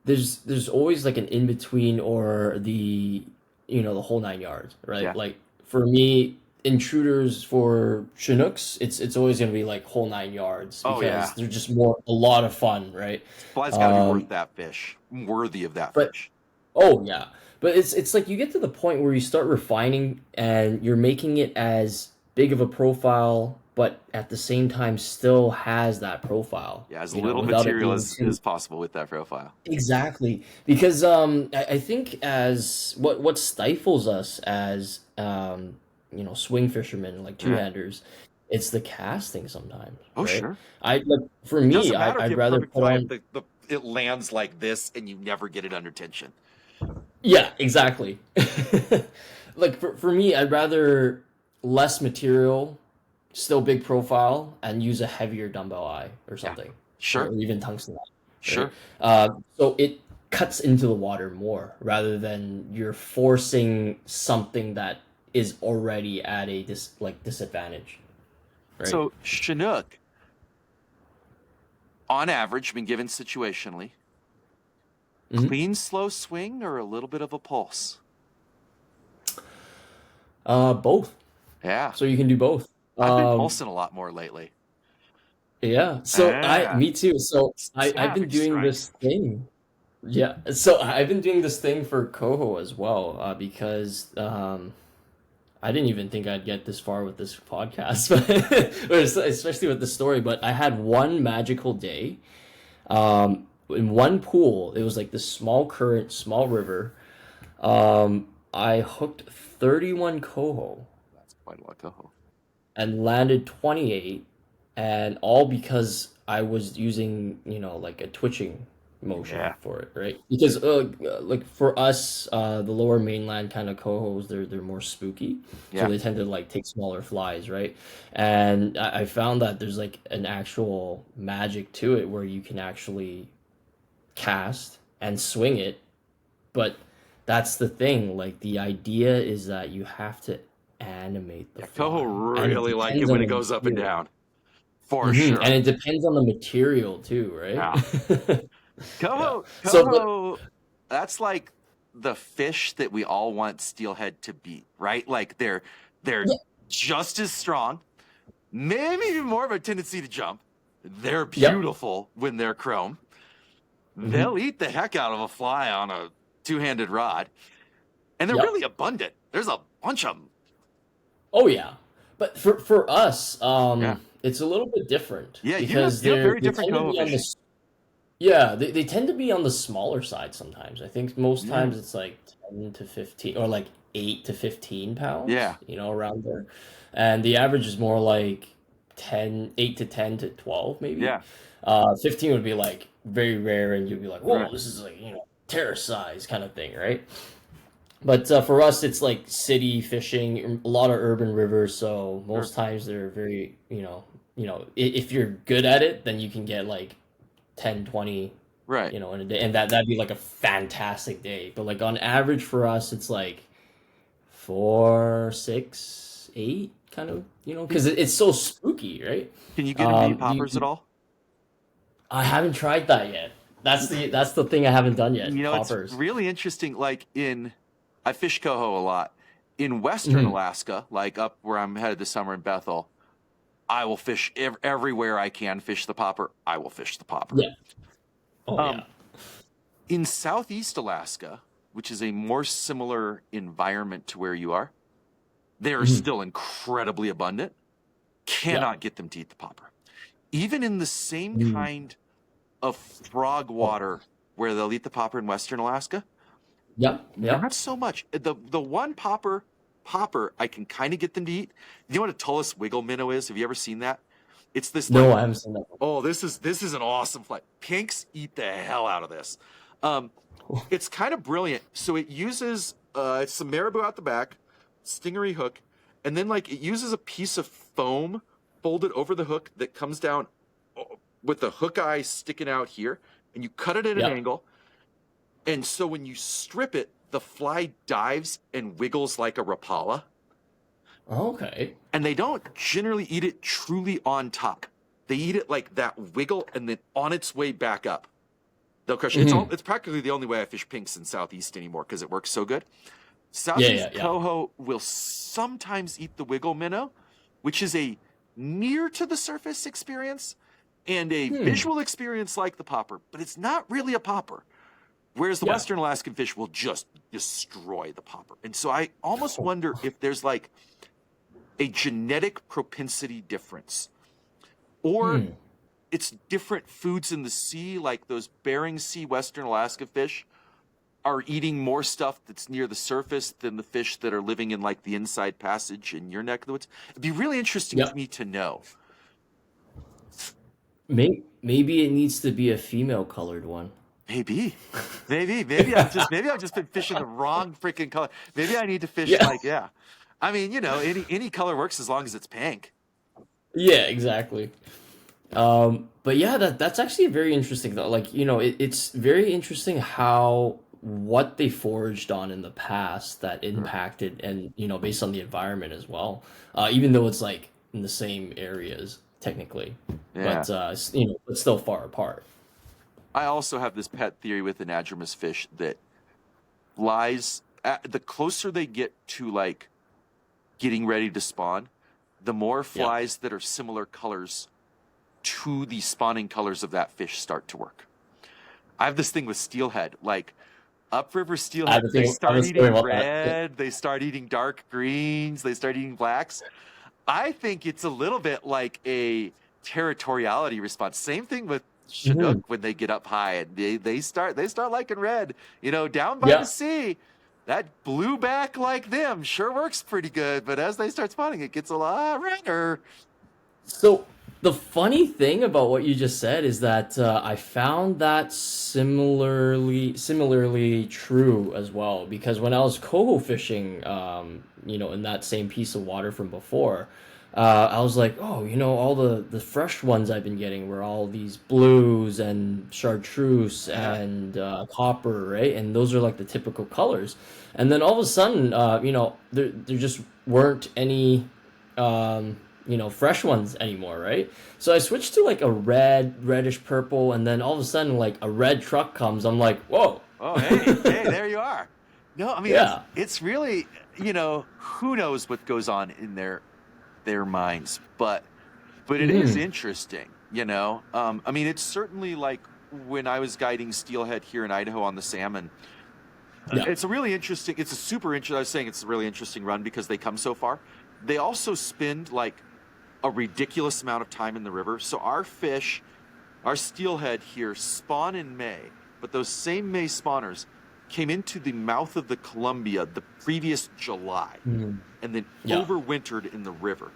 Speaker 1: there's always like an in between or the whole 9 yards, right?
Speaker 2: Yeah.
Speaker 1: Like for me, intruders for Chinooks, it's always gonna be like whole 9 yards
Speaker 2: Oh yeah.
Speaker 1: because they're just a lot of fun, right?
Speaker 2: Fly's got to be worth
Speaker 1: Um,
Speaker 2: that fish. Worthy of that
Speaker 1: but
Speaker 2: fish.
Speaker 1: oh yeah, but it's like you get to the point where you start refining and you're making it as big of a profile, but at the same time still has that profile,
Speaker 2: Yeah, as little
Speaker 1: without it
Speaker 2: material
Speaker 1: being
Speaker 2: as
Speaker 1: too.
Speaker 2: possible with that profile.
Speaker 1: Exactly, because I think as what stifles us as swing fishermen like
Speaker 2: Yeah.
Speaker 1: two-handers, it's the casting sometimes,
Speaker 2: Oh
Speaker 1: right?
Speaker 2: sure.
Speaker 1: I like for
Speaker 2: It
Speaker 1: me,
Speaker 2: doesn't matter if you
Speaker 1: I'd
Speaker 2: have
Speaker 1: rather
Speaker 2: perfect
Speaker 1: put
Speaker 2: fly if
Speaker 1: on.
Speaker 2: it lands like this and you never get it under tension.
Speaker 1: Yeah, exactly. Like for me, I'd rather less material, still big profile, and use a heavier dumbbell eye or
Speaker 2: Yeah.
Speaker 1: something,
Speaker 2: Sure.
Speaker 1: or even tungsten eye, right?
Speaker 2: Sure.
Speaker 1: So it cuts into the water more rather than you're forcing something that is already at a disadvantage, right?
Speaker 2: So Chinook, on average, been given situationally,
Speaker 1: Hmm.
Speaker 2: clean, slow swing or a little bit of a pulse?
Speaker 1: Both.
Speaker 2: Yeah.
Speaker 1: So you can do both.
Speaker 2: I've been
Speaker 1: Um,
Speaker 2: pulsing a lot more lately.
Speaker 1: yeah. So
Speaker 2: Ah,
Speaker 1: me too. So I've been
Speaker 2: savage
Speaker 1: doing
Speaker 2: strike.
Speaker 1: this thing. Yeah, so I've been doing this thing for Coho as well, because I didn't even think I'd get this far with this podcast, but especially with the story. But I had one magical day, in one pool. It was like this small current, small river. I hooked 31 Coho
Speaker 2: That's quite a lot. Go.
Speaker 1: and landed 28, and all because I was using, like a twitching motion
Speaker 2: Yeah.
Speaker 1: for it, right? Because like for us, the lower mainland kind of cohos, they're more spooky, so
Speaker 2: Yeah.
Speaker 1: they tend to like take smaller flies, right? And I found that there's like an actual magic to it where you can actually cast and swing it, but that's the thing. Like the idea is that you have to animate the
Speaker 2: Yeah. Coho
Speaker 1: fly, and it
Speaker 2: really like it
Speaker 1: depends
Speaker 2: when
Speaker 1: on
Speaker 2: it
Speaker 1: the
Speaker 2: goes up and
Speaker 1: material.
Speaker 2: down. For
Speaker 1: And
Speaker 2: sure.
Speaker 1: it depends on the material too, right?
Speaker 2: Yeah.
Speaker 1: Yeah. But
Speaker 2: Coho, that's like the fish that we all want steelhead to be, right? Like they're
Speaker 1: yeah,
Speaker 2: just as strong, maybe even more of a tendency to jump. They're
Speaker 1: yep.
Speaker 2: beautiful when they're chrome.
Speaker 1: Hmm.
Speaker 2: They'll eat the heck out of a fly on a two-handed rod, and they're
Speaker 1: Yep.
Speaker 2: really abundant. There's a bunch of them.
Speaker 1: Oh yeah. But for us,
Speaker 2: Yeah.
Speaker 1: it's a little bit different
Speaker 2: Yeah,
Speaker 1: because
Speaker 2: you have very
Speaker 1: they
Speaker 2: different
Speaker 1: tend to
Speaker 2: coho
Speaker 1: be on
Speaker 2: fishing.
Speaker 1: the yeah, they tend to be on the smaller side sometimes. I think most
Speaker 2: Yeah.
Speaker 1: times it's like 10 to 15 or like 8 to 15 pounds,
Speaker 2: Yeah.
Speaker 1: around there. And the average is more like 8 to 10 to 12 maybe.
Speaker 2: Yeah.
Speaker 1: 15 would be like very rare and you'd be like,
Speaker 2: Right.
Speaker 1: "Whoa, this is like, terrace size kind of thing, right?" But for us, it's like city fishing, a lot of urban rivers. So
Speaker 2: Sure.
Speaker 1: most times they're very, if you're good at it, then you can get like 10, 20,
Speaker 2: Right.
Speaker 1: in a day, and that'd be like a fantastic day. But like on average for us, it's like 4, 6, 8, kind of, because it's so spooky, right?
Speaker 2: Can you get them to eat
Speaker 1: You,
Speaker 2: poppers at all?
Speaker 1: I haven't tried that yet. That's the thing I haven't done yet.
Speaker 2: It's
Speaker 1: Poppers.
Speaker 2: really interesting. I fish coho a lot, In Western Alaska, like up where I'm headed this summer in Bethel, I will fish everywhere I can fish the popper. I will fish the popper.
Speaker 1: Yeah. Oh
Speaker 2: Um,
Speaker 1: yeah.
Speaker 2: in Southeast Alaska, which is a more similar environment to where you are, they are
Speaker 1: Mhm.
Speaker 2: still incredibly abundant.
Speaker 1: Yeah.
Speaker 2: Cannot get them to eat the popper. Even in the same
Speaker 1: Mm.
Speaker 2: kind of frog
Speaker 1: Oh.
Speaker 2: water where they'll eat the popper in Western Alaska,
Speaker 1: Yeah. Yeah.
Speaker 2: not so much. The one popper I can kind of get them to eat. You know what a Tullus wiggle minnow is? Have you ever seen that? It's this like,
Speaker 1: No, I haven't seen that.
Speaker 2: oh, this is an awesome flight. Pinks eat the hell out of this. Um, it's kind of brilliant. So it uses it's some marabou out the back, stingery hook, and then like it uses a piece of foam folded over the hook that comes down with the hook eye sticking out here, and you cut it at an
Speaker 1: Yeah.
Speaker 2: angle. And so when you strip it, the fly dives and wiggles like a rapala.
Speaker 1: Okay.
Speaker 2: And they don't generally eat it truly on top. They eat it like that wiggle and then on its way back up. They'll crush it. It's practically the only way I fish pinks in Southeast anymore because it works so good. Southeast
Speaker 1: Yeah.
Speaker 2: coho will sometimes eat the wiggle minnow, which is a near to the surface experience and a visual experience like the popper, but it's not really a popper. Whereas the
Speaker 1: Yeah.
Speaker 2: Western Alaskan fish will just destroy the popper. And so I almost wonder if there's like a genetic propensity difference or it's different foods in the sea, like those Bering Sea Western Alaska fish are eating more stuff that's near the surface than the fish that are living in like the inside passage in your neck of the woods. It'd be really interesting
Speaker 1: Yeah.
Speaker 2: to me to know.
Speaker 1: Maybe it needs to be a female colored one.
Speaker 2: Maybe I've just been fishing the wrong freaking color. Maybe I need to fish
Speaker 1: Yeah.
Speaker 2: like, yeah. I mean, any color works as long as it's pink.
Speaker 1: Yeah, exactly. But yeah, that's actually very interesting though. Like, it's very interesting how what they foraged on in the past that impacted and, based on the environment as well. Even though it's like in the same areas technically,
Speaker 2: Yeah.
Speaker 1: but it's still far apart.
Speaker 2: I also have this pet theory with anadromous fish that the closer they get to like getting ready to spawn, the more
Speaker 1: Yeah.
Speaker 2: flies that are similar colors to the spawning colors of that fish start to work. I have this thing with steelhead, like upriver
Speaker 1: I have
Speaker 2: steelhead,
Speaker 1: a
Speaker 2: they
Speaker 1: thing, I have a
Speaker 2: start
Speaker 1: story
Speaker 2: eating
Speaker 1: about that. Yeah.
Speaker 2: red, they start eating dark greens, they start eating blacks. I think it's a little bit like a territoriality response. Same thing with Chinook when they get up high and they start liking red. Down by the
Speaker 1: Yeah.
Speaker 2: sea, that blue back like them sure works pretty good, but as they start spawning, it gets a lot redder.
Speaker 1: So the funny thing about what you just said is that I found that similarly true as well because when I was coho fishing, in that same piece of water from before, I was like, oh, all the fresh ones I've been getting were all these blues and chartreuse
Speaker 2: Yeah.
Speaker 1: and copper, right? And those are like the typical colors. And then all of a sudden, there just weren't any fresh ones anymore, right? So I switched to like a reddish purple, and then all of a sudden, like a red truck comes. I'm like, whoa.
Speaker 2: Oh, hey, there you are. No, I mean,
Speaker 1: Yeah.
Speaker 2: it's really, who knows what goes on in their minds, but it is interesting, I mean, it's certainly like when I was guiding steelhead here in Idaho on the salmon.
Speaker 1: Yeah.
Speaker 2: It's a really interesting. It's a super interesting. I was saying it's a really interesting run because they come so far. They also spend like a ridiculous amount of time in the river. So our fish, our steelhead here, spawn in May, but those same May spawners came into the mouth of the Columbia the previous July, and then
Speaker 1: Yeah.
Speaker 2: overwintered in the river.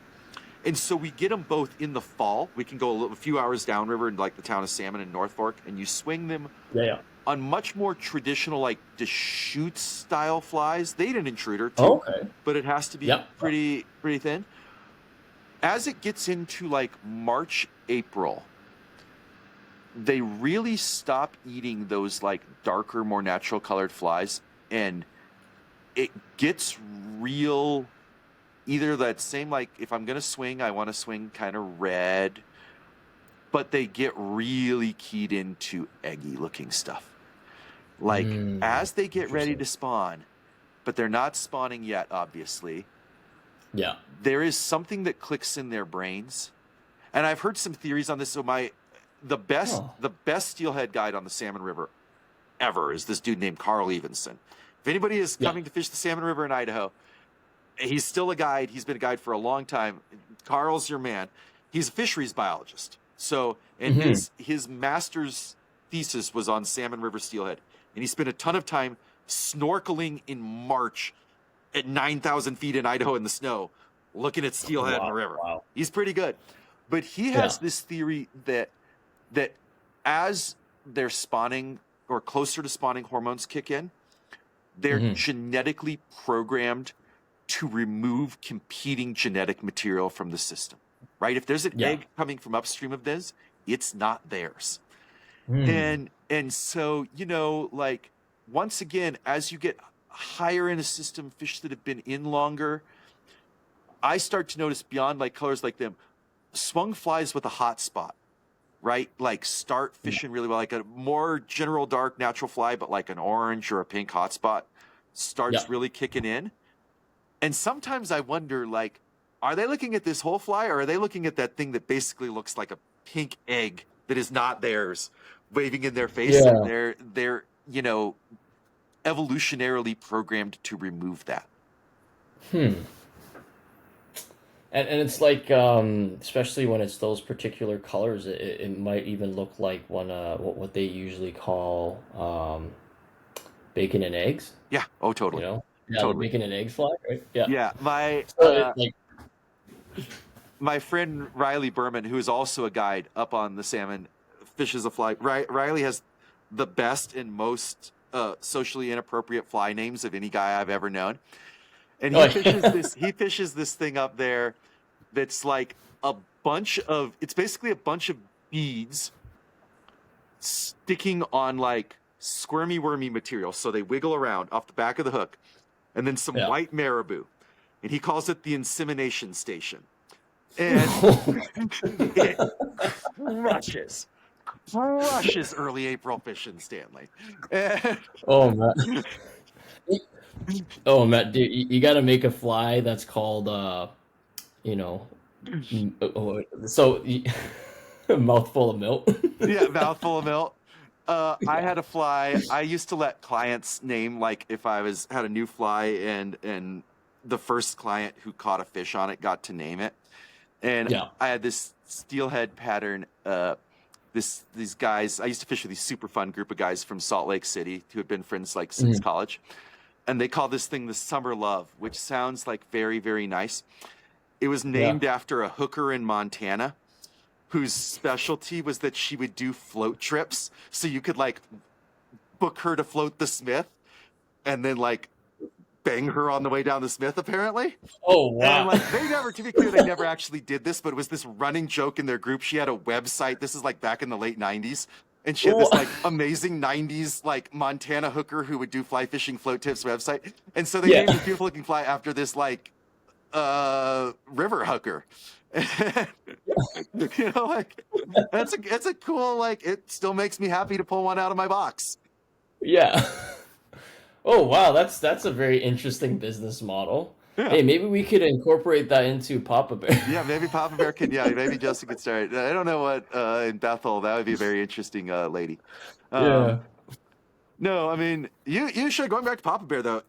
Speaker 2: And so we get them both in the fall. We can go a few hours downriver in like the town of Salmon in North Fork, and you swing them
Speaker 1: Yeah.
Speaker 2: on much more traditional like Deschutes style flies. They eat an intruder too,
Speaker 1: Okay.
Speaker 2: but it has to be
Speaker 1: Yeah.
Speaker 2: pretty thin. As it gets into like March, April, they really stop eating those like darker, more natural colored flies, and it gets real. Either that same like if I'm gonna swing, I want to swing kind of red, but they get really keyed into eggy looking stuff. Like as they get ready
Speaker 1: Interesting.
Speaker 2: to spawn, but they're not spawning yet, obviously.
Speaker 1: Yeah.
Speaker 2: There is something that clicks in their brains. And I've heard some theories on this. So the best steelhead guide on the Salmon River ever is this dude named Carl Evenson. If anybody is coming to fish the Salmon River in Idaho, he's still a guide. He's been a guide for a long time. Carl's your man. He's a fisheries biologist. So, and his master's thesis was on Salmon River steelhead. And he spent a ton of time snorkeling in March at 9,000 feet in Idaho in the snow, looking at steelhead in the river.
Speaker 1: Wow.
Speaker 2: He's pretty good. But he has this theory that as they're spawning or closer to spawning hormones kick in, they're genetically programmed to remove competing genetic material from the system, right? If there's an egg coming from upstream of this, it's not theirs. And so, like, once again, as you get higher in a system, fish that have been in longer, I start to notice beyond like colors like them, swung flies with a hot spot, right? Like start fishing really well, like a more general dark natural fly, but like an orange or a pink hot spot starts really kicking in. And sometimes I wonder, like, are they looking at this whole fly, or are they looking at that thing that basically looks like a pink egg that is not theirs, waving in their face? And they're evolutionarily programmed to remove that.
Speaker 1: And it's like, especially when it's those particular colors, it might even look like one what they usually call bacon and eggs.
Speaker 2: Yeah. Oh, totally.
Speaker 1: The bacon and eggs fly, right? Yeah.
Speaker 2: Yeah. My friend Riley Berman, who is also a guide up on the salmon, fishes a fly. Riley has the best and most socially inappropriate fly names of any guy I've ever known. And he fishes this thing up there that's like it's basically a bunch of beads sticking on like squirmy wormy material. So they wiggle around off the back of the hook, and then some white marabou. And he calls it the insemination station. And it crushes early April fishing, Stanley.
Speaker 1: Oh, man. Oh, Matt, dude, you got to make a fly that's called, mouthful of milk.
Speaker 2: Yeah, mouthful of milk. I had a fly. I used to let clients name, like, if I had a new fly and the first client who caught a fish on it got to name it. And I had this steelhead pattern. These guys, I used to fish with these super fun group of guys from Salt Lake City who had been friends like since college. And they call this thing the Summer Love, which sounds like very, very nice. It was named after a hooker in Montana whose specialty was that she would do float trips. So you could like book her to float the Smith and then like bang her on the way down the Smith, apparently.
Speaker 1: Oh, wow.
Speaker 2: And like to be clear, they never actually did this, but it was this running joke in their group. She had a website. This is like back in the late 90s. And she had this like amazing 90s like Montana hooker who would do fly fishing float tips website. And so they named this beautiful looking fly after this like river hooker. Like it's a cool, like, it still makes me happy to pull one out of my box.
Speaker 1: Yeah. Oh, wow, that's a very interesting business model. Yeah. Hey, maybe we could incorporate that into Papa Bear.
Speaker 2: Yeah, maybe Papa Bear could. Yeah, maybe Justin could start. I don't know what in Bethel. That would be a very interesting lady. No, I mean, you should, going back to Papa Bear though,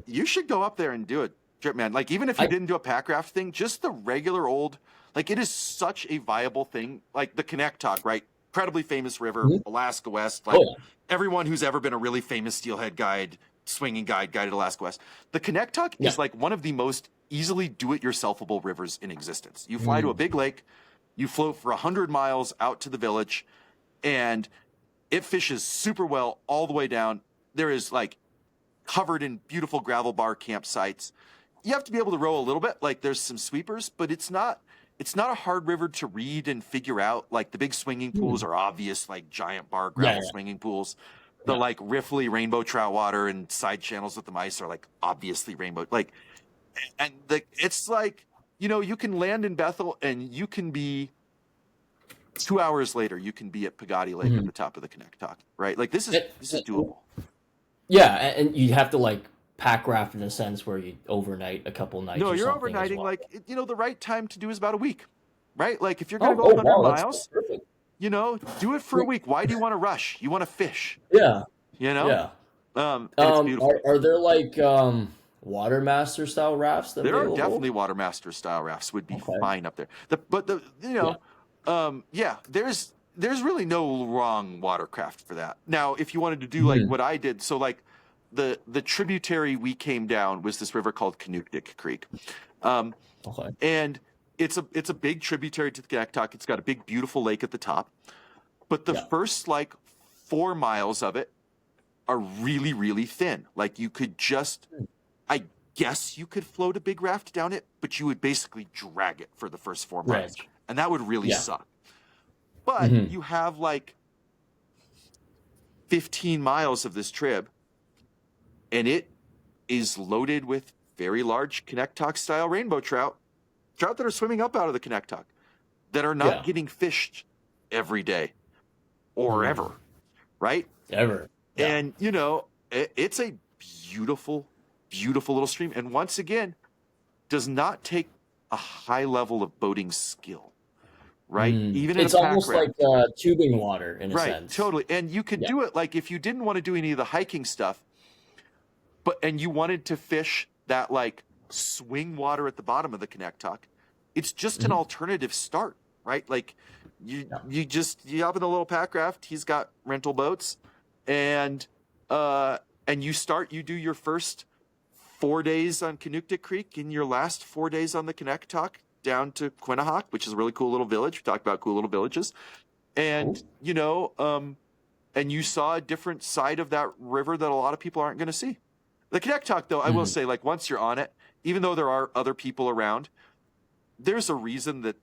Speaker 2: you should go up there and do a trip, man. Like, even if you didn't do a pack raft thing, just the regular old, like, it is such a viable thing. Like the Connecticut, right? Incredibly famous river, Alaska West. Like everyone who's ever been a really famous steelhead guide, swinging guided Alaska West. The Connecticut is like one of the most easily do-it-yourselfable rivers in existence. You fly to a big lake, you float for 100 miles out to the village, and it fishes super well all the way down. There is like covered in beautiful gravel bar campsites. You have to be able to row a little bit. Like, there's some sweepers, but it's not a hard river to read and figure out. Like, the big swinging pools are obvious, like giant bar gravel swinging pools. The like riffly rainbow trout water and side channels with the mice are like obviously rainbow. Like, and it's like, you can land in Bethel and you can be 2 hours later, you can be at Pagadi Lake at the top of the Connecticut, right? Like, this is doable.
Speaker 1: Yeah, and you have to like pack raft in a sense where you overnight a couple nights
Speaker 2: No,
Speaker 1: or
Speaker 2: you're
Speaker 1: something as
Speaker 2: overnighting.
Speaker 1: well.
Speaker 2: Like, the right time to do is about a week, right? Like, if you're going to
Speaker 1: Oh,
Speaker 2: go
Speaker 1: oh
Speaker 2: 100
Speaker 1: wow, that's
Speaker 2: miles,
Speaker 1: perfect.
Speaker 2: do it for a week. Why do you want to rush? You want to fish,
Speaker 1: Yeah,
Speaker 2: you know?
Speaker 1: yeah.
Speaker 2: And it's beautiful.
Speaker 1: Are there like Watermaster style rafts
Speaker 2: There are
Speaker 1: available?
Speaker 2: definitely Watermaster style rafts would be
Speaker 1: Okay.
Speaker 2: fine up there.
Speaker 1: Yeah.
Speaker 2: Yeah, there's really no wrong watercraft for that. Now, if you wanted to do like
Speaker 1: Mhm.
Speaker 2: what I did, so like the tributary we came down was this river called Canookic Creek. Um,
Speaker 1: Okay.
Speaker 2: and it's a big tributary to the Connecticut. It's got a big beautiful lake at the top. But the
Speaker 1: Yeah.
Speaker 2: first like 4 miles of it are really, really thin. Like you could just, I guess you could float a big raft down it, but you would basically drag it for the first 4 miles.
Speaker 1: Right.
Speaker 2: And that would really
Speaker 1: Yeah.
Speaker 2: suck. But
Speaker 1: Hmm.
Speaker 2: you have like 15 miles of this trib, and it is loaded with very large Connecticut style rainbow trout that are swimming up out of the Connecticut that are not
Speaker 1: Yeah.
Speaker 2: getting fished every day or ever, right?
Speaker 1: Ever. Yeah.
Speaker 2: And it's a beautiful, beautiful little stream. And once again, does not take a high level of boating skill, right? Even in
Speaker 1: It's
Speaker 2: a pack
Speaker 1: almost
Speaker 2: raft.
Speaker 1: like tubing water in a
Speaker 2: Right,
Speaker 1: sense.
Speaker 2: totally. And you could
Speaker 1: Yeah.
Speaker 2: do it like if you didn't want to do any of the hiking stuff, and you wanted to fish that like swing water at the bottom of the Connecticut, it's just an alternative start, right? Like you hop in the little pack raft. He's got rental boats, and you do your first 4 days on Canookic Creek and your last 4 days on the Connecticut down to Quinnahock, which is a really cool little village. We talked about cool little villages, and and you saw a different side of that river that a lot of people aren't going to see. The Connecticut, though, I will say, like once you're on it, even though there are other people around, there's a reason that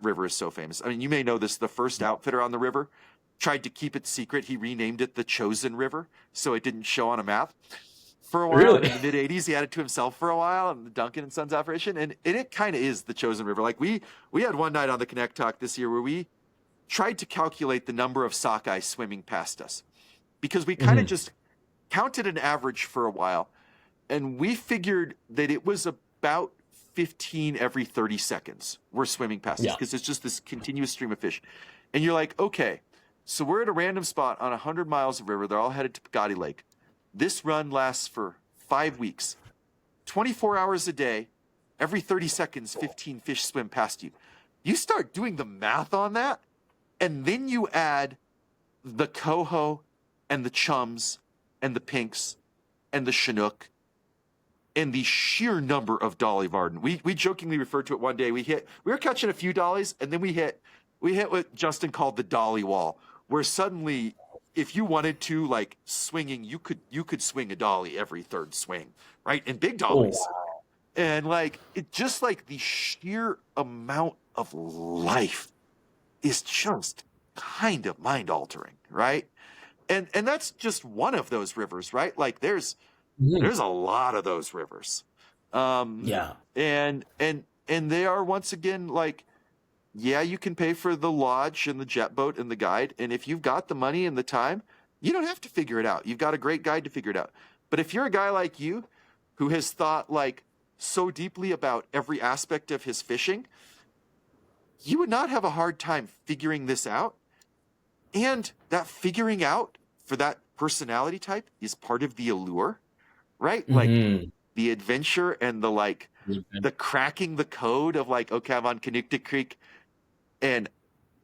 Speaker 2: river is so famous. I mean, you may know this. The first outfitter on the river tried to keep it secret. He renamed it the Chosen River, so it didn't show on a map. For a while,
Speaker 1: Really?
Speaker 2: in the mid '80s, he had it to himself for a while, and the Duncan and Sons operation, and it kind of is the Chosen River. Like we had one night on the Connecticut this year where we tried to calculate the number of sockeye swimming past us, because we kind of just counted an average for a while, and we figured that it was about 15 every 30 seconds were swimming past us, because it's just this continuous stream of fish. And you're like, okay, so we're at a random spot on 100 miles of river. They're all headed to Pagadi Lake. This run lasts for 5 weeks, 24 hours a day. Every 30 seconds, 15 fish swim past you. You start doing the math on that, and then you add the coho and the chums and the pinks and the chinook and the sheer number of dolly varden. We jokingly referred to it one day. We were catching a few dollies, and then we hit what Justin called the dolly wall, where suddenly, if you wanted to, like swinging, you could swing a dolly every third swing, right? And big dollies.
Speaker 1: Oh, wow.
Speaker 2: And like it just like the sheer amount of life is just kind of mind altering, right? And that's just one of those rivers, right? Like there's a lot of those rivers.
Speaker 1: Yeah.
Speaker 2: And they are, once again, like, yeah, you can pay for the lodge and the jet boat and the guide. And if you've got the money and the time, you don't have to figure it out. You've got a great guide to figure it out. But if you're a guy like you who has thought like so deeply about every aspect of his fishing, you would not have a hard time figuring this out. And that figuring out for that personality type is part of the allure, right? Like the adventure and the cracking the code of like, okay, I'm on Canookic Creek and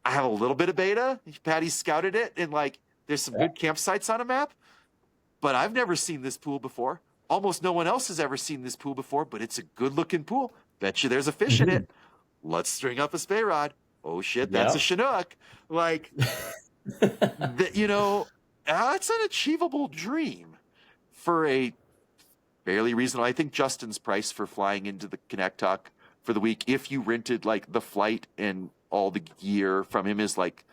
Speaker 2: I have a little bit of beta. Patty scouted it, and like there's some good campsites on a map, but I've never seen this pool before. Almost no one else has ever seen this pool before, but it's a good looking pool. Bet you there's a fish in it. Let's string up a spay rod. Oh shit, that's a chinook. Like, that's an achievable dream for a fairly reasonable. I think Justin's price for flying into the Connecticut for the week, if you rented like the flight and all the gear from him, is like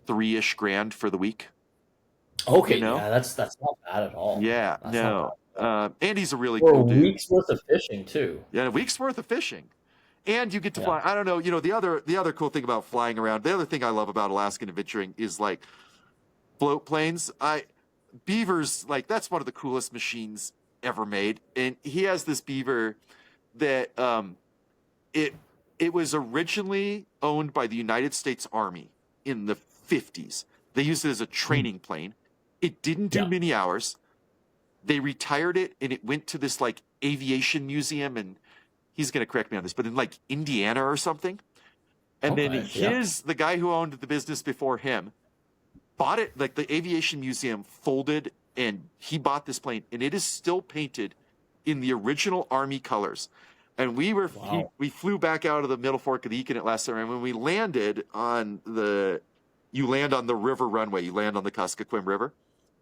Speaker 2: $3-ish grand for the week.
Speaker 1: Okay, yeah, that's not bad at all.
Speaker 2: Yeah,
Speaker 1: That's
Speaker 2: no. And he's a really
Speaker 1: For
Speaker 2: cool
Speaker 1: a
Speaker 2: dude.
Speaker 1: week's worth of fishing too.
Speaker 2: Yeah, a week's worth of fishing. And you get to fly. I don't know. The other cool thing about flying around, the other thing I love about Alaskan adventuring is like float planes. Beavers, like that's one of the coolest machines ever made. And he has this beaver that it it was originally owned by the United States Army in the 50s. They used it as a training plane. It didn't do
Speaker 1: Yeah.
Speaker 2: many hours. They retired it and it went to this like aviation museum, and he's going to correct me on this, but in like Indiana or something. And then
Speaker 1: Yeah.
Speaker 2: the guy who owned the business before him bought it, like the aviation museum folded, and he bought this plane, and it is still painted in the original Army colors. And
Speaker 1: Wow.
Speaker 2: we flew back out of the Middle Fork of the Ekinet last summer, and when we landed on you land on the river runway, you land on the Kuskokwim River.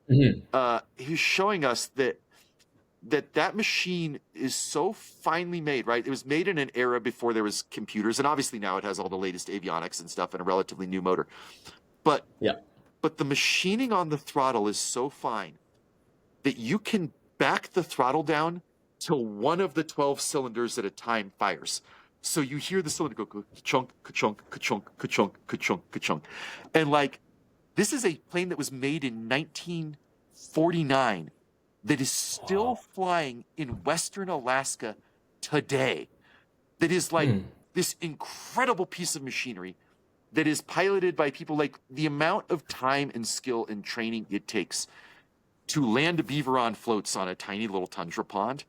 Speaker 2: He was showing us that machine is so finely made, right? It was made in an era before there was computers, and obviously now it has all the latest avionics and stuff and a relatively new motor. But
Speaker 1: Yeah.
Speaker 2: but the machining on the throttle is so fine that you can back the throttle down till one of the 12 cylinders at a time fires. So you hear the cylinder go ka-chunk, ka-chunk, ka-chunk, ka-chunk, ka-chunk, ka-chunk. And like, this is a plane that was made in 1949 that is still flying in Western Alaska today. That is like this incredible piece of machinery that is piloted by people. Like, the amount of time and skill and training it takes to land a beaver on floats on a tiny little tundra pond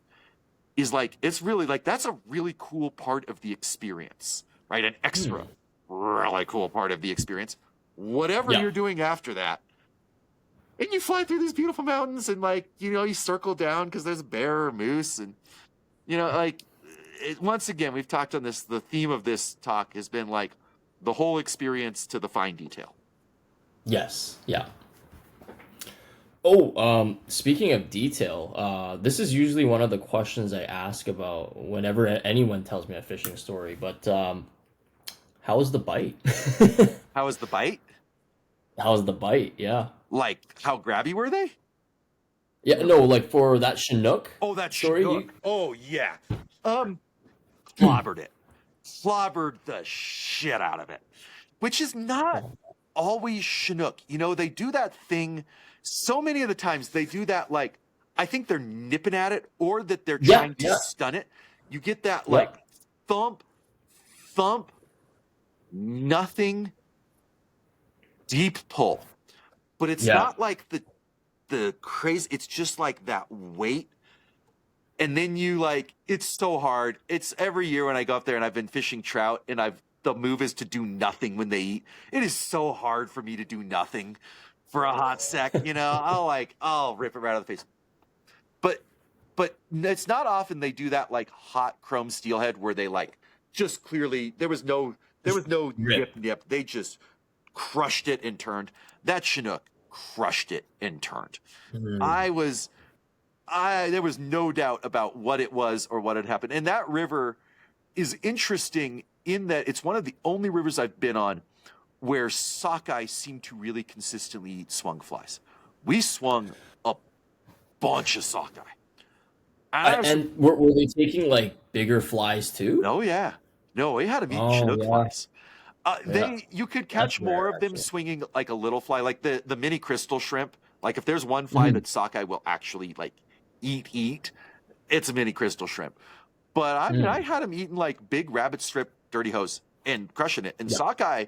Speaker 2: is like, it's really like, that's a really cool part of the experience, right? An extra really cool part of the experience. Whatever you're doing after that, and you fly through these beautiful mountains, and like, you circle down because there's a bear or moose, and like, once again, we've talked on this. The theme of this talk has been like the whole experience to the fine detail.
Speaker 1: Yes. Yeah. Oh, speaking of detail, this is usually one of the questions I ask about whenever anyone tells me a fishing story. But how was the bite?
Speaker 2: How was the bite?
Speaker 1: How was the bite? Yeah.
Speaker 2: Like, how grabby were they?
Speaker 1: Yeah. No, like for that Chinook.
Speaker 2: Oh, that
Speaker 1: story.
Speaker 2: Chinook. Oh, yeah. Clobbered it. Clobbered the shit out of it. Which is not always Chinook. They do that thing. So many of the times they do that, like, I think they're nipping at it, or that they're trying to stun it. You get that, like, thump, thump, nothing, deep pull. But it's not like the crazy, it's just like that weight. And then it's so hard. It's every year when I go up there and I've been fishing trout, and the move is to do nothing when they eat. It is so hard for me to do nothing for a hot sec. I'll rip it right out of the face. But it's not often they do that, like, hot chrome steelhead where they like just clearly there was no nip. They just crushed it and turned. That Chinook crushed it and turned. There was no doubt about what it was or what had happened. And that river is interesting in that it's one of the only rivers I've been on where sockeye seem to really consistently eat swung flies. We swung a bunch of sockeye.
Speaker 1: And were they taking like bigger flies too?
Speaker 2: Oh yeah. No, we had them eating Chinook flies. You could catch more of them swinging like a little fly, like the mini crystal shrimp. Like, if there's one fly that sockeye will actually like eat, it's a mini crystal shrimp. But I mean, I had them eating like big rabbit strip dirty hose and crushing it. And sockeye,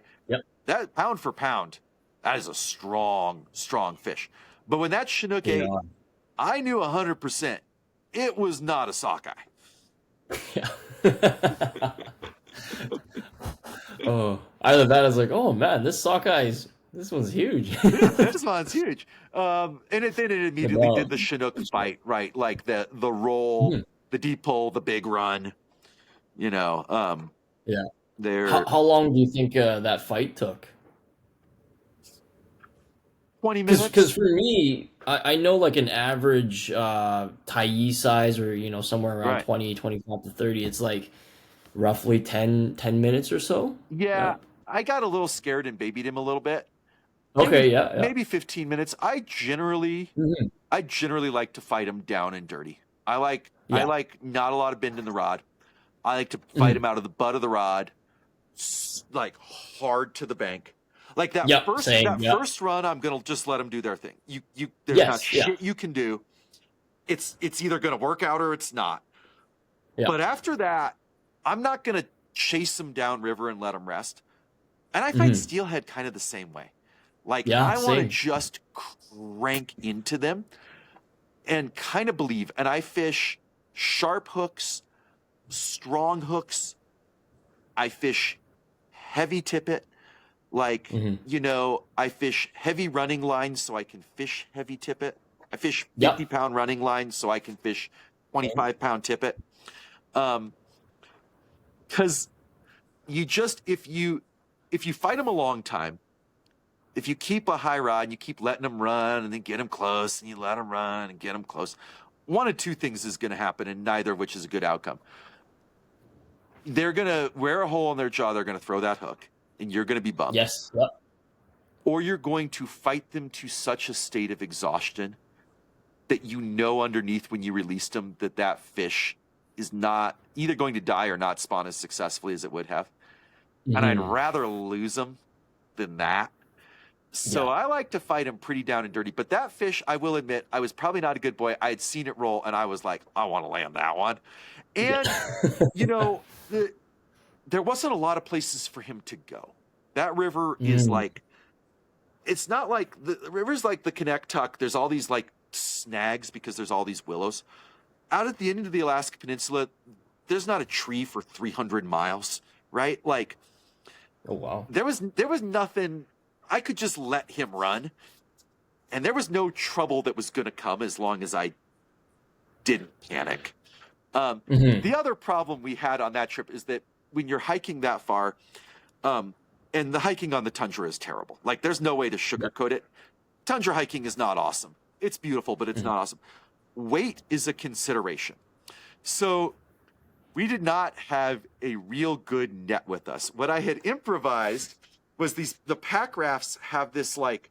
Speaker 2: that pound for pound, that is a strong, strong fish. But when that Chinook ate, I knew 100% it was not a sockeye.
Speaker 1: Yeah. Oh, either that is like, oh man, this one's huge.
Speaker 2: This one's huge. And then it immediately did the Chinook bite, right? Like the roll, the deep pull, the big run. How
Speaker 1: long do you think that fight took?
Speaker 2: 20 minutes.
Speaker 1: Because for me, I know like an average Thai size, or somewhere around 20, 25 to 30. It's like roughly 10 minutes or so.
Speaker 2: Yeah, I got a little scared and babied him a little bit.
Speaker 1: Okay,
Speaker 2: maybe 15 minutes. I generally like to fight him down and dirty. I like not a lot of bend in the rod. I like to fight him out of the butt of the rod, like hard to the bank. Like that first run, I'm gonna just let them do their thing. There's not shit you can do. it's either going to work out or it's not.
Speaker 1: Yeah.
Speaker 2: But after that, I'm not going to chase them downriver and let them rest. And I find steelhead kind of the same way. Like,
Speaker 1: Yeah,
Speaker 2: I want to
Speaker 1: same.
Speaker 2: just crank into them and kind of believe. And I fish sharp hooks, strong hooks. I fish heavy tippet. Like, I fish heavy running lines so I can fish heavy tippet. I fish 50-pound running lines so I can fish 25-pound tippet. Because if you fight them a long time, if you keep a high rod and you keep letting them run and then get them close and you let them run and get them close, one of two things is going to happen, and neither of which is a good outcome. They're going to wear a hole in their jaw. They're going to throw that hook, and you're going to be bummed.
Speaker 1: Yes. Yep.
Speaker 2: Or you're going to fight them to such a state of exhaustion that underneath when you released them that fish is not either going to die or not spawn as successfully as it would have. And I'd rather lose them than that. So I like to fight them pretty down and dirty. But that fish, I will admit, I was probably not a good boy. I had seen it roll, and I was like, I want to land that one. And, there wasn't a lot of places for him to go. That river is like, it's not like, the river's like the Connecticut. There's all these like snags because there's all these willows. Out at the end of the Alaska Peninsula, there's not a tree for 300 miles, right? Like,
Speaker 1: oh wow,
Speaker 2: there was nothing. I could just let him run, and there was no trouble that was going to come as long as I didn't panic. The other problem we had on that trip is that when you're hiking that far, and the hiking on the tundra is terrible. Like, there's no way to sugarcoat it. Tundra hiking is not awesome. It's beautiful, but it's not awesome. Weight is a consideration. So we did not have a real good net with us. What I had improvised was the pack rafts have this, like,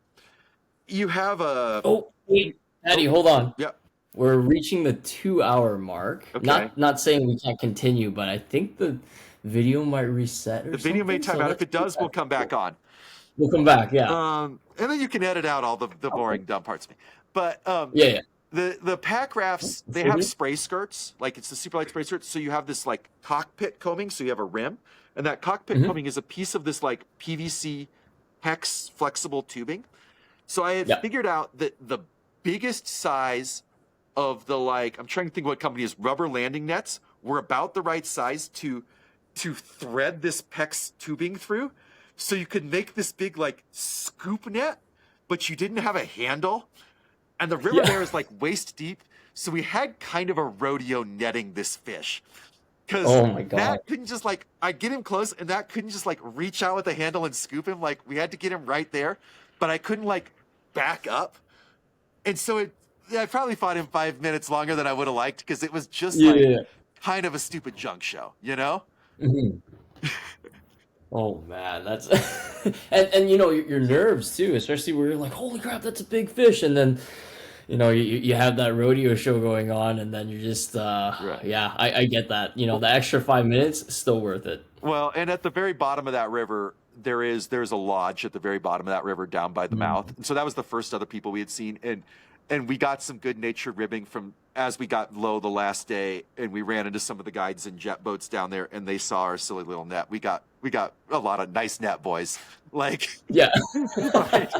Speaker 2: you have a...
Speaker 1: Oh, wait, Paddy, hold on.
Speaker 2: Yep.
Speaker 1: We're reaching the 2-hour mark.
Speaker 2: Okay.
Speaker 1: Not saying we can't continue, but I think the video might reset or
Speaker 2: The video may time out. If it does, we'll come back on.
Speaker 1: We'll come back, yeah.
Speaker 2: And then you can edit out all the boring, dumb parts of me. But
Speaker 1: yeah.
Speaker 2: The pack rafts, they have spray skirts. Like, it's the super light spray skirts. So you have this, like, cockpit combing. So you have a rim. And that cockpit combing is a piece of this, like, PVC hex flexible tubing. So I had figured out that the biggest size of the, like, I'm trying to think what company is, rubber landing nets were about the right size to thread this PEX tubing through. So you could make this big, like, scoop net, but you didn't have a handle. And the river there is, like, waist deep. So we had kind of a rodeo netting this fish. Because that couldn't just, like, I get him close, and that couldn't just, like, reach out with a handle and scoop him. Like, we had to get him right there. But I couldn't, like, back up. And so I probably fought him 5 minutes longer than I would have liked, because it was just, kind of a stupid junk show, you know?
Speaker 1: Oh, man, that's... and your nerves, too, especially where you're like, holy crap, that's a big fish. And then... you have that rodeo show going on, and then you're just, I get that. The extra 5 minutes, still worth it.
Speaker 2: Well, and at the very bottom of that river, there's a lodge at the very bottom of that river down by the mouth. And so that was the first other people we had seen. And we got some good natured ribbing from as we got low the last day, and we ran into some of the guides in jet boats down there, and they saw our silly little net. We got a lot of nice net boys. Like,
Speaker 1: yeah,
Speaker 2: like,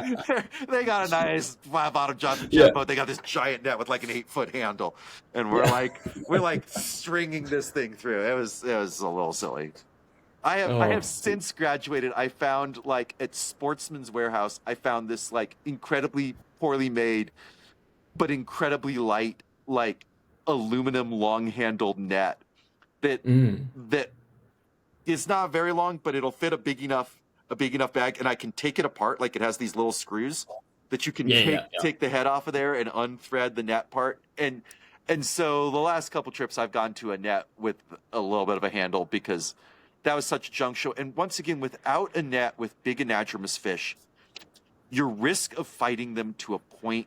Speaker 2: they got a nice bottom jet boat. They got this giant net with like an 8-foot handle, and we're like stringing this thing through. It was a little silly. I have since graduated. I found, like, at Sportsman's Warehouse, I found this, like, incredibly poorly made but incredibly light, like, aluminum long-handled net that is not very long, but it'll fit a big enough bag, and I can take it apart. Like, it has these little screws that you can take the head off of there and unthread the net part. And so the last couple trips I've gone to a net with a little bit of a handle, because that was such a junk show. And once again, without a net with big anadromous fish, your risk of fighting them to a point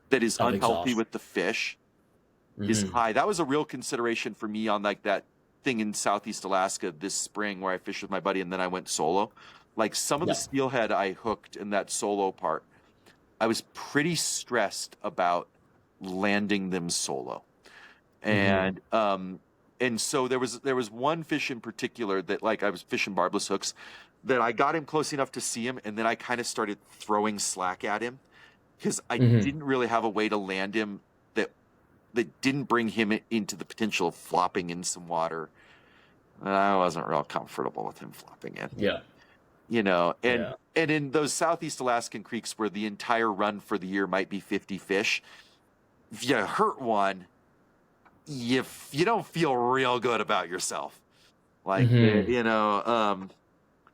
Speaker 2: that is unhealthy with the fish is high. That was a real consideration for me on, like, that thing in Southeast Alaska this spring where I fished with my buddy and then I went solo. Like, some of the steelhead I hooked in that solo part, I was pretty stressed about landing them solo.
Speaker 1: Mm-hmm.
Speaker 2: And so there was one fish in particular that, like, I was fishing barbless hooks, that I got him close enough to see him, and then I kind of started throwing slack at him because I
Speaker 1: Mm-hmm.
Speaker 2: didn't really have a way to land him that didn't bring him into the potential of flopping in some water. And I wasn't real comfortable with him flopping in,
Speaker 1: Yeah.
Speaker 2: and
Speaker 1: Yeah.
Speaker 2: in those Southeast Alaskan creeks where the entire run for the year might be 50 fish, if you hurt one, you don't feel real good about yourself. Like,
Speaker 1: Mm-hmm.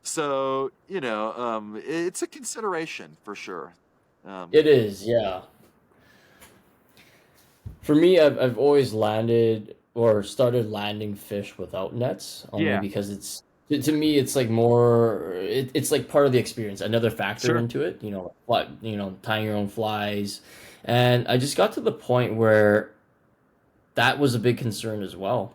Speaker 2: so, it's a consideration for sure. Um,
Speaker 1: It is, yeah. For me, I've always landed or started landing fish without nets, only
Speaker 2: yeah,
Speaker 1: because to me it's like more it's like part of the experience, another factor
Speaker 2: sure.
Speaker 1: into it. What tying your own flies, and I just got to the point where that was a big concern as well.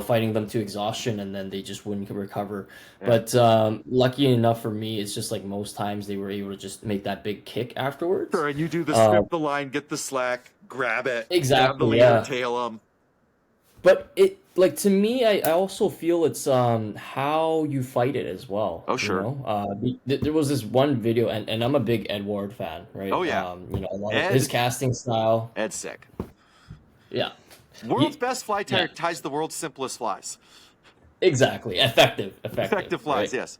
Speaker 1: Fighting them to exhaustion and then they just wouldn't recover.
Speaker 2: Yeah,
Speaker 1: But lucky enough for me, it's just like most times they were able to just make that big kick afterwards.
Speaker 2: sure. And you do the
Speaker 1: Um,
Speaker 2: strip the line, get the slack, grab it, grab the
Speaker 1: exactly,
Speaker 2: leader,
Speaker 1: yeah.
Speaker 2: tail them.
Speaker 1: But it like to me, I also feel it's how you fight it as well.
Speaker 2: Oh, sure.
Speaker 1: There was this one video, and I'm a big Edward fan, right?
Speaker 2: Oh, yeah.
Speaker 1: A lot of his
Speaker 2: Ed,
Speaker 1: casting style.
Speaker 2: Ed's sick.
Speaker 1: Yeah,
Speaker 2: World's best fly
Speaker 1: yeah,
Speaker 2: tire ties the world's simplest flies.
Speaker 1: exactly. Effective,
Speaker 2: Effective flies,
Speaker 1: right?
Speaker 2: yes.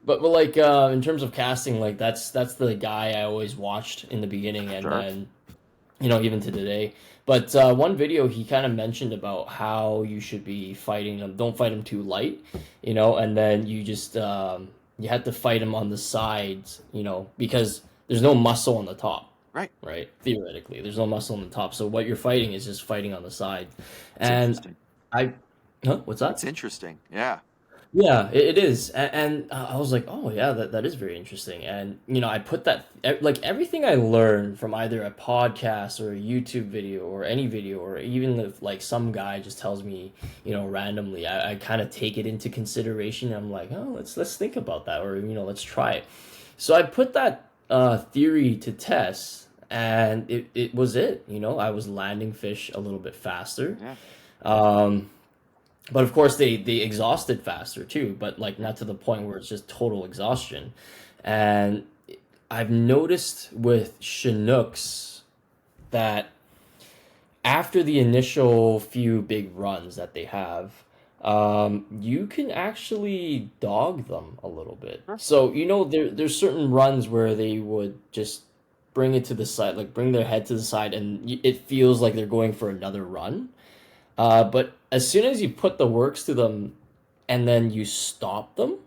Speaker 1: But like in terms of casting, like that's the guy I always watched in the beginning, and
Speaker 2: Sure.
Speaker 1: then even to today. But one video he kind of mentioned about how you should be fighting them. Don't fight them too light, and then you just you have to fight them on the sides, because there's no muscle on the top,
Speaker 2: Right.
Speaker 1: right? Theoretically, there's no muscle on the top. So what you're fighting is just fighting on the side.
Speaker 2: It's
Speaker 1: And
Speaker 2: interesting.
Speaker 1: I, huh? What's
Speaker 2: It's
Speaker 1: that?
Speaker 2: interesting. Yeah.
Speaker 1: Yeah, it is, and I was like, oh yeah, that is very interesting, and I put that like everything I learned from either a podcast or a YouTube video or any video, or even if like some guy just tells me, randomly, I kind of take it into consideration. I'm like, oh, let's think about that, or let's try it. So I put that theory to test, and it was it. I was landing fish a little bit faster.
Speaker 2: Yeah.
Speaker 1: Um, but of course they exhausted faster too, but like not to the point where it's just total exhaustion. And I've noticed with Chinooks that after the initial few big runs that they have, you can actually dog them a little bit.
Speaker 2: Sure.
Speaker 1: So there's certain runs where they would just bring it to the side, like bring their head to the side, and it feels like they're going for another run. But as soon as you put the works to them and then you stop them,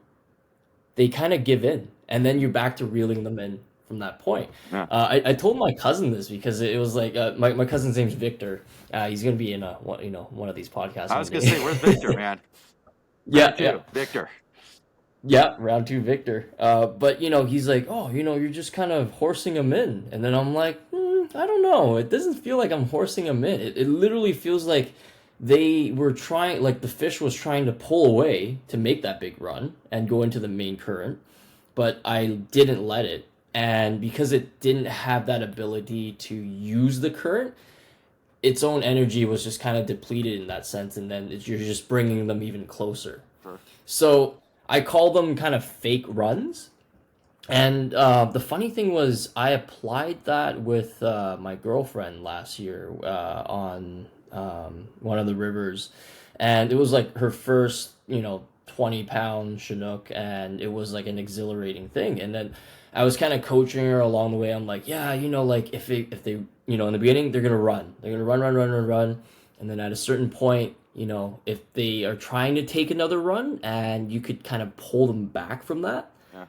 Speaker 1: they kind of give in, and then you're back to reeling them in from that point.
Speaker 2: Yeah.
Speaker 1: I told my cousin this because it was like my cousin's name's Victor. He's gonna be in one of these podcasts
Speaker 2: I
Speaker 1: one
Speaker 2: was gonna say,
Speaker 1: day.
Speaker 2: where's Victor, man?
Speaker 1: Yeah,
Speaker 2: Round
Speaker 1: yeah,
Speaker 2: two, Victor.
Speaker 1: yeah. Round two, Victor. But he's like, oh, you're just kind of horsing him in, and then I'm like, I don't know. It doesn't feel like I'm horsing him in. It literally feels like they were trying, like the fish was trying to pull away to make that big run and go into the main current, but I didn't let it. And because it didn't have that ability to use the current, its own energy was just kind of depleted in that sense, and then you're just bringing them even closer.
Speaker 2: Sure.
Speaker 1: So I call them kind of fake runs. And the funny thing was, I applied that with my girlfriend last year on one of the rivers, and it was like her first, 20-pound Chinook, and it was like an exhilarating thing. And then I was kind of coaching her along the way. I'm like, yeah, like if they, in the beginning they're gonna run, and then at a certain point, if they are trying to take another run, and you could kind of pull them back from that,
Speaker 2: Yeah.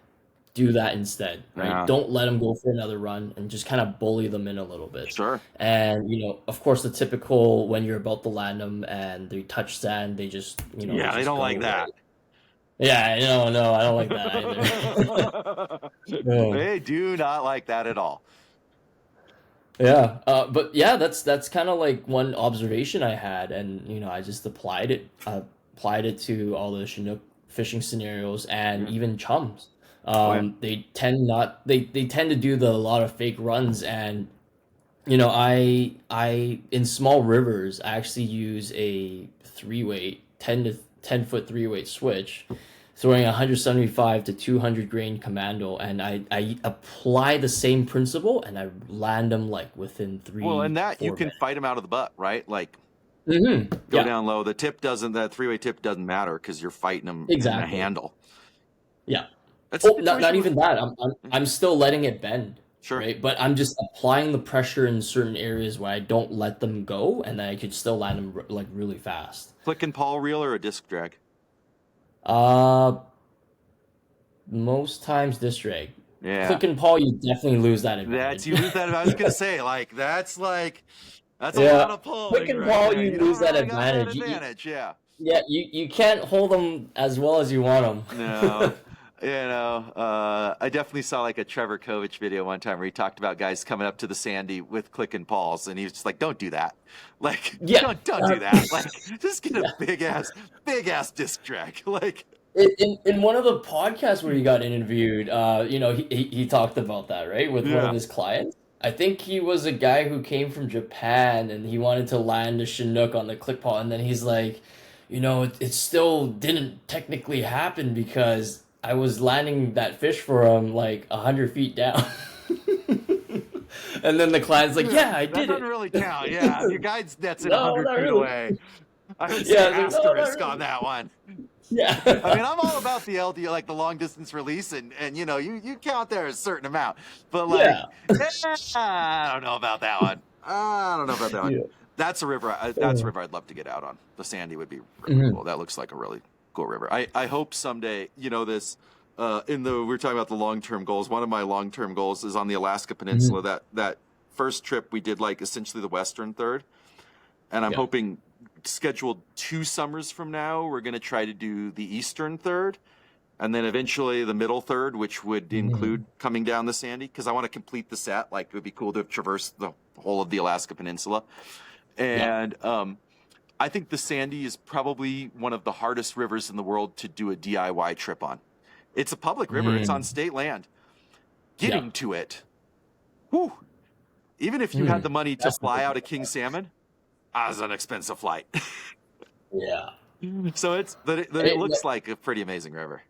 Speaker 1: do that instead, right?
Speaker 2: Yeah.
Speaker 1: Don't let them go for another run and just kind of bully them in a little bit.
Speaker 2: Sure.
Speaker 1: And, of course, the typical when you're about to land them and they touch sand, they just, they
Speaker 2: Yeah, they
Speaker 1: just
Speaker 2: don't
Speaker 1: go
Speaker 2: like
Speaker 1: away.
Speaker 2: that.
Speaker 1: Yeah, no, I don't like that either. No.
Speaker 2: They do not like that at all.
Speaker 1: Yeah, but yeah, that's kind of like one observation I had, and I just applied it to all the Chinook fishing scenarios and
Speaker 2: Yeah.
Speaker 1: even chums.
Speaker 2: Oh, yeah.
Speaker 1: They tend to do a lot of fake runs, and I in small rivers I actually use a three weight 10 foot three weight switch, throwing 175 to 200 grain commando, and I apply the same principle and I land them like within
Speaker 2: Well,
Speaker 1: three
Speaker 2: and that you
Speaker 1: four
Speaker 2: can
Speaker 1: minutes.
Speaker 2: fight them out of the butt, right? Like go
Speaker 1: Yeah,
Speaker 2: down low. The tip doesn't. That three-way tip doesn't matter because you're fighting them in a
Speaker 1: exactly.
Speaker 2: handle.
Speaker 1: Yeah.
Speaker 2: That's a
Speaker 1: Oh, not
Speaker 2: situation where
Speaker 1: even that. I'm still letting it bend,
Speaker 2: sure.
Speaker 1: right? But I'm just applying the pressure in certain areas where I don't let them go, and then I could still land them like really fast.
Speaker 2: Click and pawl reel or a disc drag?
Speaker 1: Uh, Most times this drag.
Speaker 2: Yeah.
Speaker 1: Click and paw, you definitely lose that
Speaker 2: That's
Speaker 1: advantage.
Speaker 2: you lose that. I was gonna say like that's a lot
Speaker 1: Yeah,
Speaker 2: of
Speaker 1: click
Speaker 2: pulling
Speaker 1: and
Speaker 2: right
Speaker 1: paw,
Speaker 2: there.
Speaker 1: you
Speaker 2: You
Speaker 1: lose
Speaker 2: don't
Speaker 1: that
Speaker 2: really got that
Speaker 1: advantage.
Speaker 2: advantage. Yeah.
Speaker 1: Yeah, you can't hold them as well as you want
Speaker 2: No.
Speaker 1: them.
Speaker 2: I definitely saw like a Trevor Kovich video one time where he talked about guys coming up to the Sandy with click and paws, and he was just like, "Don't do that. Like,
Speaker 1: Yeah,
Speaker 2: don't
Speaker 1: uh,
Speaker 2: do that. Like, just get a
Speaker 1: yeah.
Speaker 2: big ass disc drag. Like,
Speaker 1: In one of the podcasts where he got interviewed, he talked about that, right, with one of
Speaker 2: yeah,
Speaker 1: his clients. I think he was a guy who came from Japan and he wanted to land a Chinook on the click paw, and then he's like, it still didn't technically happen because I was landing that fish for him like 100 feet down. And then the client's like,
Speaker 2: yeah,
Speaker 1: yeah, I
Speaker 2: that
Speaker 1: did
Speaker 2: doesn't
Speaker 1: it.
Speaker 2: really count. Yeah, if your guide's net's in
Speaker 1: No,
Speaker 2: 100
Speaker 1: not
Speaker 2: feet
Speaker 1: really.
Speaker 2: away, I would say
Speaker 1: Yeah, I was like, no, not
Speaker 2: asterisk on
Speaker 1: really.
Speaker 2: that one. I mean,
Speaker 1: Yeah.
Speaker 2: I'm all about the LD, like the long distance release, and you count there a certain amount, but like,
Speaker 1: Yeah.
Speaker 2: I don't know about that one. I don't know about that one.
Speaker 1: Yeah.
Speaker 2: That's a river. That's a river I'd love to get out on. The Sandy would be really
Speaker 1: Mhm.
Speaker 2: cool. That looks like a really cool river. I hope someday, this. We're talking about the long term goals. One of my long term goals is on the Alaska Peninsula.
Speaker 1: Mhm.
Speaker 2: That first trip we did like essentially the western third, and I'm
Speaker 1: Yeah.
Speaker 2: hoping scheduled 2 summers from now we're going to try to do the eastern third, and then eventually the middle third, which would include
Speaker 1: Mhm.
Speaker 2: coming down the Sandy because I want to complete the set. Like it would be cool to traverse the whole of the Alaska Peninsula,
Speaker 1: Yeah.
Speaker 2: and I think the Sandy is probably one of the hardest rivers in the world to do a DIY trip on. It's a public river. It's on
Speaker 1: Mm.
Speaker 2: state land.
Speaker 1: Yeah.
Speaker 2: Getting to it, whew, even if you had
Speaker 1: Mm.
Speaker 2: the money to
Speaker 1: That's the
Speaker 2: fly out a
Speaker 1: difficult
Speaker 2: king
Speaker 1: part.
Speaker 2: salmon, as an expensive flight.
Speaker 1: Yeah.
Speaker 2: So it
Speaker 1: Hey,
Speaker 2: looks like a pretty amazing river.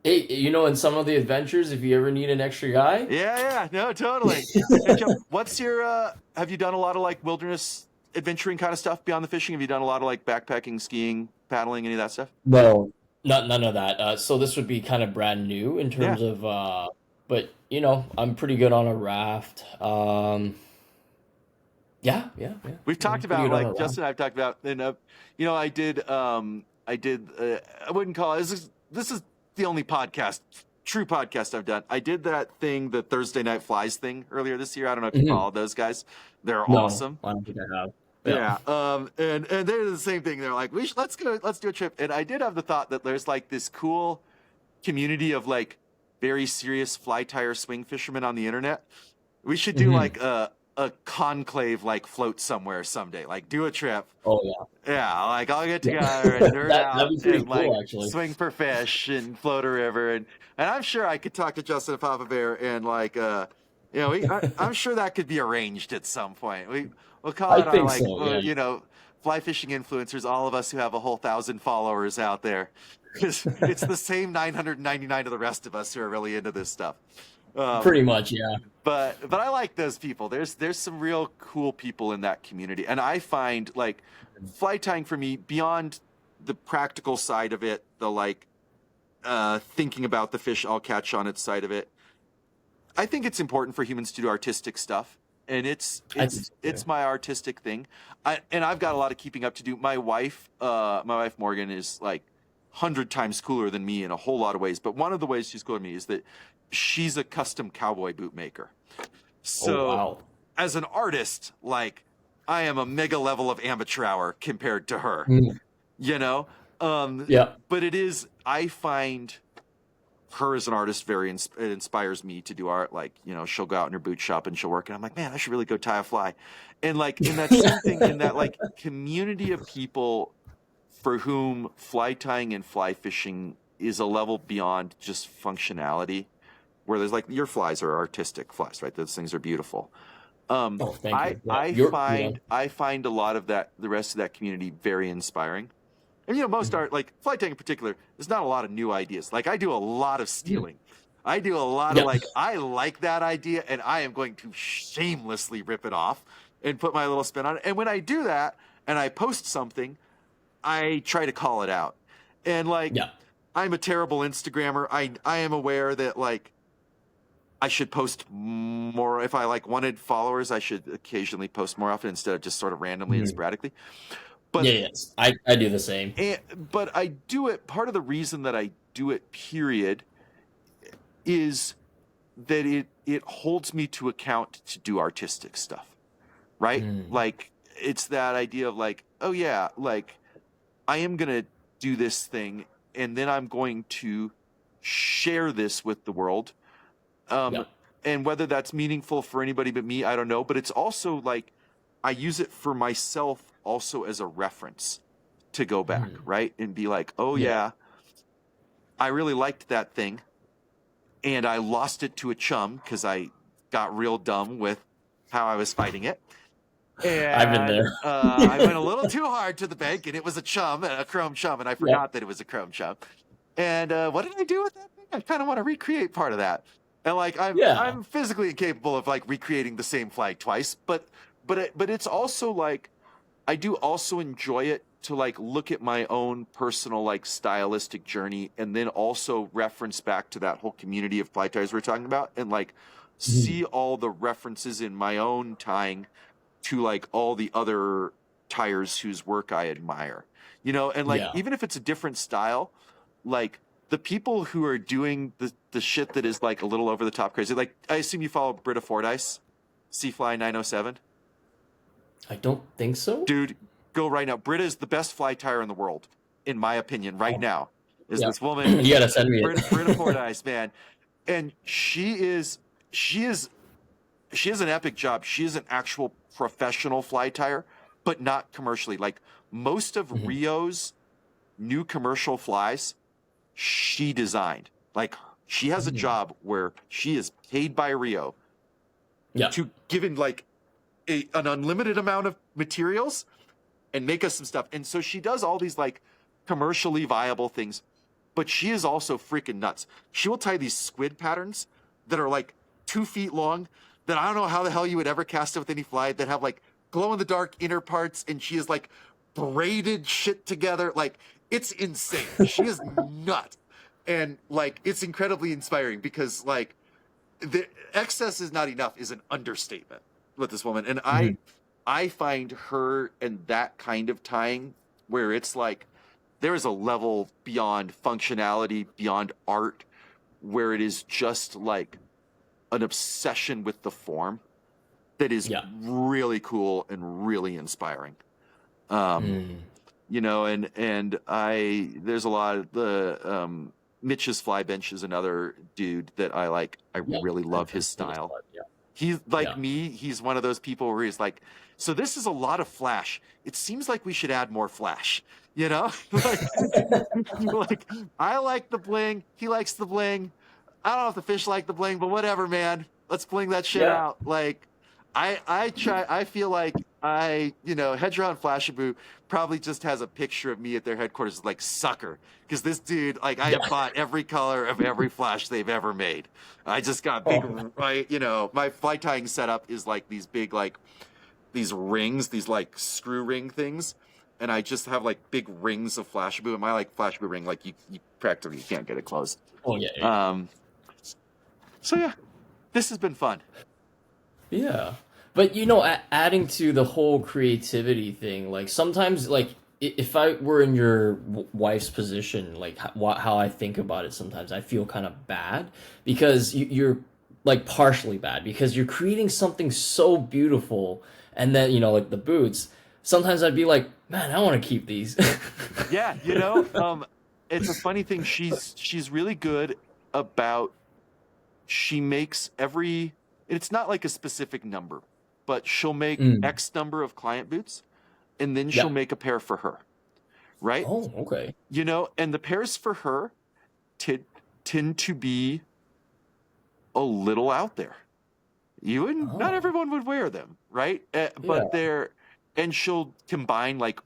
Speaker 1: hey, in some of the adventures, if you ever need an extra guy.
Speaker 2: Yeah, no, totally. Hey, Joe, what's your have you done a lot of like wilderness adventuring kind of stuff beyond the fishing? Have you done a lot of like backpacking, skiing, paddling, any of that stuff?
Speaker 1: No, none of that. So this would be kind of brand new in
Speaker 2: Yeah.
Speaker 1: terms of, but I'm pretty good on a raft. Yeah.
Speaker 2: We've
Speaker 1: I'm
Speaker 2: talked
Speaker 1: pretty
Speaker 2: about
Speaker 1: good on a
Speaker 2: like
Speaker 1: raft.
Speaker 2: Justin and I've talked about and I did I wouldn't call it this is the only true podcast I've done. I did that thing, the Thursday Night Flies thing earlier this year. I don't know if you
Speaker 1: Mhm.
Speaker 2: followed those guys. They're
Speaker 1: No,
Speaker 2: awesome.
Speaker 1: I don't think I have. Yeah.
Speaker 2: Yeah. And they're the same thing. They're like, let's do a trip. And I did have the thought that there's like this cool community of like very serious fly tire swing fishermen on the internet. We should do
Speaker 1: Hmm.
Speaker 2: like a conclave, like float somewhere someday, like do a trip.
Speaker 1: Oh yeah.
Speaker 2: Yeah, like I'll get
Speaker 1: Yeah.
Speaker 2: together and nerd
Speaker 1: That'd
Speaker 2: out
Speaker 1: be pretty
Speaker 2: and like
Speaker 1: cool, actually.
Speaker 2: swing for fish and float a river and I'm sure I could talk to Justin and Papa Bear and like I'm sure that could be arranged at some point. We'll call
Speaker 1: I
Speaker 2: it our
Speaker 1: think
Speaker 2: like
Speaker 1: so. Yeah.
Speaker 2: fly fishing influencers, all of us who have a whole 1,000 followers out there, because it's the same 999 of the rest of us who are really into this stuff.
Speaker 1: Pretty much. Yeah.
Speaker 2: But I like those people. There's some real cool people in that community, and I find like fly tying for me beyond the practical side of it, the like thinking about the fish I'll catch on its side of it. I think it's important for humans to do artistic stuff, and it's
Speaker 1: I think
Speaker 2: it's
Speaker 1: so too.
Speaker 2: it's my artistic thing. And I've got a lot of keeping up to do. My wife Morgan is like 100 times cooler than me in a whole lot of ways. But one of the ways she's cooler than me is that she's a custom cowboy boot maker.
Speaker 1: Oh
Speaker 2: So
Speaker 1: wow.
Speaker 2: as an artist, like I am a mega level of amateur hour compared to her,
Speaker 1: Mm.
Speaker 2: you know.
Speaker 1: Yeah.
Speaker 2: But I find her as an artist it inspires me to do art. Like she'll go out in her boot shop and she'll work and I'm like, man, I should really go tie a fly. And like in that same thing, in that like community of people for whom fly tying and fly fishing is a level beyond just functionality, where there's like your flies are artistic flies, right? Those things are beautiful.
Speaker 1: Oh, thank
Speaker 2: I
Speaker 1: you. Yeah,
Speaker 2: I find I find a lot of that, the rest of that community, very inspiring. And most
Speaker 1: mhm.
Speaker 2: art, like flight tank in particular, there's not a lot of new ideas. Like I do a lot of
Speaker 1: Mhm.
Speaker 2: stealing. I do a lot of
Speaker 1: Yeah.
Speaker 2: like, I like that idea and I am going to shamelessly rip it off and put my little spin on it. And when I do that and I post something, I try to call it out. And like,
Speaker 1: Yeah.
Speaker 2: I'm a terrible Instagrammer. I am aware that like I should post more. If I like wanted followers, I should occasionally post more often instead of just sort of randomly and
Speaker 1: Mhm.
Speaker 2: sporadically.
Speaker 1: Yeah,
Speaker 2: But
Speaker 1: yes. I do the same.
Speaker 2: but I do it. Part of the reason that I do it, period, is that it holds me to account to do artistic stuff, right?
Speaker 1: Mm.
Speaker 2: Like it's that idea of like, oh yeah, like I am gonna do this thing, and then I'm going to share this with the world. Um,
Speaker 1: Yeah.
Speaker 2: and whether that's meaningful for anybody but me, I don't know. But it's also like I use it for myself also as a reference to go back,
Speaker 1: Mhm.
Speaker 2: right? And be like, oh
Speaker 1: Yeah.
Speaker 2: yeah, I really liked that thing. And I lost it to a chum because I got real dumb with how I was fighting it.
Speaker 1: I've been
Speaker 2: And
Speaker 1: there.
Speaker 2: I went a little too hard to the bank, and it was a chum, a chrome chum, and I
Speaker 1: Yeah.
Speaker 2: forgot that it was a chrome chum. And what did I do with that thing? I kind of want to recreate part of that. And like
Speaker 1: Yeah.
Speaker 2: I'm physically incapable of like recreating the same flag twice, but it's also like I do also enjoy it to like look at my own personal like stylistic journey and then also reference back to that whole community of fly ties we're talking about and like
Speaker 1: Mhm.
Speaker 2: see all the references in my own tying to like all the other tires whose work I admire. And like
Speaker 1: Yeah.
Speaker 2: even if it's a different style, like the people who are doing the shit that is like a little over the top crazy, like I assume you follow Britta Fordyce, Seafly 907.
Speaker 1: I don't think so.
Speaker 2: Dude, go right now. Britta is the best fly tire in the world, in my opinion, right
Speaker 1: Oh,
Speaker 2: now. Is
Speaker 1: yeah.
Speaker 2: this woman,
Speaker 1: You gotta send me
Speaker 2: Britta
Speaker 1: it.
Speaker 2: Fordyce, man. And she is she has an epic job. She is an actual professional fly tire, but not commercially. Like most of
Speaker 1: Mhm.
Speaker 2: Rio's new commercial flies, she designed. Like she has a
Speaker 1: Mhm.
Speaker 2: job where she is paid by Rio
Speaker 1: Yeah.
Speaker 2: to give in like an unlimited amount of materials and make us some stuff. And so she does all these like commercially viable things, but she is also freaking nuts. She will tie these squid patterns that are like 2 feet long that I don't know how the hell you would ever cast it with any fly that have like glow in the dark inner parts. And she is like braided shit together. Like it's insane. She is nuts. And like, it's incredibly inspiring because like the excess is not enough is an understatement with this woman. And I,
Speaker 1: Mhm.
Speaker 2: I find her and that kind of tying where it's like there is a level beyond functionality, beyond art, where it is just like an obsession with the form that is
Speaker 1: Yeah.
Speaker 2: really cool and really inspiring. Um,
Speaker 1: Mm.
Speaker 2: and I there's a lot of the Mitch's Fly Bench is another dude that I like. I
Speaker 1: Yeah.
Speaker 2: really love
Speaker 1: I've
Speaker 2: his
Speaker 1: seen this
Speaker 2: style.
Speaker 1: one. Yeah.
Speaker 2: He's like
Speaker 1: Yeah.
Speaker 2: me. He's one of those people where he's like, so this is a lot of flash. It seems like we should add more flash, like, like I like the bling. He likes the bling. I don't know if the fish like the bling, but whatever, man. Let's bling that shit
Speaker 1: Yeah.
Speaker 2: out. Like, I try. I feel like Hedron Flashaboo probably just has a picture of me at their headquarters, like sucker, because this dude, like, I
Speaker 1: Yeah.
Speaker 2: have bought every color of every flash they've ever made. I just got big,
Speaker 1: Oh.
Speaker 2: right? My fly tying setup is like these big, like these rings, these like screw ring things, and I just have like big rings of Flashaboo. And my like Flashaboo ring, like you practically can't get it closed.
Speaker 1: Oh yeah. Yeah.
Speaker 2: Um, so yeah, this has been fun.
Speaker 1: Yeah. But adding to the whole creativity thing, like sometimes, like if I were in your wife's position, like how I think about it, sometimes I feel kind of bad because you're like partially bad because you're creating something so beautiful, and then like the boots. Sometimes I'd be like, man, I want to keep these.
Speaker 2: Yeah, it's a funny thing. She's really good about. She makes every. It's not like a specific number, but she'll make
Speaker 1: Mm.
Speaker 2: X number of client boots, and then she'll
Speaker 1: Yeah.
Speaker 2: make a pair for her, right?
Speaker 1: Oh, okay.
Speaker 2: And the pairs for her tend to be a little out there. You wouldn't. Not
Speaker 1: Oh,
Speaker 2: everyone would wear them, right?
Speaker 1: yeah.
Speaker 2: But they're, and she'll combine like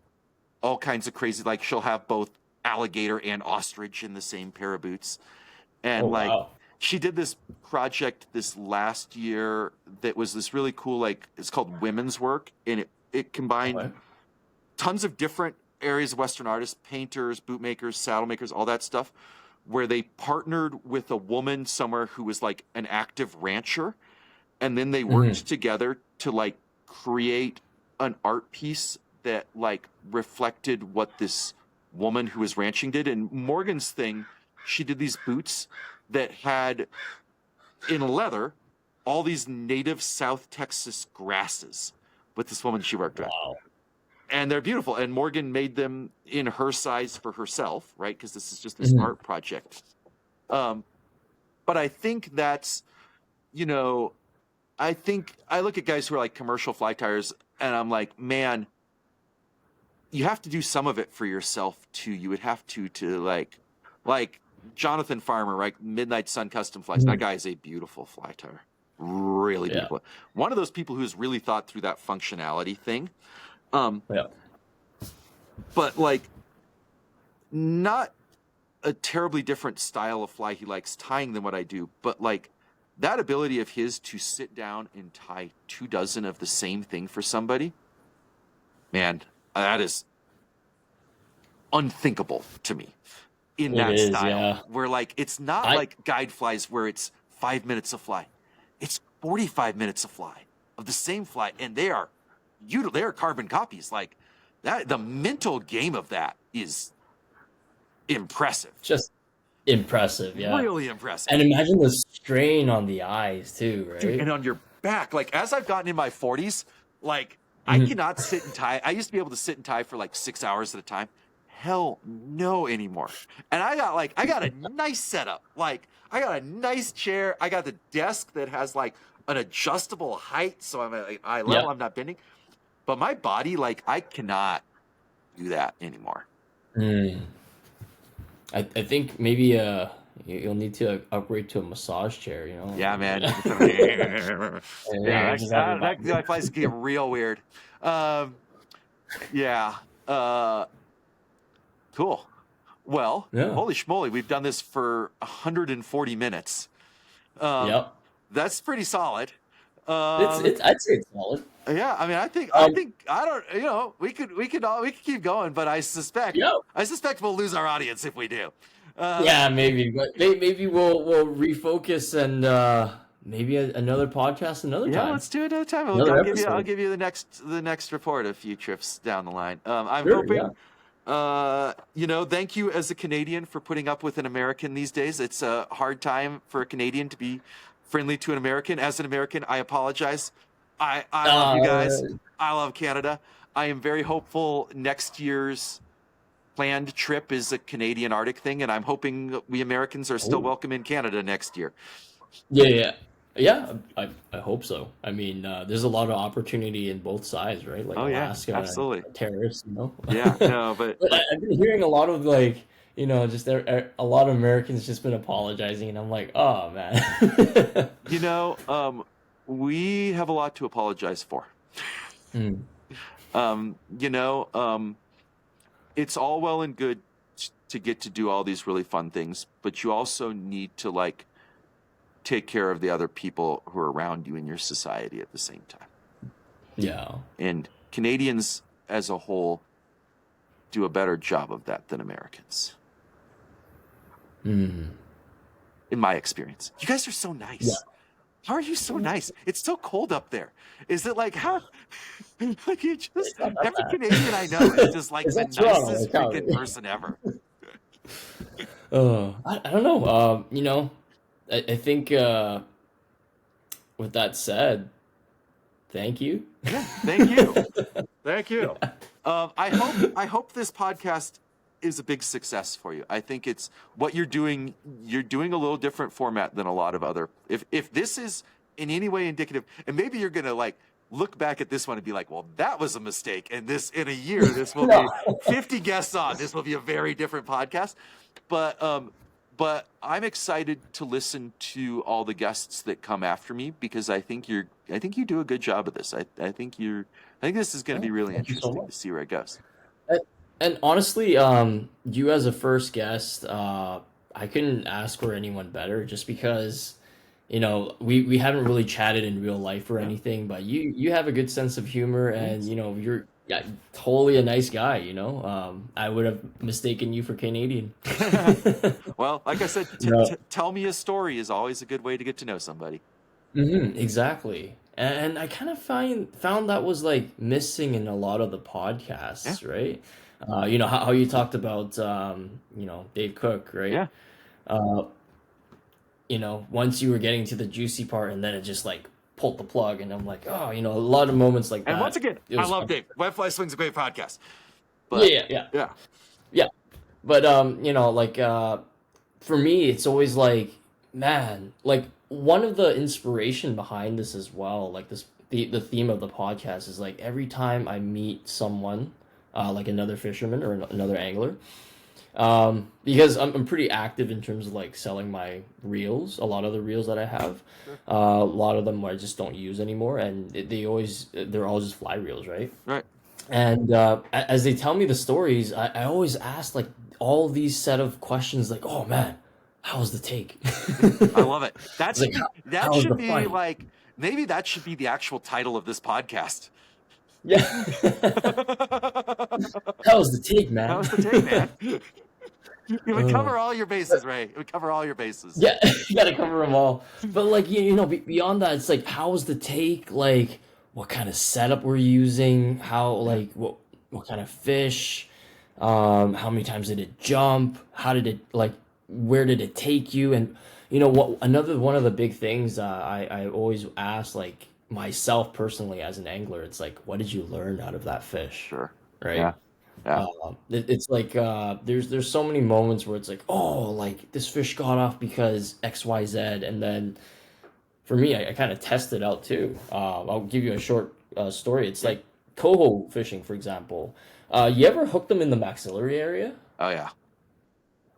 Speaker 2: all kinds of crazy. Like she'll have both alligator and ostrich in the same pair of boots,
Speaker 1: Oh,
Speaker 2: and like
Speaker 1: wow.
Speaker 2: she did this project this last year that was this really cool. Like it's called Women's Work, and it combined
Speaker 1: Okay.
Speaker 2: tons of different areas of Western artists, painters, bootmakers, saddle makers, all that stuff, where they partnered with a woman somewhere who was like an active rancher, and then they
Speaker 1: Hmm.
Speaker 2: worked together to like create an art piece that like reflected what this woman who was ranching did. And Morgan's thing, she did these boots that had in leather all these native South Texas grasses with this woman she worked with,
Speaker 1: Wow.
Speaker 2: and they're beautiful. And Morgan made them in her size for herself, right? Because this is just this
Speaker 1: Hmm.
Speaker 2: art project. Um, but I think that's, you know, I think I look at guys who are like commercial fly tires, and I'm like, man, you have to do some of it for yourself too. You would have to like Jonathan Farmer, right? Midnight Sun Custom Flies. That
Speaker 1: Hmm.
Speaker 2: guy is a beautiful fly tire, really
Speaker 1: Yeah.
Speaker 2: beautiful. One of those people who's really thought through that functionality thing. Um,
Speaker 1: Yeah.
Speaker 2: but like not a terribly different style of fly he likes tying than what I do, but like that ability of his to sit down and tie 24 of the same thing for somebody, man, that is unthinkable to me in
Speaker 1: It
Speaker 2: that
Speaker 1: is.
Speaker 2: style.
Speaker 1: Yeah.
Speaker 2: Where like it's not
Speaker 1: I.
Speaker 2: like guide flies where it's 5 minutes of fly, it's 45 minutes of fly of the same fly, and they are carbon copies. Like that, the mental game of that is impressive,
Speaker 1: Just impressive, yeah.
Speaker 2: really impressive.
Speaker 1: And imagine the strain on the eyes too,
Speaker 2: Dude,
Speaker 1: right?
Speaker 2: and on your back, like as I've gotten in my 40s, like I
Speaker 1: Mhm.
Speaker 2: cannot sit and tie. I used to be able to sit and tie for like 6 hours at a time. Hell no anymore. And I got a nice setup. Like I got a nice chair. I got the desk that has like an adjustable height, so I'm at like, eye level.
Speaker 1: Yeah.
Speaker 2: I'm not bending. But my body, like I cannot do that anymore.
Speaker 1: Mm. I think maybe you'll need to upgrade to a massage chair, you know?
Speaker 2: Yeah, man.
Speaker 1: Yeah,
Speaker 2: Yeah,
Speaker 1: just have your back.
Speaker 2: that place get real weird. Um, yeah. Uh, cool. Well,
Speaker 1: Yeah.
Speaker 2: holy schmoly, we've done this for 140 minutes. Um,
Speaker 1: Yep.
Speaker 2: that's pretty solid.
Speaker 1: It's
Speaker 2: Um,
Speaker 1: it's I'd say it's solid.
Speaker 2: yeah, I mean,
Speaker 1: Um
Speaker 2: I don't, we could keep going, but
Speaker 1: yeah.
Speaker 2: I suspect we'll lose our audience if we do. Uh,
Speaker 1: Yeah, maybe, but maybe we'll refocus and maybe another podcast another
Speaker 2: Yeah,
Speaker 1: time.
Speaker 2: let's do it another time.
Speaker 1: Another
Speaker 2: I'll
Speaker 1: episode.
Speaker 2: give you the next report a few trips down the line. I'm
Speaker 1: Sure, yeah.
Speaker 2: hoping, thank you as a Canadian for putting up with an American these days. It's a hard time for a Canadian to be friendly to an American. As an American, I apologize. I love you guys.
Speaker 1: Uh
Speaker 2: I love Canada. I am very hopeful next year's planned trip is a Canadian Arctic thing, and I'm hoping we Americans are still
Speaker 1: oh.
Speaker 2: welcome in Canada next year.
Speaker 1: Yeah, yeah. Yeah, I hope so. I mean, there's a lot of opportunity in both sides, right? Like
Speaker 2: Oh yeah,
Speaker 1: Alaska and
Speaker 2: absolutely.
Speaker 1: terrorists, you know.
Speaker 2: Yeah, no,
Speaker 1: But I've been hearing a lot of like, just a lot of Americans just been apologizing, and I'm like, oh man.
Speaker 2: You know, we have a lot to apologize for.
Speaker 1: Mm,
Speaker 2: Um, you know, um, it's all well and good to get to do all these really fun things, but you also need to like take care of the other people who are around you in your society at the same time.
Speaker 1: yeah.
Speaker 2: And Canadians as a whole do a better job of that than Americans,
Speaker 1: Mm,
Speaker 2: in my experience. You guys are so
Speaker 1: yeah.
Speaker 2: nice. How are you so nice? It's so cold up there. Is it like how like you just
Speaker 1: It's not that
Speaker 2: every
Speaker 1: bad.
Speaker 2: Canadian I know is just like
Speaker 1: Is
Speaker 2: the
Speaker 1: that Toronto or
Speaker 2: nicest freaking
Speaker 1: Calgary?
Speaker 2: person ever.
Speaker 1: I don't know. I think with that said, thank you.
Speaker 2: Yeah, thank you. Thank you. I hope this podcast is a big success for you. I think it's what you're doing. You're doing a little different format than a lot of other. If this is in any way indicative, and maybe you're gonna like look back at this one and be like, well, that was a mistake. And this in a year, this will
Speaker 1: No.
Speaker 2: be 50 guests on. This will be a very different podcast. But but I'm excited to listen to all the guests that come after me because I think you do a good job of this. I think this is going to
Speaker 1: Oh,
Speaker 2: be really
Speaker 1: thank you so
Speaker 2: interesting
Speaker 1: much.
Speaker 2: to see where it goes.
Speaker 1: And, and honestly, you as a first guest, I couldn't ask for anyone better just because, we haven't really chatted in real life or
Speaker 2: Yeah,
Speaker 1: anything, but you have a good sense of humor and,
Speaker 2: thanks.
Speaker 1: you're yeah, totally a nice guy, you know? I would have mistaken you for Canadian.
Speaker 2: Well, like I said,
Speaker 1: No.
Speaker 2: tell me a story is always a good way to get to know somebody.
Speaker 1: Exactly. And I kind of found that was like missing in a lot of the
Speaker 2: Yeah,
Speaker 1: podcasts, right? How you talked about Dave Cook, right?
Speaker 2: yeah.
Speaker 1: Uh, once you were getting to the juicy part and then it just like pulled the plug and I'm like, oh, a lot of moments like
Speaker 2: And once
Speaker 1: that.
Speaker 2: again,
Speaker 1: It
Speaker 2: I
Speaker 1: was
Speaker 2: love
Speaker 1: fun.
Speaker 2: Dave. Web Fly Swing's a great podcast.
Speaker 1: Yeah,
Speaker 2: But
Speaker 1: yeah, yeah.
Speaker 2: yeah,
Speaker 1: Yeah. But like for me it's always like, man, like one of the inspiration behind this as well, like the theme of the podcast is like every time I meet someone, like another fisherman or another angler, because I'm pretty active in terms of like selling my reels, a lot of the reels that I have,
Speaker 2: sure.
Speaker 1: a lot of them I just don't use anymore, and they're all just fly reels, right?
Speaker 2: Right.
Speaker 1: And as they tell me the stories, I always ask like all these set of questions, like, "Oh man, how was the take?"
Speaker 2: I love it.
Speaker 1: It's like,
Speaker 2: That
Speaker 1: how was
Speaker 2: should
Speaker 1: the
Speaker 2: be
Speaker 1: fight?
Speaker 2: like maybe that should be the actual title of this podcast.
Speaker 1: Yeah, how was the take,
Speaker 2: That
Speaker 1: man?
Speaker 2: was the take, man. You would
Speaker 1: uh,
Speaker 2: cover all your bases, Ray. It would cover all your bases.
Speaker 1: yeah, you gotta cover them all. But like beyond that, it's like, how was the take? Like, what kind of setup we're using? How
Speaker 2: Yeah.
Speaker 1: like what kind of fish? How many times did it jump? How did it like? Where did it take you? And what? Another one of the big things I always ask like myself personally as an angler, it's like, what did you learn out of that fish?
Speaker 2: Sure.
Speaker 1: Right?
Speaker 2: Yeah. Yeah.
Speaker 1: It's like there's so many moments where it's like, oh, like this fish got off because XYZ, and then for me, I kind of test it out too. I'll give you a short story. It's
Speaker 2: Yeah.
Speaker 1: like coho fishing, for example. You ever hook them in the maxillary area?
Speaker 2: Oh yeah.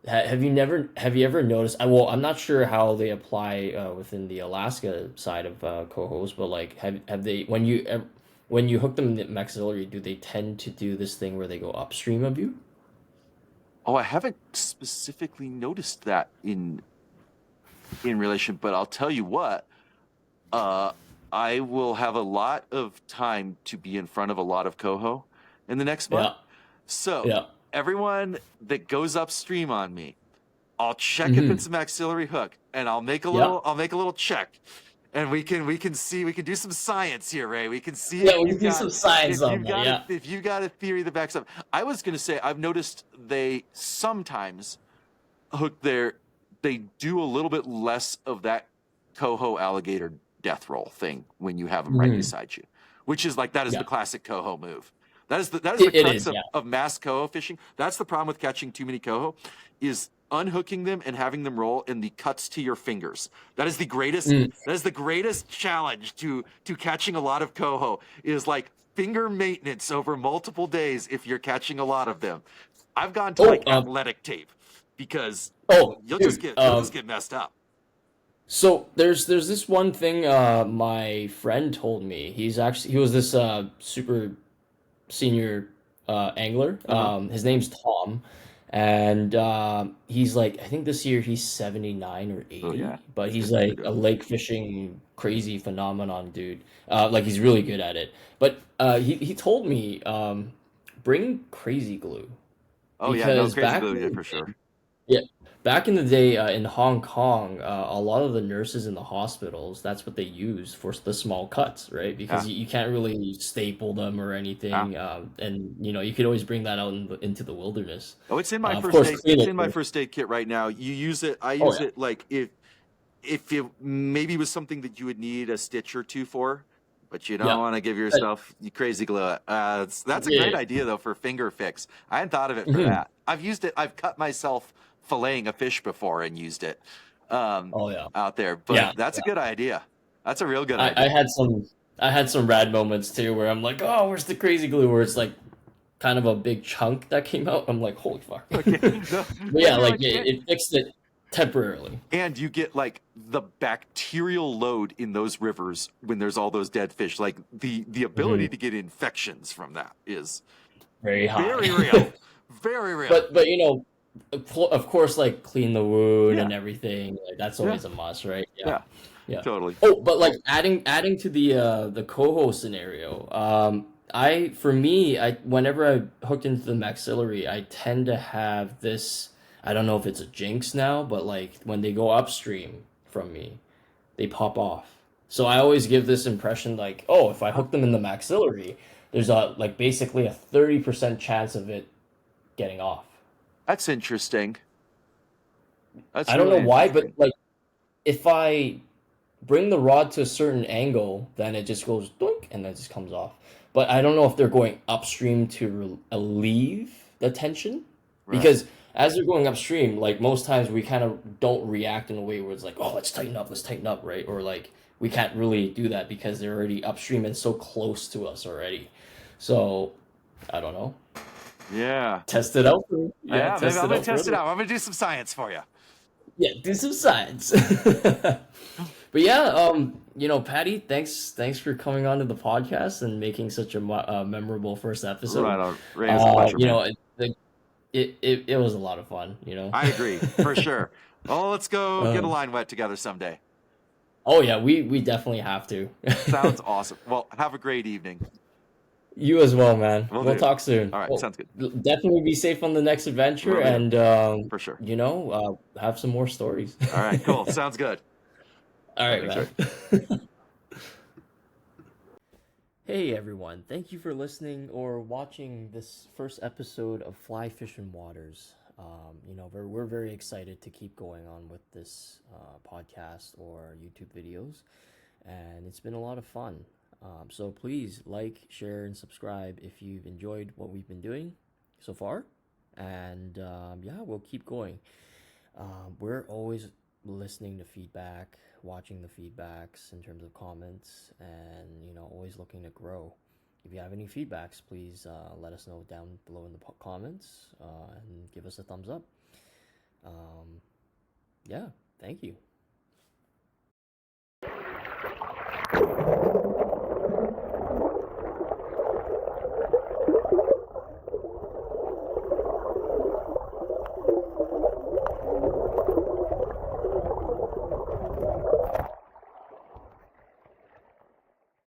Speaker 1: Have you ever noticed? Well, I'm not sure how they apply within the Alaska side of cohos, but like, have they when you hook them in the maxillary, do they tend to do this thing where they go upstream of you?
Speaker 2: Oh, I haven't specifically noticed that in relation, but I'll tell you what. Uh, I will have a lot of time to be in front of a lot of coho in the next month.
Speaker 1: Yeah,
Speaker 2: So
Speaker 1: yeah.
Speaker 2: everyone that goes upstream on me, I'll check if
Speaker 1: Hmm.
Speaker 2: it's a maxillary hook, and
Speaker 1: Yeah.
Speaker 2: I'll make a little check, and we can do some science here, Ray. We can see
Speaker 1: Yeah, we can do some science on that. Yeah.
Speaker 2: if you've got a theory that backs up. I was gonna say I've noticed they sometimes hook they do a little bit less of that coho alligator death roll thing when you have them right
Speaker 1: Hmm.
Speaker 2: beside you, which is like that is the
Speaker 1: Yeah.
Speaker 2: classic coho move. That is the
Speaker 1: It
Speaker 2: crux
Speaker 1: is. Yeah.
Speaker 2: of mass coho fishing. That's the problem with catching too many coho, is unhooking them and having them roll in the cuts to your fingers.
Speaker 1: Mm.
Speaker 2: That is the greatest challenge to catching a lot of coho is like finger maintenance over multiple days if you're catching a lot of them. I've gone to
Speaker 1: Oh,
Speaker 2: like athletic tape because
Speaker 1: dude.
Speaker 2: you'll just get messed up.
Speaker 1: So there's this one thing my friend told me. He was this super senior angler.
Speaker 2: Uh-huh.
Speaker 1: His name's Tom, and he's like, I think this year he's 79 or
Speaker 2: Oh
Speaker 1: 80,
Speaker 2: yeah.
Speaker 1: but
Speaker 2: He's
Speaker 1: he's
Speaker 2: getting
Speaker 1: like a
Speaker 2: older.
Speaker 1: lake fishing crazy phenomenon, dude. Like he's really good at it. But he told me bring crazy glue
Speaker 2: Oh yeah, no,
Speaker 1: because
Speaker 2: crazy glue, yeah, for sure.
Speaker 1: yeah, back in the day in Hong Kong, a lot of the nurses in the hospitals, that's what they use for the small cuts, right?
Speaker 2: Yeah.
Speaker 1: Because you can't really staple them or
Speaker 2: Yeah.
Speaker 1: anything, and you could always bring that out into the wilderness.
Speaker 2: Oh, it's in my
Speaker 1: Of
Speaker 2: first
Speaker 1: course,
Speaker 2: aid.
Speaker 1: clean
Speaker 2: It's
Speaker 1: it
Speaker 2: in my
Speaker 1: first.
Speaker 2: first aid kit right now. You use it. I
Speaker 1: Oh
Speaker 2: use
Speaker 1: yeah.
Speaker 2: it like if it maybe was something that you would need a stitch or two for, but you don't
Speaker 1: Yeah.
Speaker 2: want to give
Speaker 1: Uh,
Speaker 2: yourself you crazy glue it. That's a
Speaker 1: yeah.
Speaker 2: great idea though for finger fix. I hadn't thought of it for
Speaker 1: Mhm.
Speaker 2: that. I've used it. I've cut myself filleting a fish before and used it
Speaker 1: Oh yeah.
Speaker 2: out there.
Speaker 1: Yeah.
Speaker 2: But that's a good idea. That's a real good
Speaker 1: I
Speaker 2: idea.
Speaker 1: had some rad moments too where I'm like, oh, where's the crazy glue? Where it's like kind of a big chunk that came out. I'm like, holy fuck.
Speaker 2: Okay. No,
Speaker 1: But
Speaker 2: yeah,
Speaker 1: yeah,
Speaker 2: you're
Speaker 1: like
Speaker 2: like,
Speaker 1: it fixed it. temporarily.
Speaker 2: And you get like the bacterial load in those rivers when there's all those dead fish. Like the ability to get infections from that is
Speaker 1: Very high.
Speaker 2: very real. Very real.
Speaker 1: But of course, like clean the wound
Speaker 2: Yeah.
Speaker 1: and everything. Like that's
Speaker 2: Yeah.
Speaker 1: always a must, right?
Speaker 2: Yeah.
Speaker 1: Yeah.
Speaker 2: Totally.
Speaker 1: Oh, but like adding to the coho scenario, for me, whenever I hooked into the maxillary, I tend to have this. I don't know if it's a jinx now, but like when they go upstream from me, they pop off. So I always give this impression like, oh, if I hook them in the maxillary, there's basically a 30% chance of it getting off.
Speaker 2: That's interesting. That's
Speaker 1: I don't know
Speaker 2: really
Speaker 1: why, but
Speaker 2: interesting.
Speaker 1: like if I bring the rod to a certain angle, then it just goes doink and then it just comes off. But I don't know if they're going upstream to relieve the tension,
Speaker 2: Right.
Speaker 1: because as they're going upstream, like most times we kind of don't react in a way where it's like, oh, let's tighten up, right? Or like we can't really do that because they're already upstream and so close to us already. So I don't know.
Speaker 2: Yeah.
Speaker 1: Test it out. Yeah,
Speaker 2: Maybe I'm gonna test it
Speaker 1: further.
Speaker 2: out. I'm gonna do some science for you.
Speaker 1: Yeah, do some science. But yeah, Patty, thanks for coming on to the podcast and making such a memorable first episode.
Speaker 2: Right on. Ray, it was a pleasure, man.
Speaker 1: It was a lot of fun.
Speaker 2: I agree, for sure. Well, let's go get a
Speaker 1: Um,
Speaker 2: line wet together someday.
Speaker 1: oh yeah, we definitely have to.
Speaker 2: Sounds awesome. Well, have a great evening.
Speaker 1: You as well, man.
Speaker 2: Will
Speaker 1: We'll
Speaker 2: do.
Speaker 1: talk soon.
Speaker 2: All right,
Speaker 1: Well,
Speaker 2: sounds good.
Speaker 1: definitely be safe on the next adventure,
Speaker 2: Will do,
Speaker 1: and
Speaker 2: for sure.
Speaker 1: have some more stories.
Speaker 2: All right, cool. Sounds good.
Speaker 1: All right,
Speaker 2: Thanks,
Speaker 1: man. Hey everyone, thank you for listening or watching this first episode of Fly Fishing Waters. We're very excited to keep going on with this podcast or YouTube videos, and it's been a lot of fun. So please like, share, and subscribe if you've enjoyed what we've been doing so far, and we'll keep going. We're always listening to feedback, watching the feedbacks in terms of comments, and always looking to grow. If you have any feedbacks, please let us know down below in the comments, and give us a thumbs up. Thank you.